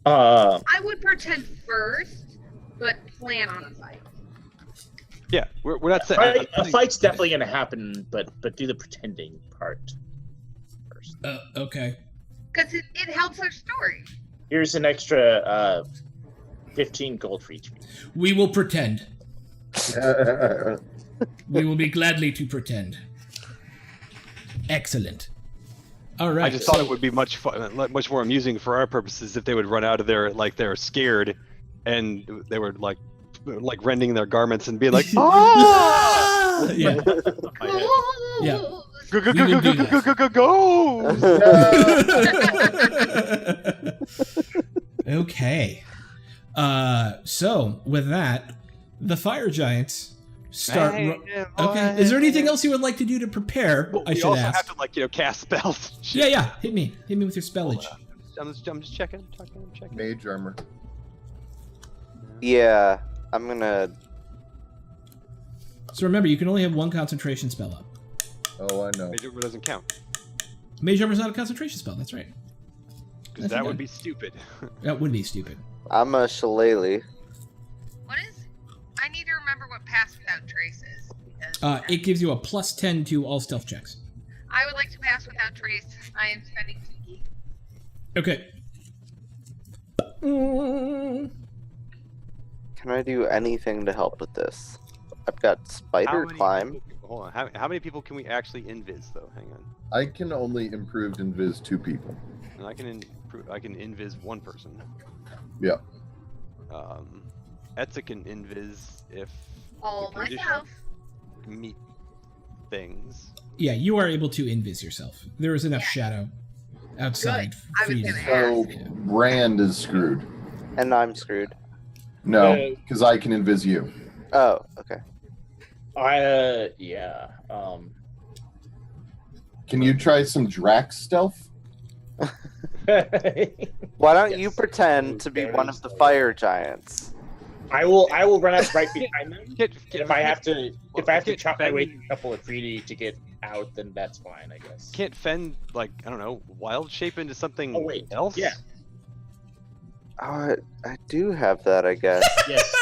I would pretend first, but plan on a fight. Yeah, we're not saying A fight's definitely going to happen, but do the pretending part first. Okay. Because it helps our story. Here's an extra 15 gold for each of you. We will pretend. We will be gladly to pretend. Excellent. All right. I just thought it would be much more amusing for our purposes if they would run out of there like they're scared, and they were like rending their garments and be like, "Oh!" Yeah. Yeah. Go go We go will go do go go go go! Okay. So with that, the fire giants start. Okay. Is there anything else you would like to do to prepare? Well, I we should also ask. have to cast spells. Yeah. Hit me with your spellage. I'm just checking. Mage armor. Yeah, I'm gonna. So remember, you can only have one concentration spell up. Oh, I know. Mage armor doesn't count Mage armor is not a concentration spell. That's right. because that would be stupid. That would be stupid. I'm a shillelagh. What is? I need to remember what pass without trace is. Because It gives you a +10 to all stealth checks. I would like to pass without trace. I am spending 2 Okay. Can I do anything to help with this? I've got spider climb. Hold on. How many people can we actually invis though? Hang on. I can only improved invis 2 people. And I can invis 1 person. Yeah. Etza can invis if All the conditions myself. meet things. Yeah, you are able to invis yourself. There is enough shadow outside I for was you to gonna So Yeah. Brand is screwed. And I'm screwed. No, because I can invis you. Oh, okay. Yeah. Can you try some Drax stealth? Why don't you Yes. pretend to be one of the fire giants? I will run up right behind them. Get, If I have to get chop my way Fen- through a couple of treaty to get out, then that's fine, I guess. Can't Fen I don't know, wild shape into something Oh, wait. else? Yeah. Oh, I do have that, I guess. Yes.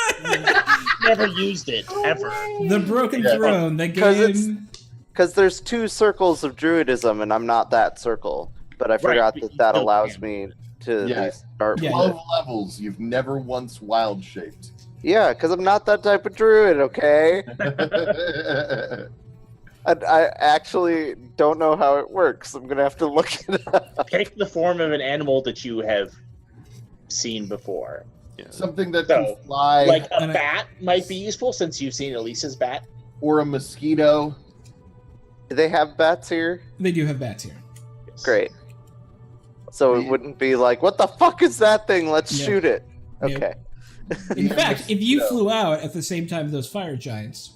Never used it ever. The Broken Yeah. Throne, the 'Cause game. Because there's 2 circles of druidism, and I'm not that circle. But I forgot but that you that still allows can. me to at Yeah. least start Yeah. with it. 12 levels, you've never once wild shaped. Yeah, because I'm not that type of druid, okay? I actually don't know how it works. I'm gonna have to look it up. Pick the form of an animal that you have seen before. Yeah. Something that So, can fly, Like a And I- bat might be useful since you've seen Elisa's bat. or a mosquito. Do they have bats here? They do have bats here. Yes. Great. So it wouldn't be like, what the fuck is that thing? Let's Yeah. shoot it. Yeah. Okay. In Yeah, fact, if you mosquito. flew out at the same time as those fire giants,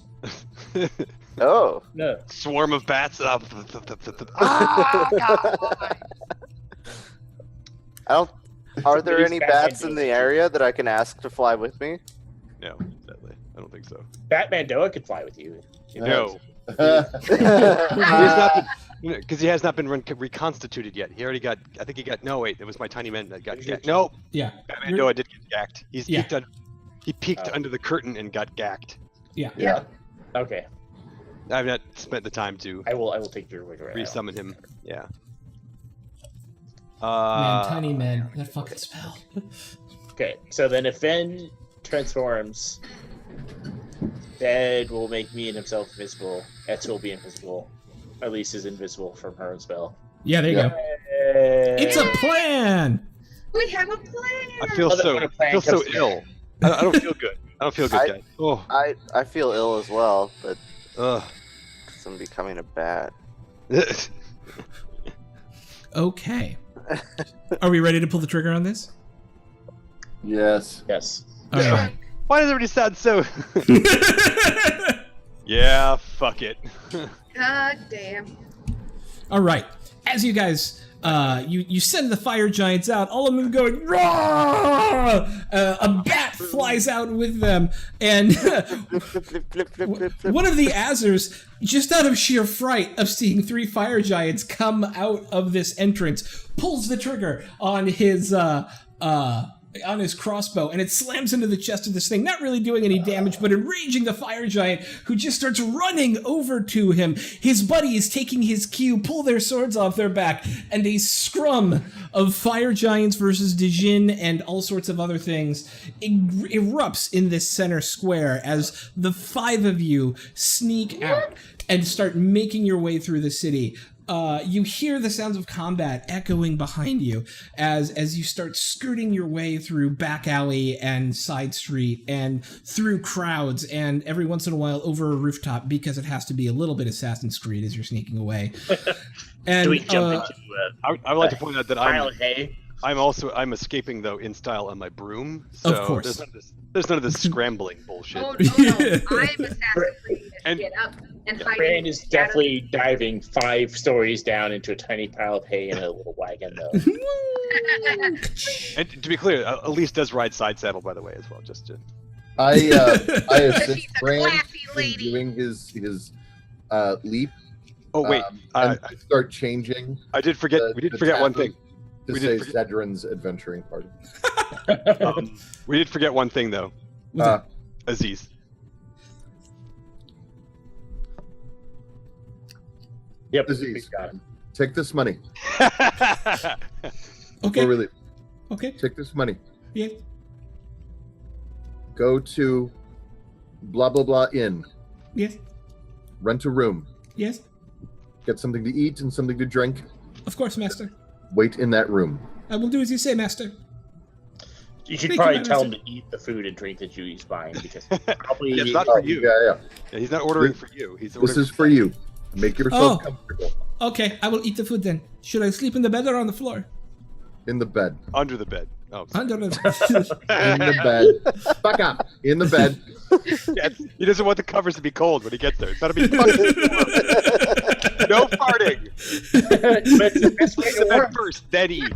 Oh. No. Swarm of bats. I don't. Are there Somebody's any Batman bats in the doing it. area that I can ask to fly with me? No, sadly, I don't think so. Batman Doa could fly with you. No, because he has not been reconstituted yet. He already got. I think he got. No, wait, it was my tiny man that got. No, yeah, Batman Doa did get gacked. Yeah. He peeked under the curtain and got gacked. Yeah. Okay. I've not spent the time to I will take your word. resummon him. Yeah. man, tiny man, that fucking spell. Okay, so then if Fen transforms, Dad will make me and himself invisible. Etz will be invisible. Elise is invisible from her own spell. Yeah, there you Yeah. go. It's a plan. We have a plan. I feel Other so. when a plan Feel so comes together. ill. I don't feel good. I don't feel good, guys. Oh. I feel ill as well, but Ugh. 'cause I'm becoming a bat. Okay. Are we ready to pull the trigger on this? Yes. Yes. All right. Why does everybody sound so? Yeah, fuck it. God damn. All right. As you guys, you send the fire giants out, all of them going, "Roar!" A bat flies out with them, and Flip, flip, flip, flip, flip, flip, flip. one of the Azers, just out of sheer fright of seeing 3 fire giants come out of this entrance, pulls the trigger on his on his crossbow, and it slams into the chest of this thing, not really doing any damage, but enraging the fire giant, who just starts running over to him. His buddies, taking his cue, pull their swords off their back, and a scrum of fire giants versus Dijin and all sorts of other things erupts in this center square as the 5 of you sneak out and start making your way through the city. You hear the sounds of combat echoing behind you as you start skirting your way through back alley and side street and through crowds and every once in a while over a rooftop, because it has to be a little bit Assassin's Creed as you're sneaking away. And Do we jump into I would like to point out that pile of hay? I'm escaping though in style on my broom. So Of course. There's none of this scrambling bullshit. Oh, no. I'm Assassin's Creed. And- Get up and hide. Brand is definitely diving 5 stories down into a tiny pile of hay in a little wagon, though. And to be clear, Elise does ride side saddle, by the way, as well. Just to... I She's assist a Brand classy in lady. doing his leap. Oh wait, And start changing. I did forget. the- We did the forget one taboo thing. To We say did forget- Zedrin's adventuring party. We did forget one thing though. What's that? Aziz. Yep, Aziz. we got him. Take this money. Okay. Before we leave, Okay. take this money. Yeah. Go to blah blah blah inn. Yes. Rent a room. Yes. Get something to eat and something to drink. Of course, master. Wait in that room. I will do as you say, master. You should Thank probably you, tell him Madison. to eat the food and drink that he's buying, because probably It's not for you. Yeah. Yeah, he's not ordering for you. He's This ordering is for you. Make yourself Oh. comfortable Okay, I will eat the food then. Should I sleep in the bed or on the floor? in the bed. under the bed. Oh, sorry. Under the In the bed. Fuck up. In the bed. Yeah, he doesn't want the covers to be cold when he gets there. It's gotta be fucking warm. No farting. But the best way Sleep to in the bed work. first, then eat.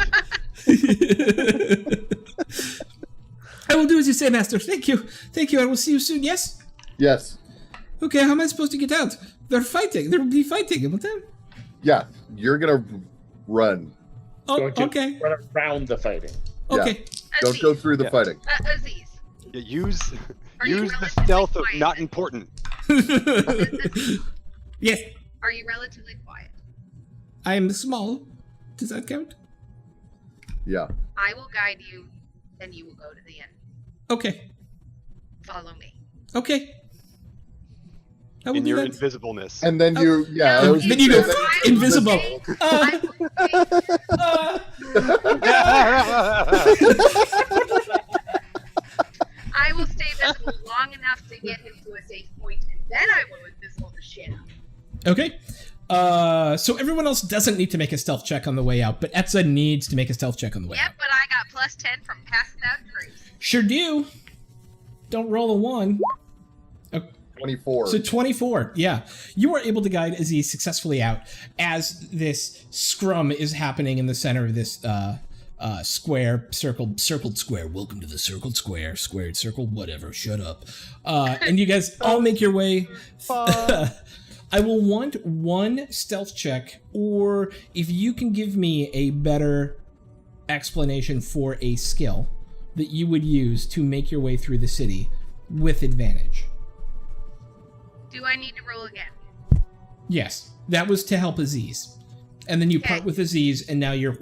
I will do as you say, master. Thank you. Thank you. I will see you soon. Yes? Yes. Okay, how am I supposed to get out? They're fighting. There will be fighting. Will there? Yeah. You're gonna run. Oh, Going to okay. run around the fighting. Okay. Don't go through the Yeah. fighting. Aziz, Yeah, use Are you use the relatively stealth of quiet? not important. Yes, are you relatively quiet? I am small. Does that count? Yeah. I will guide you, then you will go to the inn. Okay. Follow me. Okay. I will In do your that. invisibleness. And then you, yeah. No, I was then gonna you say go that- invisible. I will I will stay visible long enough to get him to a safe point, and then I will invisible the shit out. Okay. So everyone else doesn't need to make a stealth check on the way out, but Etza needs to make a stealth check on the way Yep, out. but I got plus 10 from passing out drinks. Sure do. Don't roll a 1. 24. So 24, yeah. You are able to guide Aziz successfully out as this scrum is happening in the center of this square, circled square. Welcome to the circled square, squared circle, whatever, shut up. And you guys all make your way. I will want one stealth check, or if you can give me a better explanation for a skill that you would use to make your way through the city with advantage. Do I need to roll again? Yes, that was to help Aziz. And then you part Okay. with Aziz, and now you're...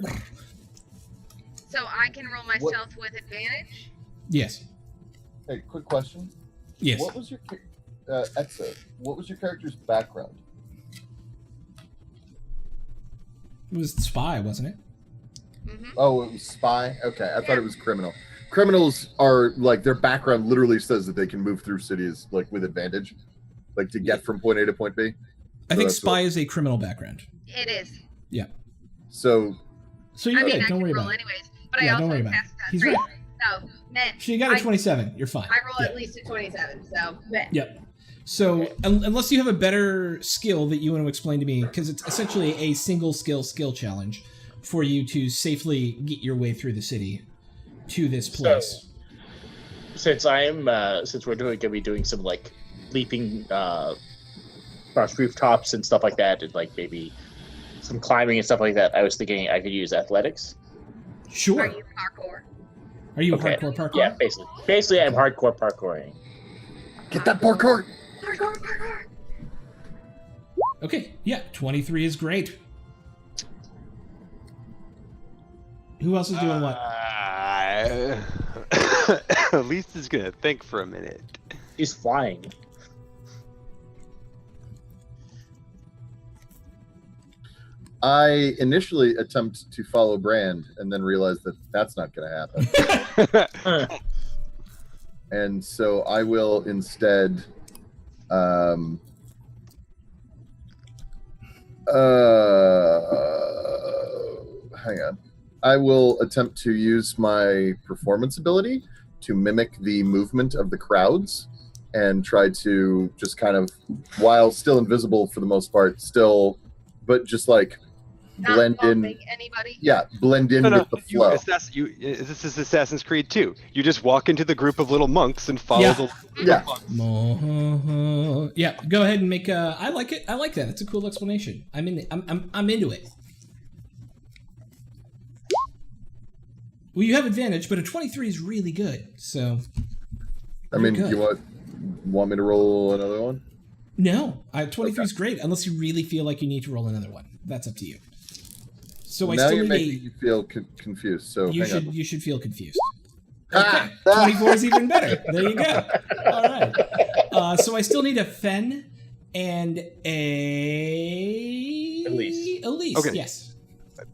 So I can roll my What- stealth with advantage? Yes, Hey, quick question. yes. What was your Etza? What was your character's background? It was spy, wasn't it? Mm-hmm. Oh, it was spy. Okay, I thought it was criminal. Criminals are like their background literally says that they can move through cities like with advantage, like to get from point A to point B. I think that's spy is a criminal background. It is. So So I you're mean, good. I Don't can worry roll about it. anyways, but Yeah, I don't also worry about it. passed out He's drinks. right. So, man, So you got a I- 27. You're fine. I roll Yeah. at least a 27, so man. Yep. So unless you have a better skill that you want to explain to me, because it's essentially a single skill challenge for you to safely get your way through the city to this place. Since we're gonna be doing some like leaping across rooftops and stuff like that, and like maybe some climbing and stuff like that, I was thinking I could use athletics. Are Sure. you parkour? Are you Okay. hardcore parkour? Yeah, basically. Basically, I'm hardcore parkouring. Get that parkour. Okay, yeah, 23 is great. Who else is doing what? Elise is gonna think for a minute. He's flying. I initially attempt to follow Brand and then realize that that's not going to happen. And so I will instead hang on. I will attempt to use my performance ability to mimic the movement of the crowds and try to just kind of, while still invisible for the most part, but just like blend in. Anybody? Yeah, blend in with the flow. This is Assassin's Creed 2. You just walk into the group of little monks and follow the Yeah. monks. Yeah, go ahead and make a. I like it. I like that. It's a cool explanation. I'm into it. Well, you have advantage, but a 23 is really good. So. I mean, good. you want me to roll another one? No, 23 is great, unless you really feel like you need to roll another one. That's up to you. So I Now still you're need making me feel confused. So you hang on. should feel confused. Ah! Okay, 24 is even better. There you go. All right. So I still need a Fen and a Elise. Okay. Yes.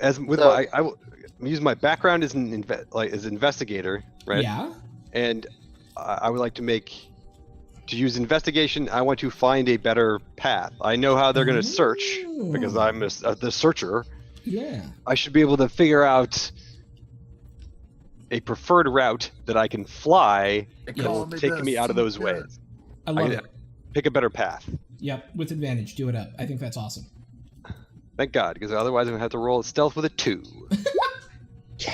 As with So- I will use my background as an as investigator, right? Yeah. And I would like to use investigation. I want to find a better path. I know how they're going to search because I'm the searcher. Yeah. I should be able to figure out a preferred route that I can fly that will take me out of those ways. I love it. Pick a better path. Yep. With advantage. Do it up. I think that's awesome. Thank God, because otherwise I'm going to have to roll stealth with a 2.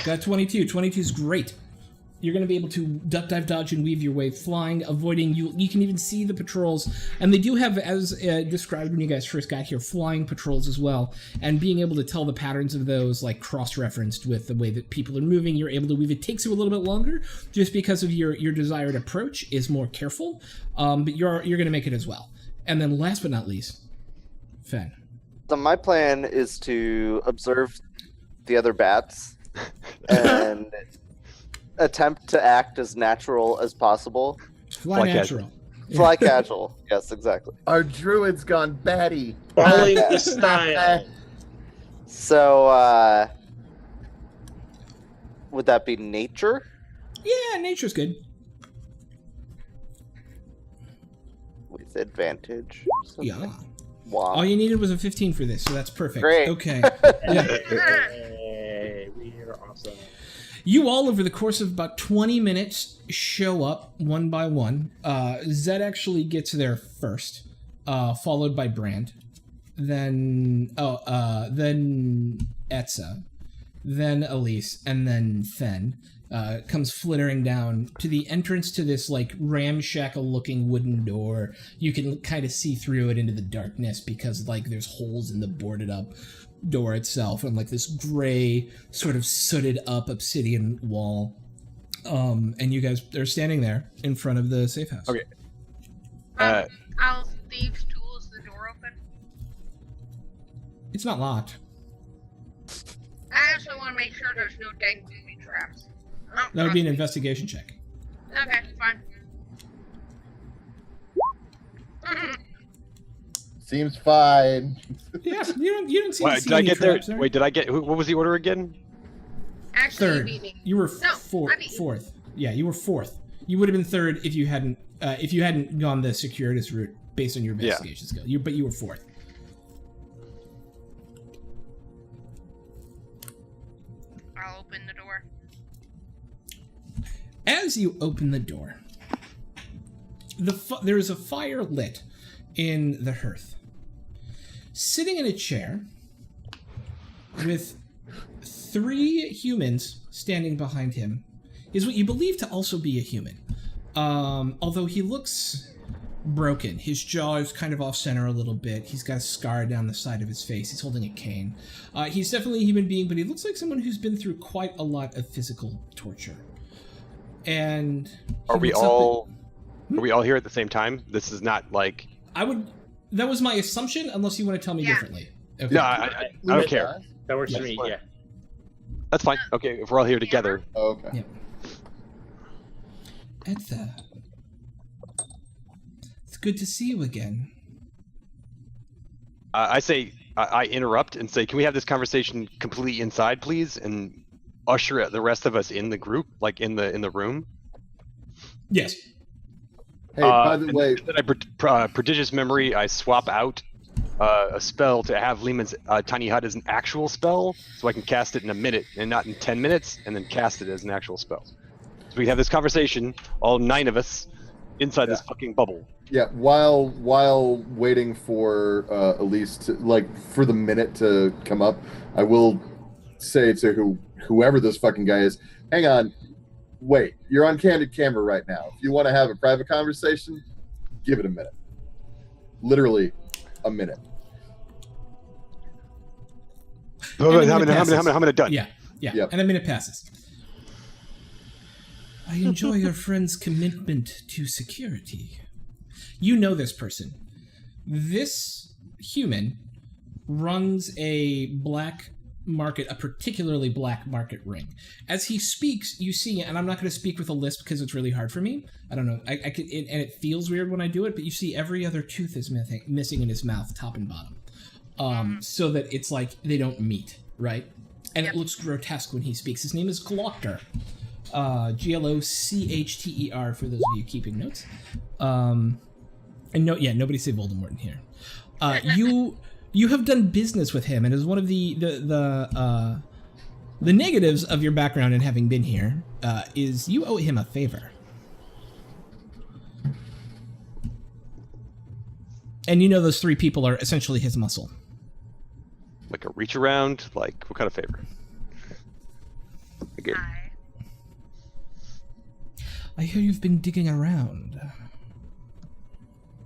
Got 22. 22 is great. You're going to be able to duck, dive, dodge, and weave your way, flying, avoiding. You can even see the patrols, and they do have, as described when you guys first got here, flying patrols as well. And being able to tell the patterns of those, like cross-referenced with the way that people are moving, you're able to weave. It takes you a little bit longer, just because of your desired approach is more careful. But you're going to make it as well. And then, last but not least, Fen. So my plan is to observe the other bats and attempt to act as natural as possible. Fly natural. Fly casual. Yes, exactly. Our druid's gone batty. Following the style. So, would that be nature? Yeah, nature's good. With advantage. Yeah. Wow. All you needed was a 15 for this, so that's perfect. Great. Okay. Yeah. Hey, we are awesome. You all, over the course of about 20 minutes, show up one by one. Zed actually gets there first, followed by Brand, then Etza, then Elise, and then Fen. Comes flittering down to the entrance to this like ramshackle-looking wooden door. You can kind of see through it into the darkness because like there's holes in the boarded-up door itself, and like this gray, sort of sooted-up obsidian wall. And you guys are standing there in front of the safe house. Okay. I'll thieves' tools the door open. It's not locked. I actually want to make sure there's no dangling traps. That would be an investigation check. Okay, fine. Seems fine. Yeah, you don't seem to Wait, see did I any get there? traps there. Wait, did I get? What was the order again? Actually, you Third. beat me. You were No, I beat you. fourth. Yeah, you were fourth. You would have been third if you hadn't gone the circuitous route based on your investigation skill. But you were fourth. I'll open the door. As you open the door, there is a fire lit in the hearth. Sitting in a chair with 3 humans standing behind him is what you believe to also be a human. Although he looks broken. His jaw is kind of off-center a little bit. He's got a scar down the side of his face. He's holding a cane. He's definitely a human being, but he looks like someone who's been through quite a lot of physical torture. and Are he we looks up all? Are we all here at the same time? This is not like. That was my assumption, unless you want to tell me Yeah. differently. Okay. No, I don't care. That works for Yeah. me. Yeah. That's fine. Okay, if we're all here together. Oh, okay. Yeah. Edtha. It's good to see you again. I say I interrupt and say, can we have this conversation completely inside, please, and usher the rest of us in the group, like in the room. Yes. Hey, by the and way, then prodigious memory. I swap out a spell to have Lehman's tiny hut as an actual spell, so I can cast it in a minute and not in 10 minutes, and then cast it as an actual spell. So we can have this conversation, all 9 of us, inside this fucking bubble. yeah, while waiting for Elise to, for the minute to come up, I will say to whoever this fucking guy is, hang on, wait, you're on candid camera right now. If you want to have a private conversation, give it a minute. Literally a minute. How many done? Yeah. Yep. And a minute passes. I enjoy your friend's commitment to security. You know this person. This human runs a black market, a particularly black market ring. As he speaks, you see, and I'm not going to speak with a lisp because it's really hard for me. I don't know. I could, and it feels weird when I do it, but you see every other tooth is missing in his mouth, top and bottom. So that it's like they don't meet, right? And it looks grotesque when he speaks. His name is Glochter. Glochter for those of you keeping notes. And nobody say Voldemort in here. You have done business with him, and as one of the negatives of your background and having been here is you owe him a favor. And you know those 3 people are essentially his muscle. Like a reach around? Like, what kind of favor? Okay. I hear you've been digging around.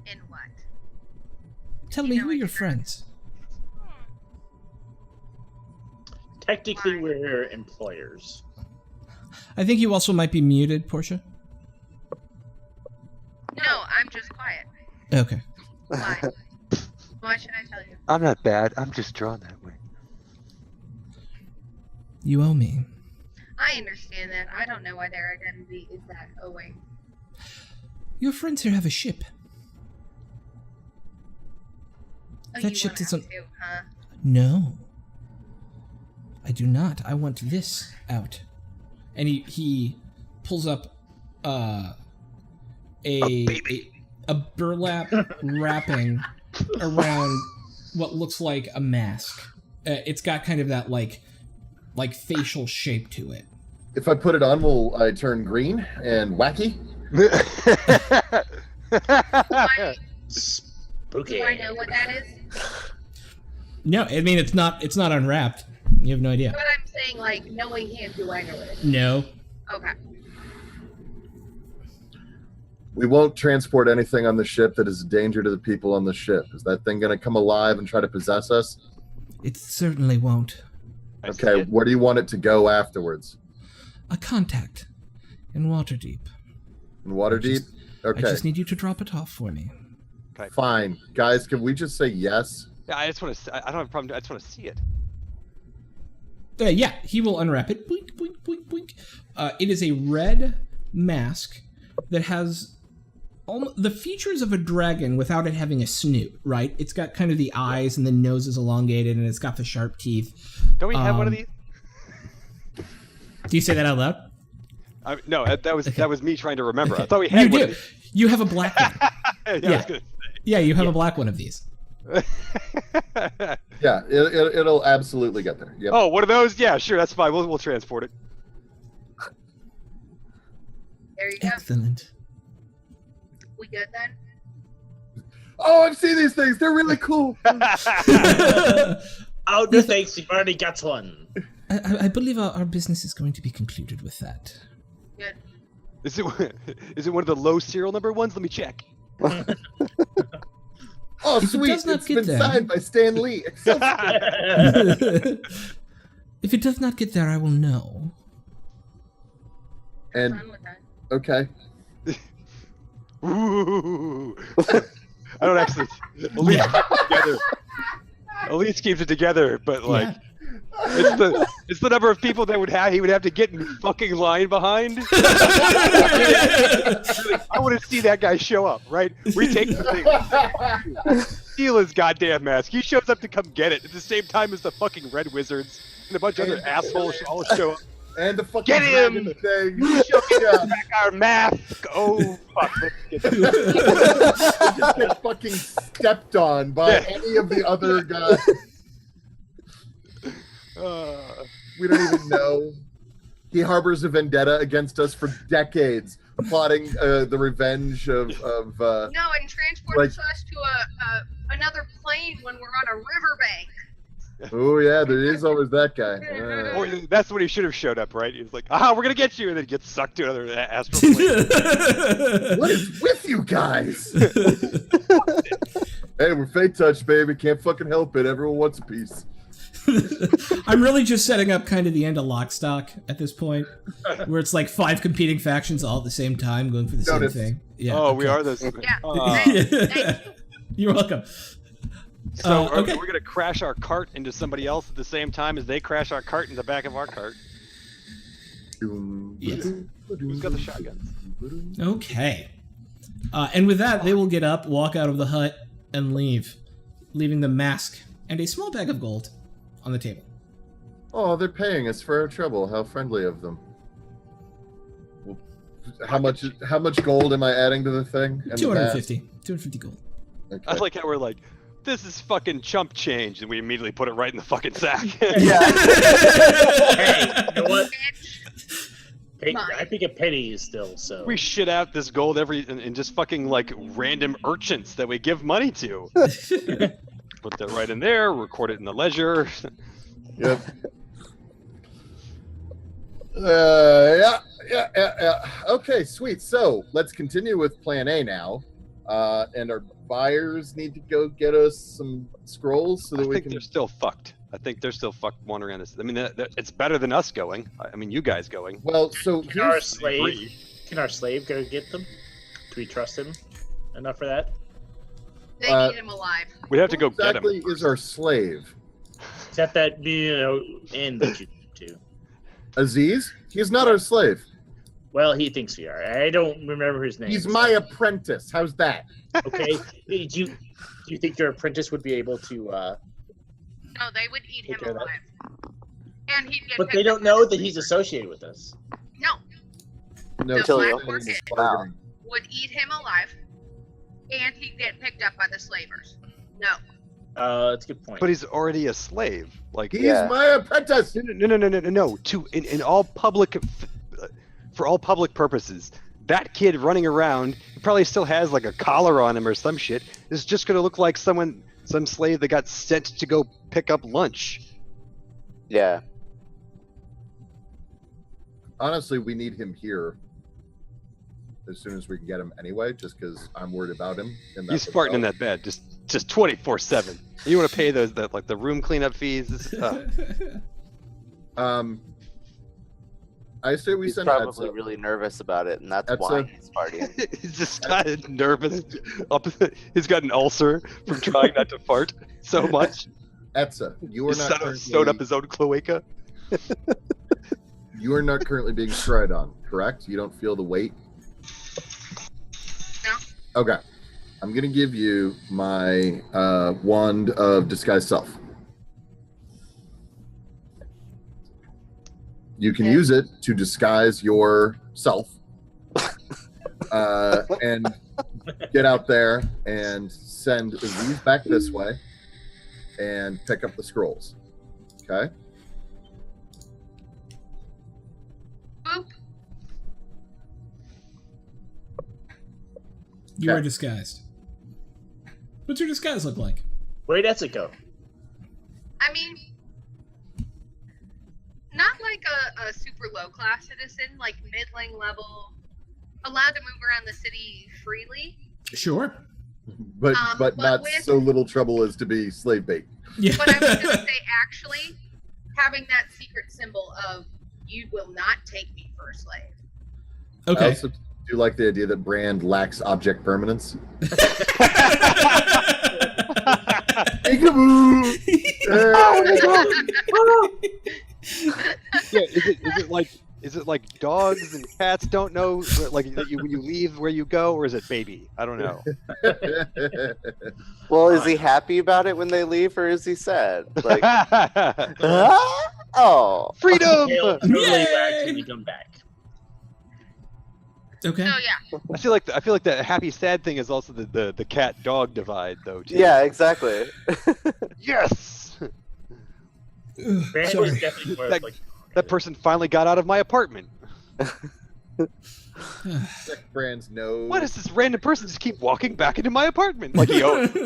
In what? Tell me, who are your friends? Technically, we're employers. I think you also might be muted, Portia. No, I'm just quiet. Okay. Why? Why should I tell you? I'm not bad. I'm just drawn that way. You owe me. I understand that. I don't know why their identity is that owing. Your friends here have a ship. Oh, That you ship want doesn't- us to, huh? No. I do not. I want this out. And he pulls up a burlap wrapping around what looks like a mask. It's got kind of that like facial shape to it. If I put it on, will I turn green and wacky? Spooky. Do I know what that is? No, I mean it's not unwrapped. You have no idea. But I'm saying, like, knowing him, do I know what it is? No. Okay. We won't transport anything on the ship that is a danger to the people on the ship. Is that thing going to come alive and try to possess us? It certainly won't. Okay, where do you want it to go afterwards? A contact in Waterdeep. In Waterdeep? I Okay, just need you to drop it off for me. fine. Guys, can we just say yes? Yeah, I just want to. I don't have a problem. I just want to see it. Yeah, he will unwrap it. Boink, boink, boink, boink. It is a red mask that has the features of a dragon without it having a snoot, right? It's got kind of the eyes and the nose is elongated and it's got the sharp teeth. Don't we have one of these? Do you say that out loud? No, that was me trying to remember. I thought we had You one. do. Of these. You have a black one. I was gonna Yeah, you have a black one of these. say. Yeah, it'll absolutely get there. Yep. Oh, one of those? Yeah, sure, that's fine. We'll transport it. There you go. Excellent. We good then? Oh, I've seen these things. They're really cool. Oh, no thanks. You've already got one. I believe our business is going to be concluded with that. Good. Is it one of the low serial number ones? Let me check. Oh, If it sweet. does not It's get been there- signed by Stan Lee. Excelsior. If it does not get there, I will know. And Fun with that. Okay. Ooh. I don't actually. Elise keeps it together, but like, it's the number of people that he would have to get in fucking line behind. I want to see that guy show up, right? We take the thing, steal his goddamn mask. He shows up to come get it at the same time as the fucking Red Wizards and a bunch of other assholes all show up. And the fucking Get him! thing. Show back our mask. Oh fuck! Let's get Just get fucking stepped on by any of the other guys. We don't even know. He harbors a vendetta against us for decades, plotting the revenge of No, and transports us to another plane when we're on a riverbank. Oh yeah, there is always that guy. Or that's when he should have showed up, right? He was like, "Aha, we're gonna get you," and then he gets sucked to another astral plane. What is with you guys? Hey, we're fate touched, baby. Can't fucking help it. Everyone wants a piece. I'm really just setting up kind of the end of Lockstock at this point, where it's like 5 competing factions all at the same time going for the same thing. Yeah. Oh, we are those. Yeah. You're welcome. So okay. we're gonna crash our cart into somebody else at the same time as they crash our cart in the back of our cart. Yes. Who's got the shotguns? Okay. And with that, they will get up, walk out of the hut, and leave, leaving the mask and a small bag of gold on the table. Oh, they're paying us for our trouble. How friendly of them. Well, how much gold am I adding to the thing? And 250. 250 gold. Okay. I like how we're like, this is fucking chump change, and we immediately put it right in the fucking sack. Yeah. Hey, you know what? I think a penny is still so. We shit out this gold in just fucking like random urchins that we give money to. Put that right in there, record it in the ledger. Yep. Yeah. Okay, sweet. So let's continue with Plan A now. And our buyers need to go get us some scrolls so that we can. They're still fucked. I think they're still fucked wandering around this. I mean, it's better than us going. I mean, you guys going. Well, so Can our slave go get them? Do we trust him enough for that? They need him alive. We'd have to go get him. exactly is our slave? Is that end that you do? Aziz? He's not our slave. Well, he thinks we are. I don't remember his name. He's my apprentice. How's that? Okay. Do you think your apprentice would be able to? No, they would eat him alive. And he'd get. But they don't know that he's associated with us. No. No, The Kill black you. market Wow. would eat him alive, and he'd get picked up by the slavers. No. That's a good point. But he's already a slave. Like He's Yeah. my apprentice. No. In all public, for all public purposes, that kid running around, he probably still has like a collar on him or some shit. Is just gonna look like some slave that got sent to go pick up lunch. Yeah. Honestly, we need him here as soon as we can get him anyway, just because I'm worried about him. He's farting in that bed, just 24/7. You want to pay the room cleanup fees? I say we He's send probably Etza. really nervous about it, and that's Etza. why he's farting. He's just kind of nervous. He's got an ulcer from trying not to fart so much. Etza, you are He's not sewed up his own cloaca. You are not currently being tried on, correct? You don't feel the weight? No. Okay. I'm going to give you my wand of disguise self. You can use it to disguise yourself and get out there and send Aziz back this way and pick up the scrolls. Okay? Boop. You are disguised. What's your disguise look like? Where does it go? I mean, not like a super low class citizen, like middling level, allowed to move around the city freely. Sure. But but not with- so little trouble as to be slave bait. Yeah. But I was going to say, actually, having that secret symbol of "you will not take me for a slave." I Okay. also do like the idea that brand lacks object permanence. Peekaboo! Yeah, is it like dogs and cats don't know like that you when you leave where you go, or is it baby? I don't know. Well, is he happy about it when they leave, or is he sad? Like, oh, Freedom! Tail totally Yay! wags when we come back. Okay. So yeah, I feel like the happy sad thing is also the cat dog divide though too. yeah, exactly. Yes. Ugh, Brand sorry. was definitely more That- like That person finally got out of my apartment. Check brand's nose. Why does this random person just keep walking back into my apartment like he owns?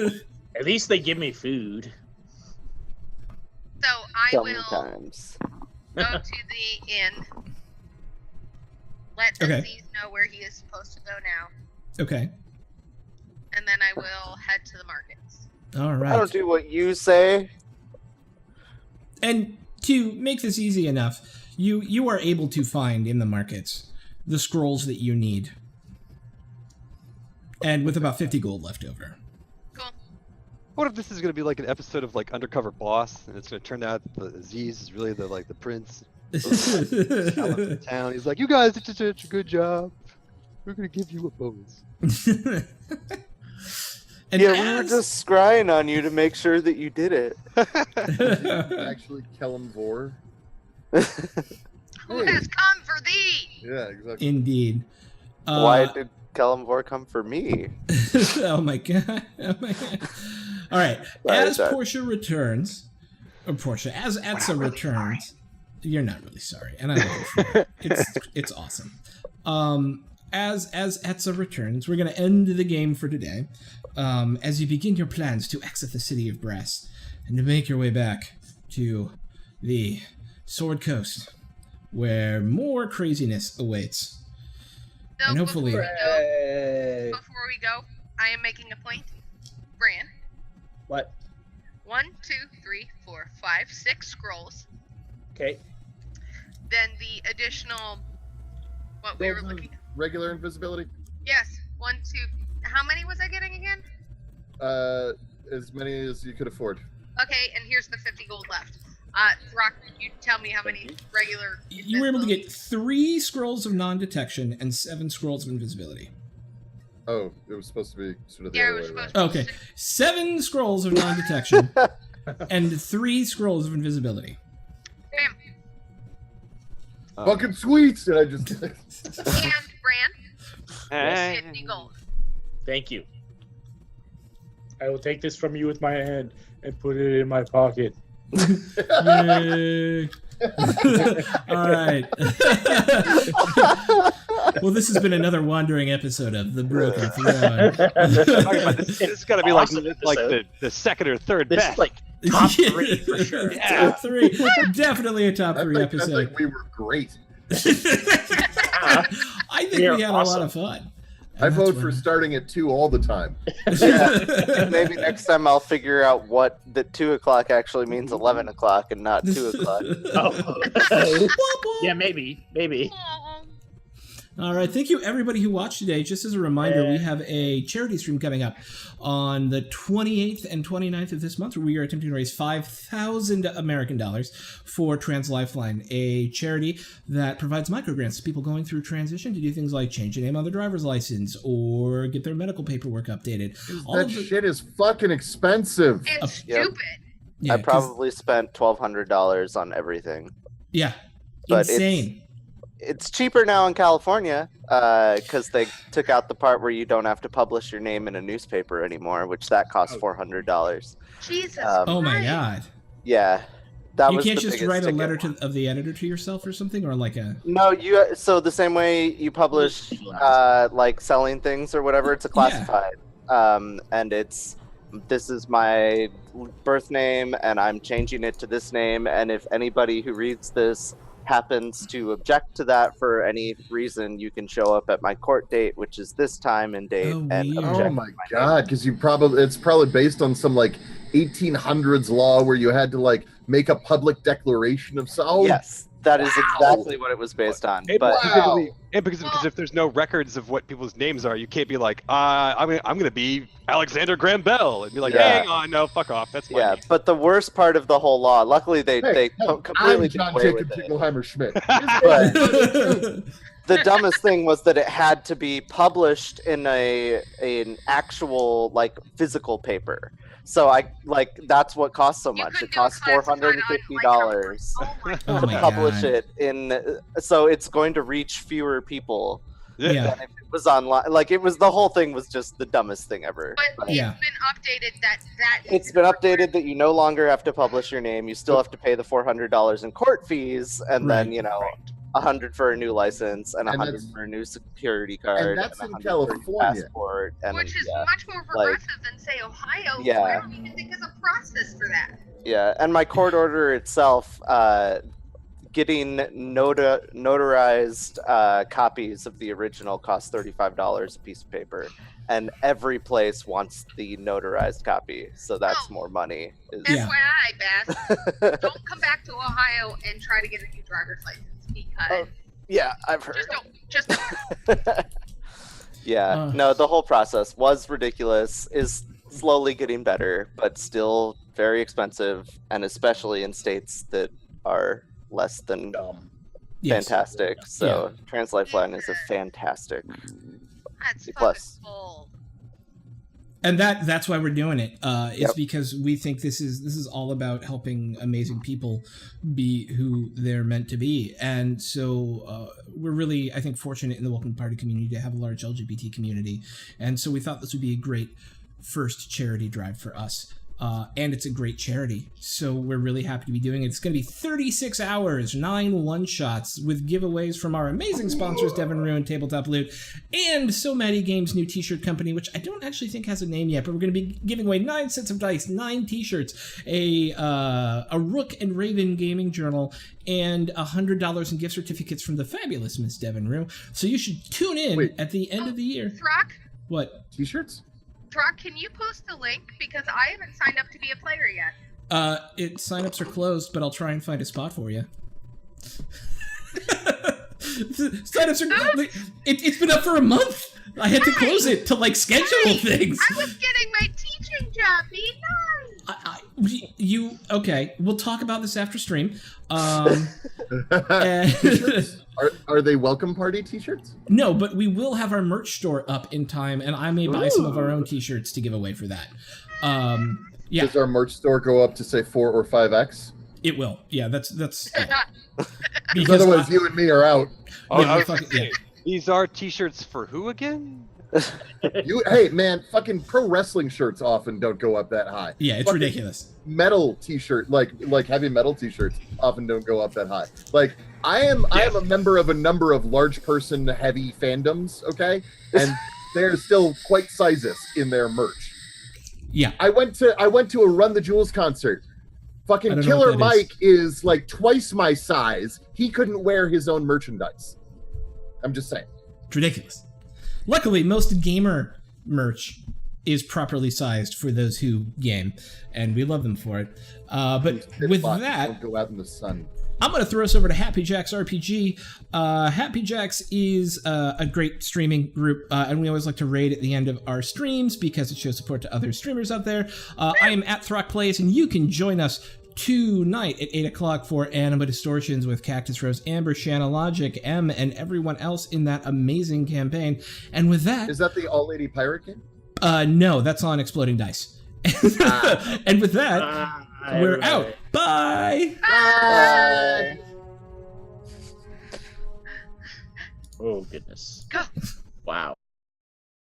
at least they give me food. so I will Sometimes. go to the inn. Let Okay. Aziz know where he is supposed to go now, Okay. and then I will head to the markets. All right. I don't do what you say. And to make this easy enough, you are able to find in the markets the scrolls that you need. And with about 50 gold left over. Cool. What if this is gonna be like an episode of like Undercover Boss, and it's gonna turn out that Aziz is really the prince of the town? He's like, you guys did such a good job. We're gonna give you a bonus. And Yeah, we were just scrying on you to make sure that you did it. Actually, Kellum Vor. Who has come for thee? Yeah, exactly. Indeed. Why did Kalimvor come for me? Oh my god. Oh my god. All right. Sorry, As sorry. Portia returns, or Portia, as Etza returns, you're not really sorry, and I love it for it. It's awesome. As Etza returns, we're gonna end the game for today. As you begin your plans to exit the city of Brass and to make your way back to the Sword Coast, where more craziness awaits. So And hopefully- before we go, I am making a point. Bran, What? 1, 2, 3, 4, 5, 6 scrolls. Okay. Then the additional, what we were looking at. Regular invisibility. Yes, 1, 2. How many was I getting again? As many as you could afford. Okay, and here's the 50 gold left. Rock, you tell me how many regular. You were able to get 3 scrolls of non-detection and 7 scrolls of invisibility. Oh, it was supposed to be sort of the Yeah, it other was way around. supposed to. Okay, 7 scrolls of non-detection and 3 scrolls of invisibility. Bam. Fucking sweets! And I just. And Bran, 50 gold. Thank you. I will take this from you with my hand and put it in my pocket. Yay! All right. Well, this has been another wandering episode of The Broken Throne. This has got to be like Awesome like episode. the second or third This best. is like top 3 for sure. Yeah. Top 3. Definitely a top 3 I episode. think we were great. I think We are we had awesome. a lot of fun. I And vote that's for what- starting at 2 all the time. Maybe next time I'll figure out what the 2 o'clock actually means 11 o'clock and not 2 o'clock. Oh. Yeah, maybe. All right, thank you everybody who watched today. Just as a reminder, we have a charity stream coming up on the 28th and 29th of this month, where we are attempting to raise 5,000 American dollars for Trans Lifeline, a charity that provides microgrants to people going through transition to do things like change the name on their driver's license or get their medical paperwork updated. All That of the- shit is fucking expensive. It's Yep. stupid. Yeah, I 'cause- probably spent $1,200 on everything. yeah, But it's- insane. It's cheaper now in California because they took out the part where you don't have to publish your name in a newspaper anymore, which that costs $400. Jesus. Oh my Christ. god. Yeah, that You was can't the just biggest write a ticket letter one. of the editor to yourself or something, or like a... No, so the same way you publish like selling things or whatever, it's a classified. And this is my birth name and I'm changing it to this name, and if anybody who reads this happens to object to that for any reason, you can show up at my court date, which is this time and date, Oh, and weird. object. Oh my god, because it's probably based on some like 1800s law where you had to like make a public declaration of Yes, That is exactly what it was based on. But because if there's no records of what people's names are, you can't be like, I'm gonna be Alexander Graham Bell, and be like, hang on, no, fuck off, that's my name. But the worst part of the whole law, luckily they completely I'm John did away Jacob with it. Jingleheimer Schmidt. But the dumbest thing was that it had to be published in an actual like physical paper. So that's what costs so much. It costs $450 to publish it in. So it's going to reach fewer people than if it was online. Like the whole thing was just the dumbest thing ever. But it's been updated that it's been updated that you no longer have to publish your name. You still have to pay the $400 in court fees, and then $100 for a new license and $100 for a new security card. And that's and in California. Passport, and, which is much more progressive than say Ohio. So I don't even think there's a process for that. Yeah, and my court order itself, getting notarized copies of the original costs $35 a piece of paper, and every place wants the notarized copy, so that's more money. FYI, Bass, don't come back to Ohio and try to get a new driver's license because. I've heard. Just don't. No, the whole process was ridiculous. Is slowly getting better, but still very expensive, and especially in states that are less than fantastic. So TransLifeline is a fantastic That's plus. Full. And that's why we're doing it. It's because we think this is all about helping amazing people be who they're meant to be. And so we're really, I think, fortunate in the Welcome Party community to have a large LGBT community. And so we thought this would be a great first charity drive for us. And it's a great charity, so we're really happy to be doing it. It's going to be 36 hours, 9 one-shots with giveaways from our amazing sponsors, Devon Rue and Tabletop Loot, and So Maddie Games' new t-shirt company, which I don't actually think has a name yet, but we're going to be giving away 9 sets of dice, 9 t-shirts, a Rook and Raven gaming journal, and $100 in gift certificates from the fabulous Miss Devon Rue. So you should tune in at the end of the year. Throck? What? T-shirts? Throck, can you post the link? Because I haven't signed up to be a player yet. Signups are closed, but I'll try and find a spot for you. Signups are it's been up for a month. I had to close it to schedule things. I was getting my teaching job. Be nice. Okay? We'll talk about this after stream. Are they Welcome Party t-shirts? No, but we will have our merch store up in time, and I may buy some of our own t-shirts to give away for that. Does our merch store go up to say 4 or 5X? It will. Yeah, that's. Because otherwise, you and me are out. These are t-shirts for who again? Hey man, fucking pro wrestling shirts often don't go up that high. Yeah, it's ridiculous. Metal t-shirt, like heavy metal t-shirts, often don't go up that high. I am a member of a number of large person heavy fandoms, okay, and they're still quite sizest in their merch. Yeah, I went to a Run the Jewels concert. Fucking Killer Mike is twice my size. He couldn't wear his own merchandise. I'm just saying. It's ridiculous. Luckily, most gamer merch is properly sized for those who game, and we love them for it. But with that, don't go out in the sun. I'm going to throw us over to Happy Jacks RPG. Happy Jacks is a great streaming group, and we always like to raid at the end of our streams because it shows support to other streamers out there. I am at Throck Plays, and you can join us tonight at 8 o'clock for Anima Distortions with Cactus Rose, Amber, Shanna Logic, M, and everyone else in that amazing campaign. And with that... Is that the all-lady pirate game? No, that's on Exploding Dice. And with that, we're out. Bye! Bye! Oh, goodness. Go! Wow.